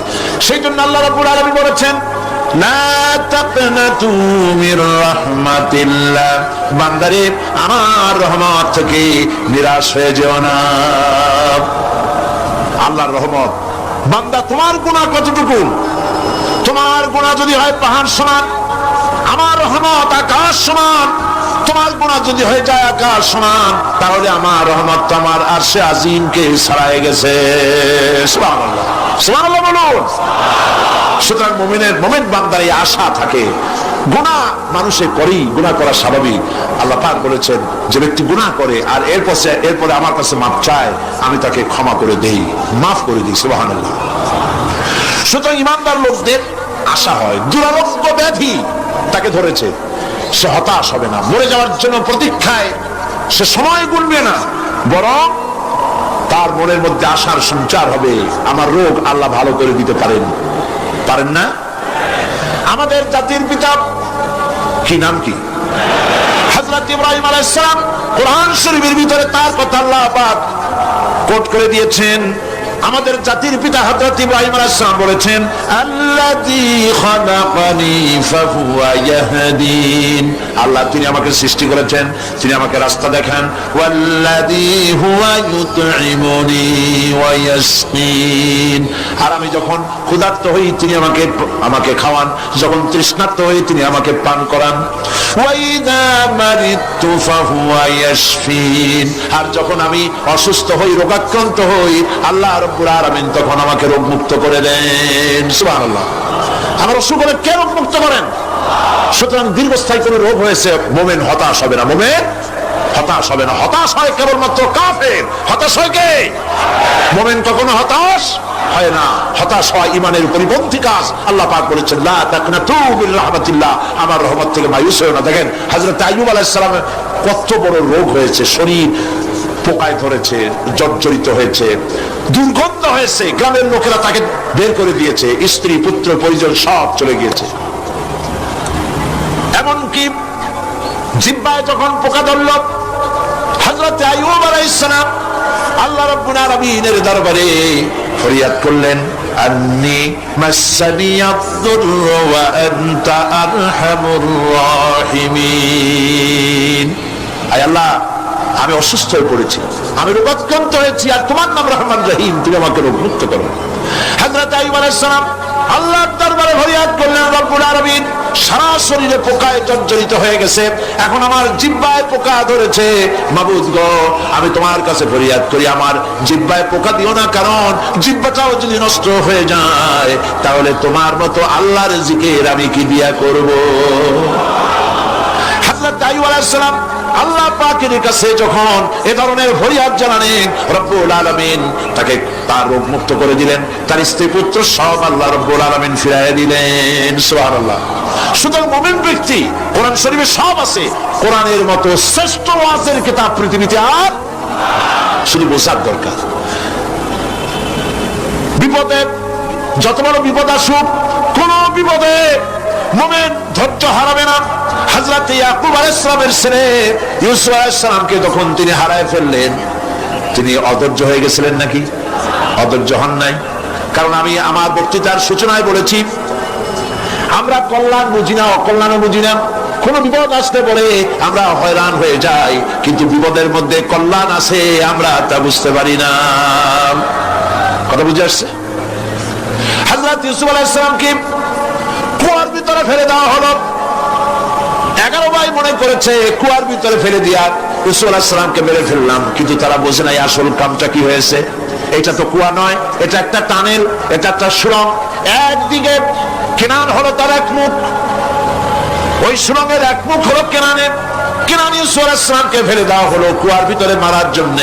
সেই জন্য আল্লাহ রাব্বুল আলামিন বলেছেন, লা তাকনাতু মির রাহমাতিল্লাহ, বান্দারে আমার রহমত থেকে নিরাশ হয়ে যেও না। আল্লাহর রহমত, বান্দা তোমার গুনাহ কতটুকু? তোমার গুনাহ যদি হয় পাহাড় সমান, আমার রহমত আকাশ সমান। তোমার গুনাহ যদি হয়ে যায় আকাশ সমান, তাহলে আমার রহমত তো আমার আরশে আজিমকে ছাড়াই গেছে। সুবহানাল্লাহ, সুবহানাল্লাহ বলুন। সুতরাং মুমিন বান্দার এই আশা থাকে। গুনাহ মানুষে করেই, গুনাহ করা স্বাভাবিক। আল্লাহ পাক বলেছেন, যে ব্যক্তি গুনাহ করে আর এরপরে আমার কাছে মাফ চায়, আমি তাকে ক্ষমা করে দেই, মাফ করে দিই। সুবহানাল্লাহ। সুতরাং ইমানদার লোকদের আশা হয়, দুরারোগ্য ব্যাধি তাকে ধরেছে, সে হতাশ হবে না। মরে যাওয়ার জন্য প্রতীক্ষায় সে সময় গুনবে না, বরং তার মনের মধ্যে আশার সঞ্চার হবে, আমার রোগ আল্লাহ ভালো করে দিতে পারেন না? আমাদের জাতির পিতা কি নাম কি? হযরত ইব্রাহিম আলাইহিস সালাম। কোরআন শরীফের ভিতরে তার কথা আল্লাহ পাক কোট করে দিয়েছেন। আমাদের জাতির পিতা হযরত ইব্রাহিম আলাইহিস সালাম বলেছেন, আল্লাযী খালাকানি ফাহুয়া ইয়াহদিন। আল্লাহ তিনি আমাকে সৃষ্টি করেছেন, তিনি আমাকে রাস্তা দেখান। ওয়াল্লাযী হুয়া ইউতঈমুনি ওয়া ইয়াসকিন। আর আমি যখন ক্ষুধার্ত হই তিনি আমাকে খাওয়ান, যখন তৃষ্ণার্ত হই তিনি আমাকে পান করান। ওয়া ইযা মারিদতু ফাহুয়া ইয়াশফিন। আর যখন আমি অসুস্থ হই, রোগাক্রান্ত হই, আল্লাহ রাব্বুল আলামিন তখন আমাকে রোগ মুক্ত করে দেন। সুবহানাল্লাহ। আমার অসুখ হলে কে রোগ মুক্ত করেন? সুতরাং দীর্ঘস্থায়ী কোনো রোগ হয়েছে, মুমিন হতাশ হবে না। মুমিন হতাশ হবে না। হতাশ হয় কেবলমাত্র কাফের। হতাশ হয় কে? মুমিন কখনো হতাশ হয় না। হতাশ হয় ইমানের পরিপন্থী কাজ। আল্লাহ পাক বলেছেন, লা তাকনাতু মির রাহমাতিল্লাহ, আমার রহমত থেকে মায়ুস হয়ো না। দেখেন হযরত আইয়ুব আলাইহিস সালামের কত বড় রোগ হয়েছে, শরীর পোকায় ধরেছে, জর্জরিত হয়েছে, দুর্গন্ধ হয়েছে, গ্রামের লোকেরা তাকে বের করে দিয়েছে, স্ত্রী পুত্র পরিজন সব চলে গিয়েছে। এমনকি জিহ্বায় যখন পোকা ধরল, হযরত আইয়ুব আলাইহিস সালাম আল্লাহ রাব্বুল আলামিনের দরবারে ফরিয়াদ করলেন, আন্নী মাসসানিয়াদ-দুররু ওয়া আনতা আরহামুর রাহিমিন। আয় আল্লাহ, আমি অসুস্থ হয়ে পড়েছি, আমি রোগাক্রান্ত হয়েছি, আর তোমার নাম রহমান রহিম, তুমি আমাকে রোগমুক্ত করো। হযরত আইয়ুব আলাইহিস সালাম আল্লাহর দরবারে ফরিয়াদ করলেন, রব্বুল আলামিন সারা শরীরে পোকায় জর্জরিত হয়ে গেছে, এখন আমার জিহ্বায় পোকা ধরেছে, মাবুদ গো আমি তোমার কাছে ফরিয়াদ করি, আমার জিহ্বায় পোকা দিও না, কারণ জিহ্বাটাও যদি নষ্ট হয়ে যায় তাহলে তোমার মতো আল্লাহর জিকির আমি কি দিয়া করব। হযরত আইয়ুব আলাইহিস সালাম আল্লাহ পাকের কাছে যখন এ ধরনের ফরিয়াদ জানালেন, রব্বুল আলামিন তাকে তার রোগ মুক্ত করে দিলেন, তার স্ত্রী পুত্র সব আল্লাহ রব্বুল আলামিন ফিরাইয়া দিলেন। সুবহানাল্লাহ। সুতরাং মুমিন ব্যক্তি, কোরআন শরীফে সব আছে, কোরআনের মতো শ্রেষ্ঠ ওয়াজের কিতাব পৃথিবীতে আর শুধু বোঝার দরকার। বিপদে যত বড় বিপদ আসুক, কোন বিপদে মুমিন ধৈর্য হারাবে না। হযরত ইয়াকুব আলাইহিস সালামের ছেলে ইউসুফ আলাইহিস সালামকে যখন তিনি হারায় ফেললেন, তিনি অধৈর্য হয়ে গেছিলেন নাকি? অধৈর্য হন নাই। কারণ আমি আমার বক্তৃতার সূচনায় বলেছি, আমরা কল্যাণ বুঝি না, অকল্যাণও বুঝি না। কোন বিপদ আসতে পরে আমরা হয়রান হয়ে যাই, কিন্তু বিপদের মধ্যে কল্যাণ আছে আমরা তা বুঝতে পারি না। কথা বুঝে আসছে? হযরত ইউসুফ আলাইহিস সালামকে কুয়ার ভিতরে ফেলে দেওয়া হলো। 11 ভাই মনে করেছে কুয়ার ভিতরে ফেলে দিয়া ইউসুফ আলাইহিস সালামকে মেরে ফেললাম, কিন্তু তারা বোঝে নাই আসল কামটা কি হয়েছে। এটা তো কুয়া নয়, এটা একটা টানেল, এটা একটা সুড়ঙ্গ। একদিকে কেনান হলো তার এক মুখ, ওই সুড়ঙ্গের এক মুখ হলো কেনানের। কেনান ইউসুফ আলাইহিস সালামকে ফেলে দেওয়া হলো কুয়ার ভিতরে মারার জন্য,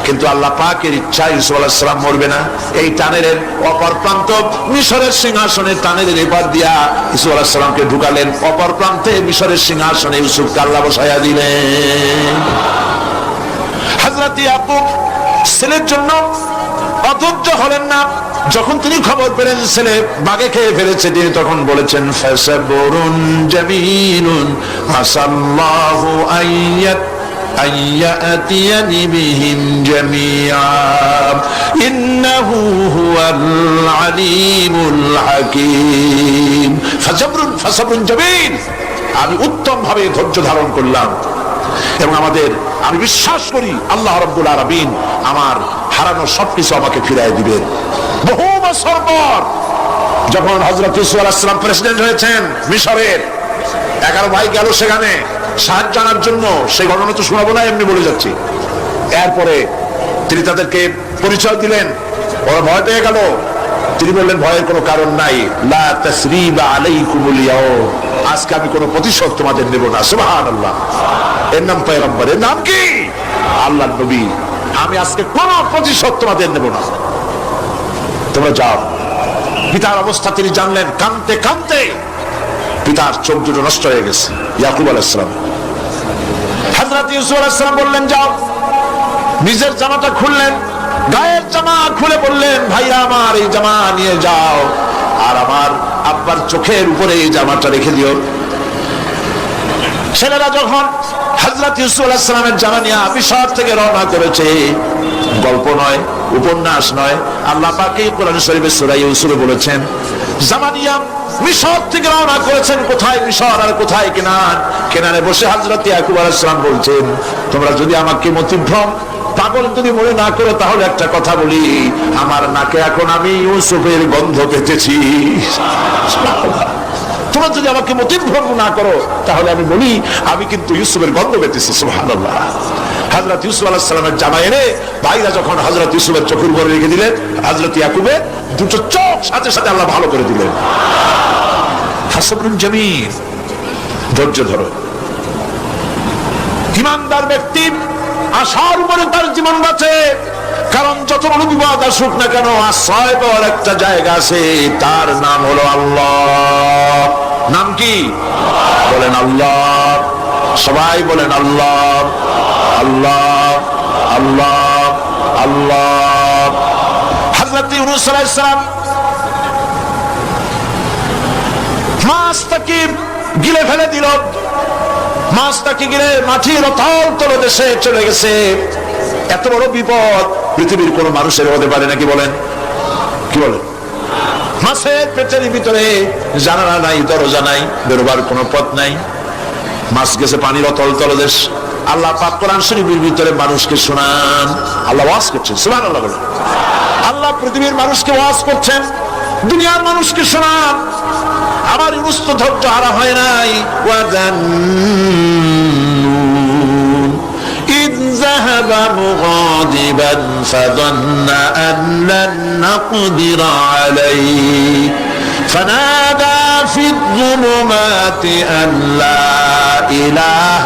কিন্তু আল্লাহ পাকের ইচ্ছা ইউসুফ আলাইহিস সালাম মরবে না। এই টানেলের অপর প্রান্ত মিশরের সিংহাসনের টানেলের এপার দিয়া ইউসুফ আলাইহিস সালামকে ঢুকালেন, অপর প্রান্তে মিশরের সিংহাসনে ইউসুফকে আল্লাহ বসাইয়া দিলেন। হযরত ইয়াকুব ছেলের জন্য অধৈর্য হলেন না। যখন তিনি খবর পেলেন ছেলে বাগে খেয়ে ফেলেছে, তিনি তখন বলেছেন, ফাসাবরুন জামিলুন আসাল্লাহু আইয়াতিয়ানি বিহিম জামিআ ইন্নাহু হুয়াল আলিমুল হাকীম। ফাসাবরুন জামিল, আমি উত্তম ভাবে ধৈর্য ধারণ করলাম, এবং আমি বিশ্বাস করি আল্লাহ রাব্বুল আলামিন আমার হারানো সবকিছু আমাকে ফিরিয়ে দিবেন। বহু বছর পর যখন হযরত ইউসুফ আলাইহিস সালাম প্রেসিডেন্ট হয়েছেন মিশরের, 11 ভাই গেল সেখানে সাহায্য জানার জন্য। সেই ঘটনা তো শোনাবো না, এমনি বলে যাচ্ছি। এরপরে তিনি তাদেরকে পরিচয় দিলেন, ওরা ভয় পেয়ে গেল। তিনি বললেন, ভয়ের কোনো কারণ নাই, লা তাসরিবা আলাইকুমুল ইয়াউম, আজকে আমি কোনো প্রতিশোধ তোমাদের নেব না। সুবহানাল্লাহ। এর নাম পয়গম্বর, এর নাম কি? আল্লাহর নবী। আমি আজকে কোনো প্রতিশোধ তোমাদের নেব না, তোমরা যাও। পিতার অবস্থা তিনি জানলেন, কাঁদতে কাঁদতে পিতার চোখ দুটো নষ্ট হয়ে গেছে। ইয়াকুব আলাইহিস সালাম, হযরত ইউসুফ আলাইহিস সালাম বললেন, যাও। নিজের জামাটা খুললেন, গায়ের জামা খুলে বললেন, ভাইরা আমার এই জামা নিয়ে যাও, আর আমার আব্বার চোখের উপরে এই জামাটা রেখে দিও। ছেলেরা যখন হযরত ইউসুফ আলাইহিস সালামের জামা নিয়ে মিশর থেকে রওনা করেছে, গল্প নয়, উপন্যাস নয়, আল্লাহ পাক এই কোরআন শরীফে সূরা ইউসুফে বলেছেন, জামা নিয়ে মিশর থেকে রওনা করেছেন। কোথায় মিশর আর কোথায় কেনান? কেনানে বসে হযরত ইয়াকুব আলাইহিস সালাম বলছেন, তোমরা যদি আমাকে মতিভ্রম পাগল যদি মনে না করো, তাহলে একটা কথা বলি, আমার নাকে এখন আমি ইউসুফের গন্ধ পেতেছি। তোমরা যদি আমাকে মতিভ্রম না করো, তাহলে আমি বলি আমি কিন্তু ইউসুফের গন্ধ পেতেছি। সুবহানাল্লাহ। হযরত ইউসুফ আলাইহিস সালামের জামা এনে ভাইরা যখন হযরত ইউসুফের চোখের উপরে রেখে দিলেন, হযরত ইয়াকুবের দুটো চোখ সাথে সাথে আল্লাহ ভালো করে দিলেন। ফাসাবরুন জামিল, ধৈর্য ধরো। ঈমানদার ব্যক্তি আশার উপরে তার জীবন বাঁচে, কারণ যত বড় বিপদ আসুক না কেন, আশ্রয় পাওয়ার একটা জায়গা আছে, তার নাম হলো আল্লাহ। নাম কি? বলেন আল্লাহ। সবাই বলেন আল্লাহ, আল্লাহ, আল্লাহ, আল্লাহ। হযরত ইউনূস আলাইহিস সালাম মাছটাকে গিলে ফেলে দিল, মাছটাকে গিরে মাটির অতল তলদেশে চলে গেছে। এত বড় বিপদ পৃথিবীর কোন মানুষের হতে পারে নাকি বলেন? কি বলেন? মাছের পেটের ভিতরে জানালা নাই, দরজা নাই, বেরোবার কোনো পথ নাই, মাছ গেছে পানির অতল তলদেশ। আল্লাহ পাক কোরআন শরীফের ভিতরে মানুষকে শোনান, আল্লাহ ওয়াজ করছেন, সুবহানাল্লাহ বলেন। আল্লাহ পৃথিবীর মানুষকে ওয়াজ করছেন, দুনিয়ার মানুষকে শোনান। আমার ইউনুস তো ধৈর্য হারা হয় নাই। إذ ذهب مغاضبا فظن أن لن نقدر عليه فنادى في الظلمات أن لا إله